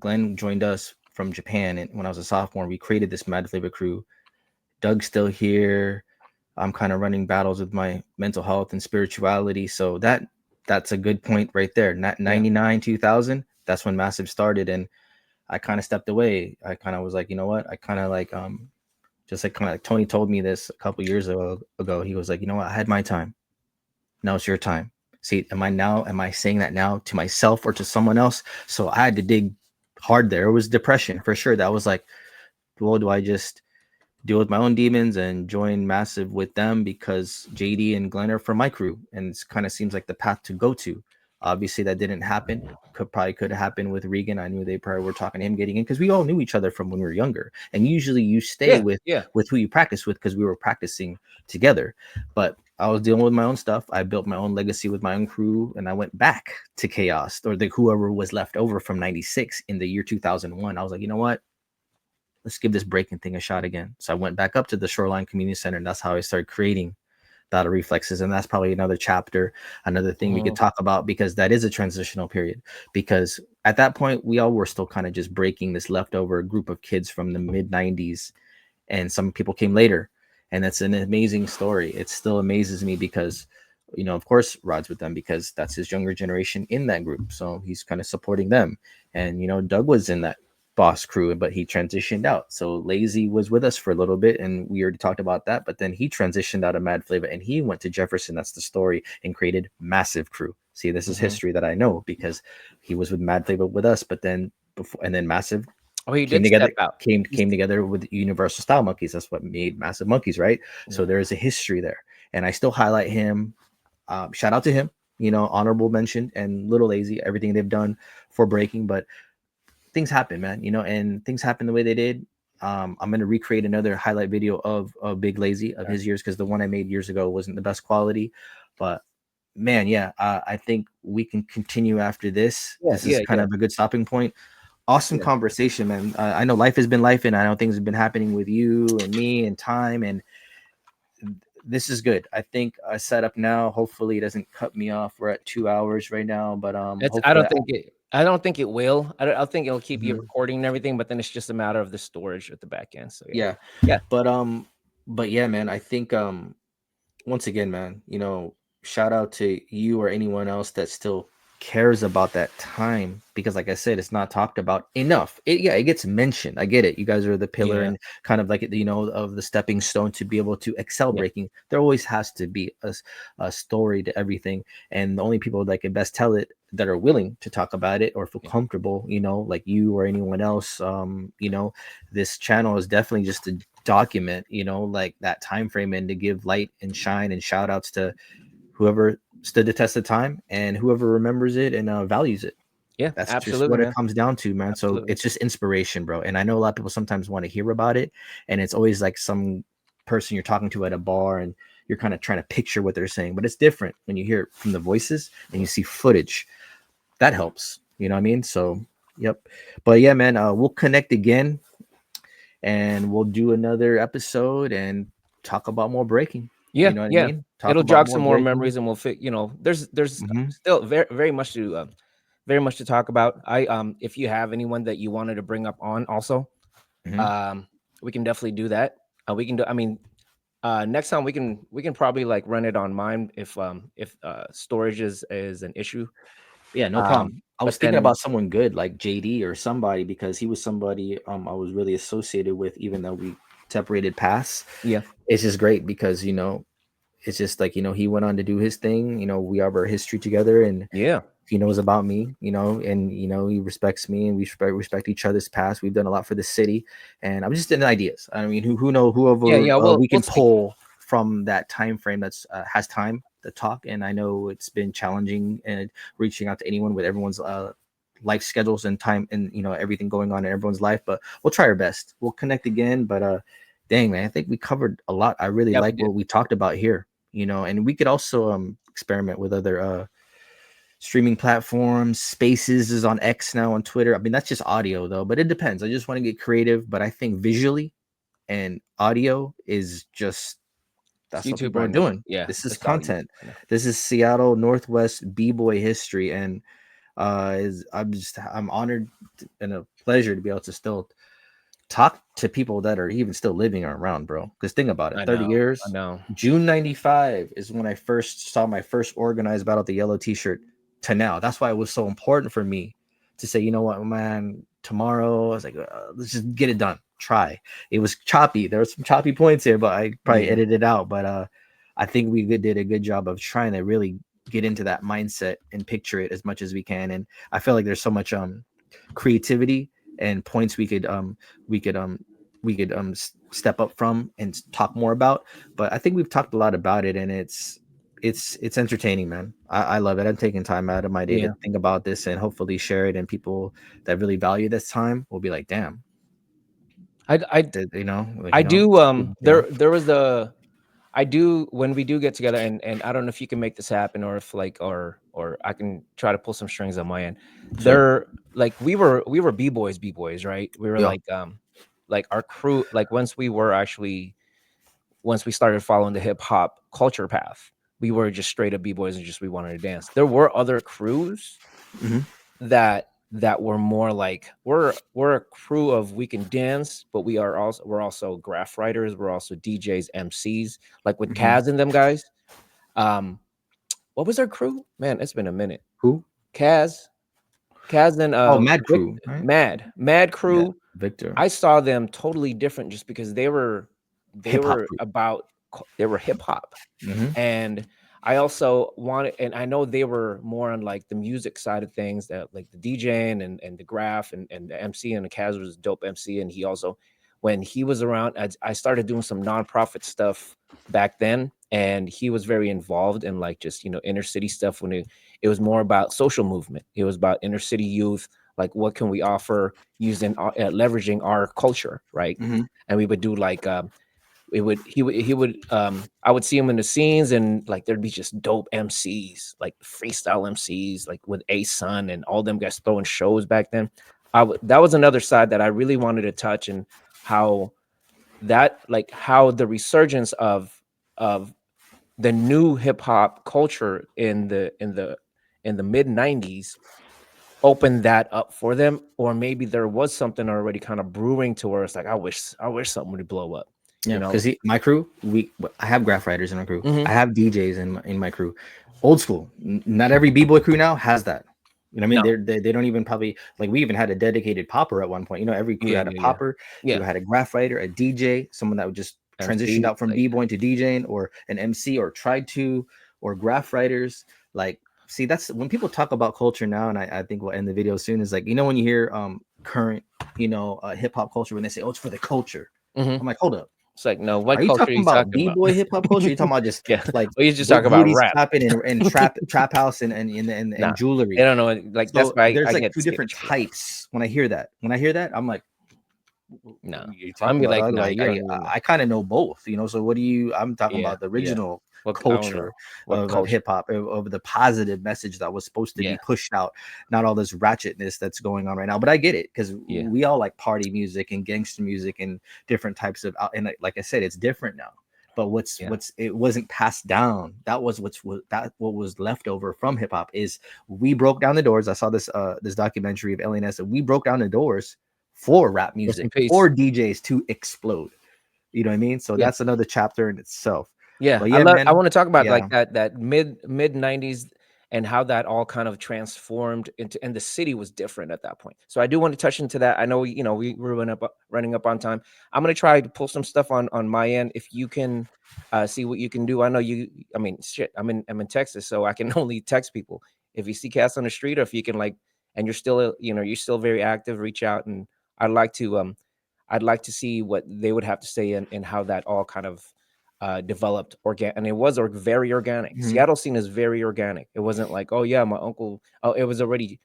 Glenn joined us from Japan, and when I was a sophomore, we created this Mad Flavor crew. Doug's still here. I'm kind of running battles with my mental health and spirituality. So that's a good point right there. 99, 2000, that's when Massive started. And I kind of stepped away. I kind of was like, you know what? I kind of like, just like kind of like Tony told me this a couple years ago. He was like, you know what? I had my time. Now it's your time. See, am I saying that now to myself or to someone else? So I had to dig hard there. It was depression for sure. That was like, well, do I just deal with my own demons and join Massive with them because JD and Glenn are from my crew, and it kind of seems like the path to go to. Obviously, that didn't happen. Could have happened with Regan. I knew they probably were talking to him getting in because we all knew each other from when we were younger. And usually, you stay Yeah, yeah. with who you practice with because we were practicing together. But I was dealing with my own stuff. I built my own legacy with my own crew, and I went back to Khaos or the whoever was left over from '96 in the year 2001. I was like, you know what? Let's give this breaking thing a shot again. So I went back up to the Shoreline Community Center, and that's how I started creating Battle Reflexes. And that's probably another chapter, another thing we could talk about because that is a transitional period. Because at that point, we all were still kind of just breaking this leftover group of kids from the mid 90s, and some people came later. And that's an amazing story. It still amazes me because, you know, of course, Rod's with them because that's his younger generation in that group. So he's kind of supporting them. And, you know, Doug was in that boss crew, but he transitioned out. So Lazy was with us for a little bit, and we already talked about that. But then he transitioned out of Mad Flava and he went to Jefferson. That's the story, and created Massive Crew. See, this is history that I know because he was with Mad Flava with us, but then Massive Oh, he came did together step out. came together with Universal Style Monkeys. That's what made Massive Monkeys, right? So there is a history there, and I still highlight him. Shout out to him, you know, honorable mention, and Little Lazy, everything they've done for breaking. But things happen, man, you know, and things happen the way they did. I'm gonna recreate another highlight video of Big Lazy of his years because the one I made years ago wasn't the best quality. But man, yeah, I think we can continue after this. Yeah, This is yeah, kind yeah, of a good stopping point. Awesome yeah. conversation, man. I know life has been life, and I know things have been happening with you and me and time, and this is good. I think I set up now. Hopefully, it doesn't cut me off. We're at 2 hours right now, but It's hopefully, I don't think it will. I think it'll keep you mhm. recording and everything, but then it's just a matter of the storage at the back end. So yeah. Yeah, Yeah. but yeah, man. I think once again, man, you know, shout out to you or anyone else that still cares about that time because like I said, it's not talked about enough. It gets mentioned. I get it. You guys are the pillar Yeah. and kind of like, you know, of the stepping stone to be able to excel Yeah. breaking. There always has to be a story to everything. And the only people that can best tell it that are willing to talk about it or feel Yeah. comfortable, you know, like you or anyone else, you know, this channel is definitely just to document, you know, like that time frame and to give light and shine and shout outs to whoever stood the test of time and whoever remembers it and values it. Yeah. That's just Absolutely, what it man. comes down to, man. So Absolutely. it's just inspiration, bro. And I know a lot of people sometimes want to hear about it, and it's always like some person you're talking to at a bar and you're kind of trying to picture what they're saying, but it's different when you hear it from the voices and you see footage. That helps, you know what I mean? So yep. But yeah, man, we'll connect again and we'll do another episode and talk about more breaking. You Yeah. know what I Yeah. mean? Talk It'll about jog more some more breaking. memories, and we'll fit. There's Hmm. still very much to talk about. If you have anyone that you wanted to bring up on, also, Hmm. um, we can definitely do that. We can do. I mean, next time we can probably like run it on mine if storage is an issue. Yeah, no problem. I was But thinking then about someone good like JD or somebody because he was somebody I was really associated with, even though we separated paths. yeah, It's just great because you know it's just like you know he went on to do his thing. You know we have our history together, and yeah, he knows about me. You know, and you know he respects me, and we respect each other's past. We've done a lot for the city, and I'm just in ideas. I mean, who know yeah, whoever yeah. we We'll can speak. pull from that time frame that's has time to talk. And I know it's been challenging and reaching out to anyone with everyone's life schedules and time and you know everything going on in everyone's life, but we'll try our best. We'll connect again, but Dang, man, I think we covered a lot. I really Yeah, we like did. what we talked about here, you know, and we could also experiment with other streaming platforms. Spaces is on X now, on Twitter. I mean, that's just audio though, but it depends. I just want to get creative, but I think visually and audio is just, It's that's what YouTube people are right now. doing. Yeah, This is it's all YouTube content. right now. This is Seattle Northwest b-boy history, and is I'm honored and a pleasure to be able to still talk to people that are even still living or around, bro. Because think about it, I 30 know. I years. know. June 95 is when I first saw my first organized battle, the yellow t-shirt, to now. That's why it was so important for me to say, you know what, man, tomorrow, I was like, let's just get it done. Try. It was choppy. There were some choppy points here, but I probably Yeah. edited it out. But I think we did a good job of trying to really get into that mindset and picture it as much as we can. And I feel like there's so much creativity and points we could step up from and talk more about. But I think we've talked a lot about it, and it's entertaining, man. I love it. I'm taking time out of my day to Yeah. think about this and hopefully share it, and people that really value this time will be like, damn, I I you know, like, I you know, do you know. there was the I do when we do get together, and I don't know if you can make this happen, or if like or I can try to pull some strings on my end. Sure. There like we were b boys, right? We were Yeah. like our crew, like once we started following the hip hop culture path, we were just straight up b-boys and just we wanted to dance. There were other crews Hmm. that were more like we're a crew of we can dance, but we're also graph writers, we're also DJs, MCs, like with Hmm. Kaz and them guys. Um, what was our crew? Man, it's been a minute. Who? Kaz, Kaz and Oh, Mad Crew, right? Mad Yeah, Crew. Victor. I saw them totally different just because they Hip hop were crew. about they were hip hop. Hmm. And I also wanted, and I know they were more on like the music side of things, that like the DJing and the graph and the MC, and the Kaz was a dope MC. And he also, when he was around, I started doing some nonprofit stuff back then. And he was very involved in like just, inner city stuff when it was more about social movement. It was about inner city youth, like what can we offer using, leveraging our culture, right? Hmm. And we would do like, it would he would I would see him in the scenes, and like there'd be just dope MCs, like freestyle MCs, like with A Sun and all them guys throwing shows back then. That was another side that I really wanted to touch, and how how the resurgence of the new hip hop culture in the mid 90s opened that up for them, or maybe there was something already kind of brewing to where it's like I wish something would blow up, Yeah, you know. because my crew, I have graph writers in my crew. I Mhm. have DJs in my crew. Old school. Not every b-boy crew now has that. You know what I mean? No. They don't even probably, like, we even had a dedicated popper at one point. You know, every crew Yeah, had a yeah, yeah. popper. You Yeah. had a graph writer, a DJ, someone that would just transitioned MC, out from like b-boy to DJing, or an MC, or tried to, or graph writers. Like, see, that's when people talk about culture now, and I think we'll end the video soon. Is like, you know, when you hear current, hip hop culture, when they say, oh, it's for the culture. mhm. I'm like, hold up. It's like, no, what Are you culture are talking you about talking about? b-boy hip hop culture? Are you talking about just Yeah. like We just talk about booties rap. clapping and trap house and Nah, they jewelry? don't know, like, that's So why there's I like get two scared different straight. types when I hear that. When I hear that, I'm like, what No. are you I'm talking be about, like, dog? "Nah, Like you don't even know." I kind of know both, you know. So what do you? I'm talking Yeah, about the yeah. original I don't know. culture What of culture? hip hop, of the positive message that was supposed to be Yeah, pushed out, not all this ratchetness that's going on right now. But I get it, because yeah, we all like party music and gangster music and different types of, and like I said, it's different now. But yeah. it wasn't passed down. That was what was left over from hip hop. Is we broke down the doors. I saw this documentary of LNS, and we broke down the doors for rap Rest in music, peace. for DJs to explode. You know what I mean? So Yeah. that's another chapter in itself. Yeah, But yeah, I man. wanna talk about, Yeah. like, that mid 90s, and how that all kind of transformed into, and the city was different at that point. So I do want to touch into that. I know, we're running up on time. I'm gonna try to pull some stuff on my end. If you can, see what you can do. I mean, shit, I'm in Texas, so I can only text people. If you see cats on the street, or if you can, like, and you're still very active, reach out, and I'd like to, um I'd like to see what they would have to say, and how that all kind of developed organic. And it was very organic. Mhm. Seattle scene is very organic. It wasn't like, oh yeah, my uncle. Oh, it was already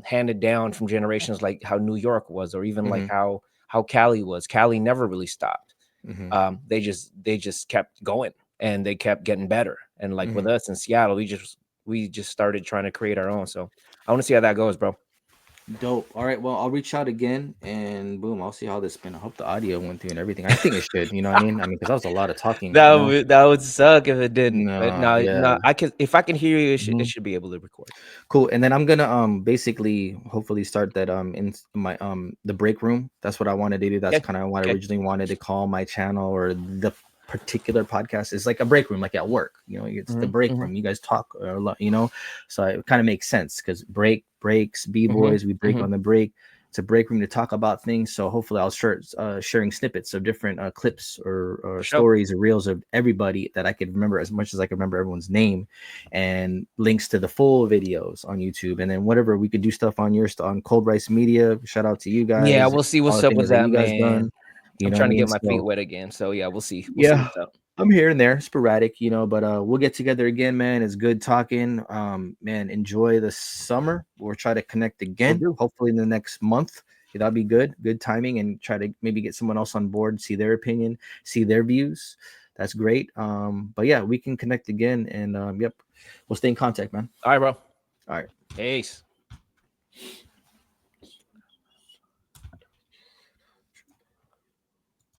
handed down from generations, like how New York was, or even like Mhm. how Cali was. Cali never really stopped. Mm-hmm. They just kept going and they kept getting better. And like with Mm-hmm. us in Seattle, we just started trying to create our own. So I want to see how that goes, bro. Dope. All right. Well, I'll reach out again, and boom, I'll see how this been. I hope the audio went through and everything. I think it should. You know what I mean? I mean, because that was a lot of talking. You know? That would suck if it didn't. But No. no, Yeah. no, I can if I can hear you, it Mhm. should be able to record. Cool. And then I'm gonna basically hopefully start that in my the break room. That's what I wanted to do. That's Okay. kind of what I Okay. originally wanted to call my channel or the particular podcast. It's like a break room, like at work. You know, it's the break Mm-hmm. room. You guys talk a lot, you know. So it kind of makes sense because breaks, Mm-hmm. b-boys, we break Mm-hmm. on the break. It's a break room to talk about things. So hopefully I'll start sharing snippets of different clips or For sure. stories or reels of everybody that I could remember as much as I can remember everyone's name, and links to the full videos on YouTube. And then whatever we could do stuff on your on Cold Rice Media. Shout out to you Yeah, guys. we'll see All what's the up with things that that, you guys man. done. You I'm know what I trying to get mean? my feet So wet again. So yeah, we'll see. We'll see yeah, what's up. I'm here and there, sporadic, you know, but we'll get together again, man. It's good talking. Man, enjoy the summer. We'll try to connect We'll again, do. hopefully in the next month. That'll be good. Good timing, and try to maybe get someone else on board, see their opinion, see their views. That's great. But yeah, we can connect again, and yep, we'll stay in contact, man. All right, bro. All right. Peace.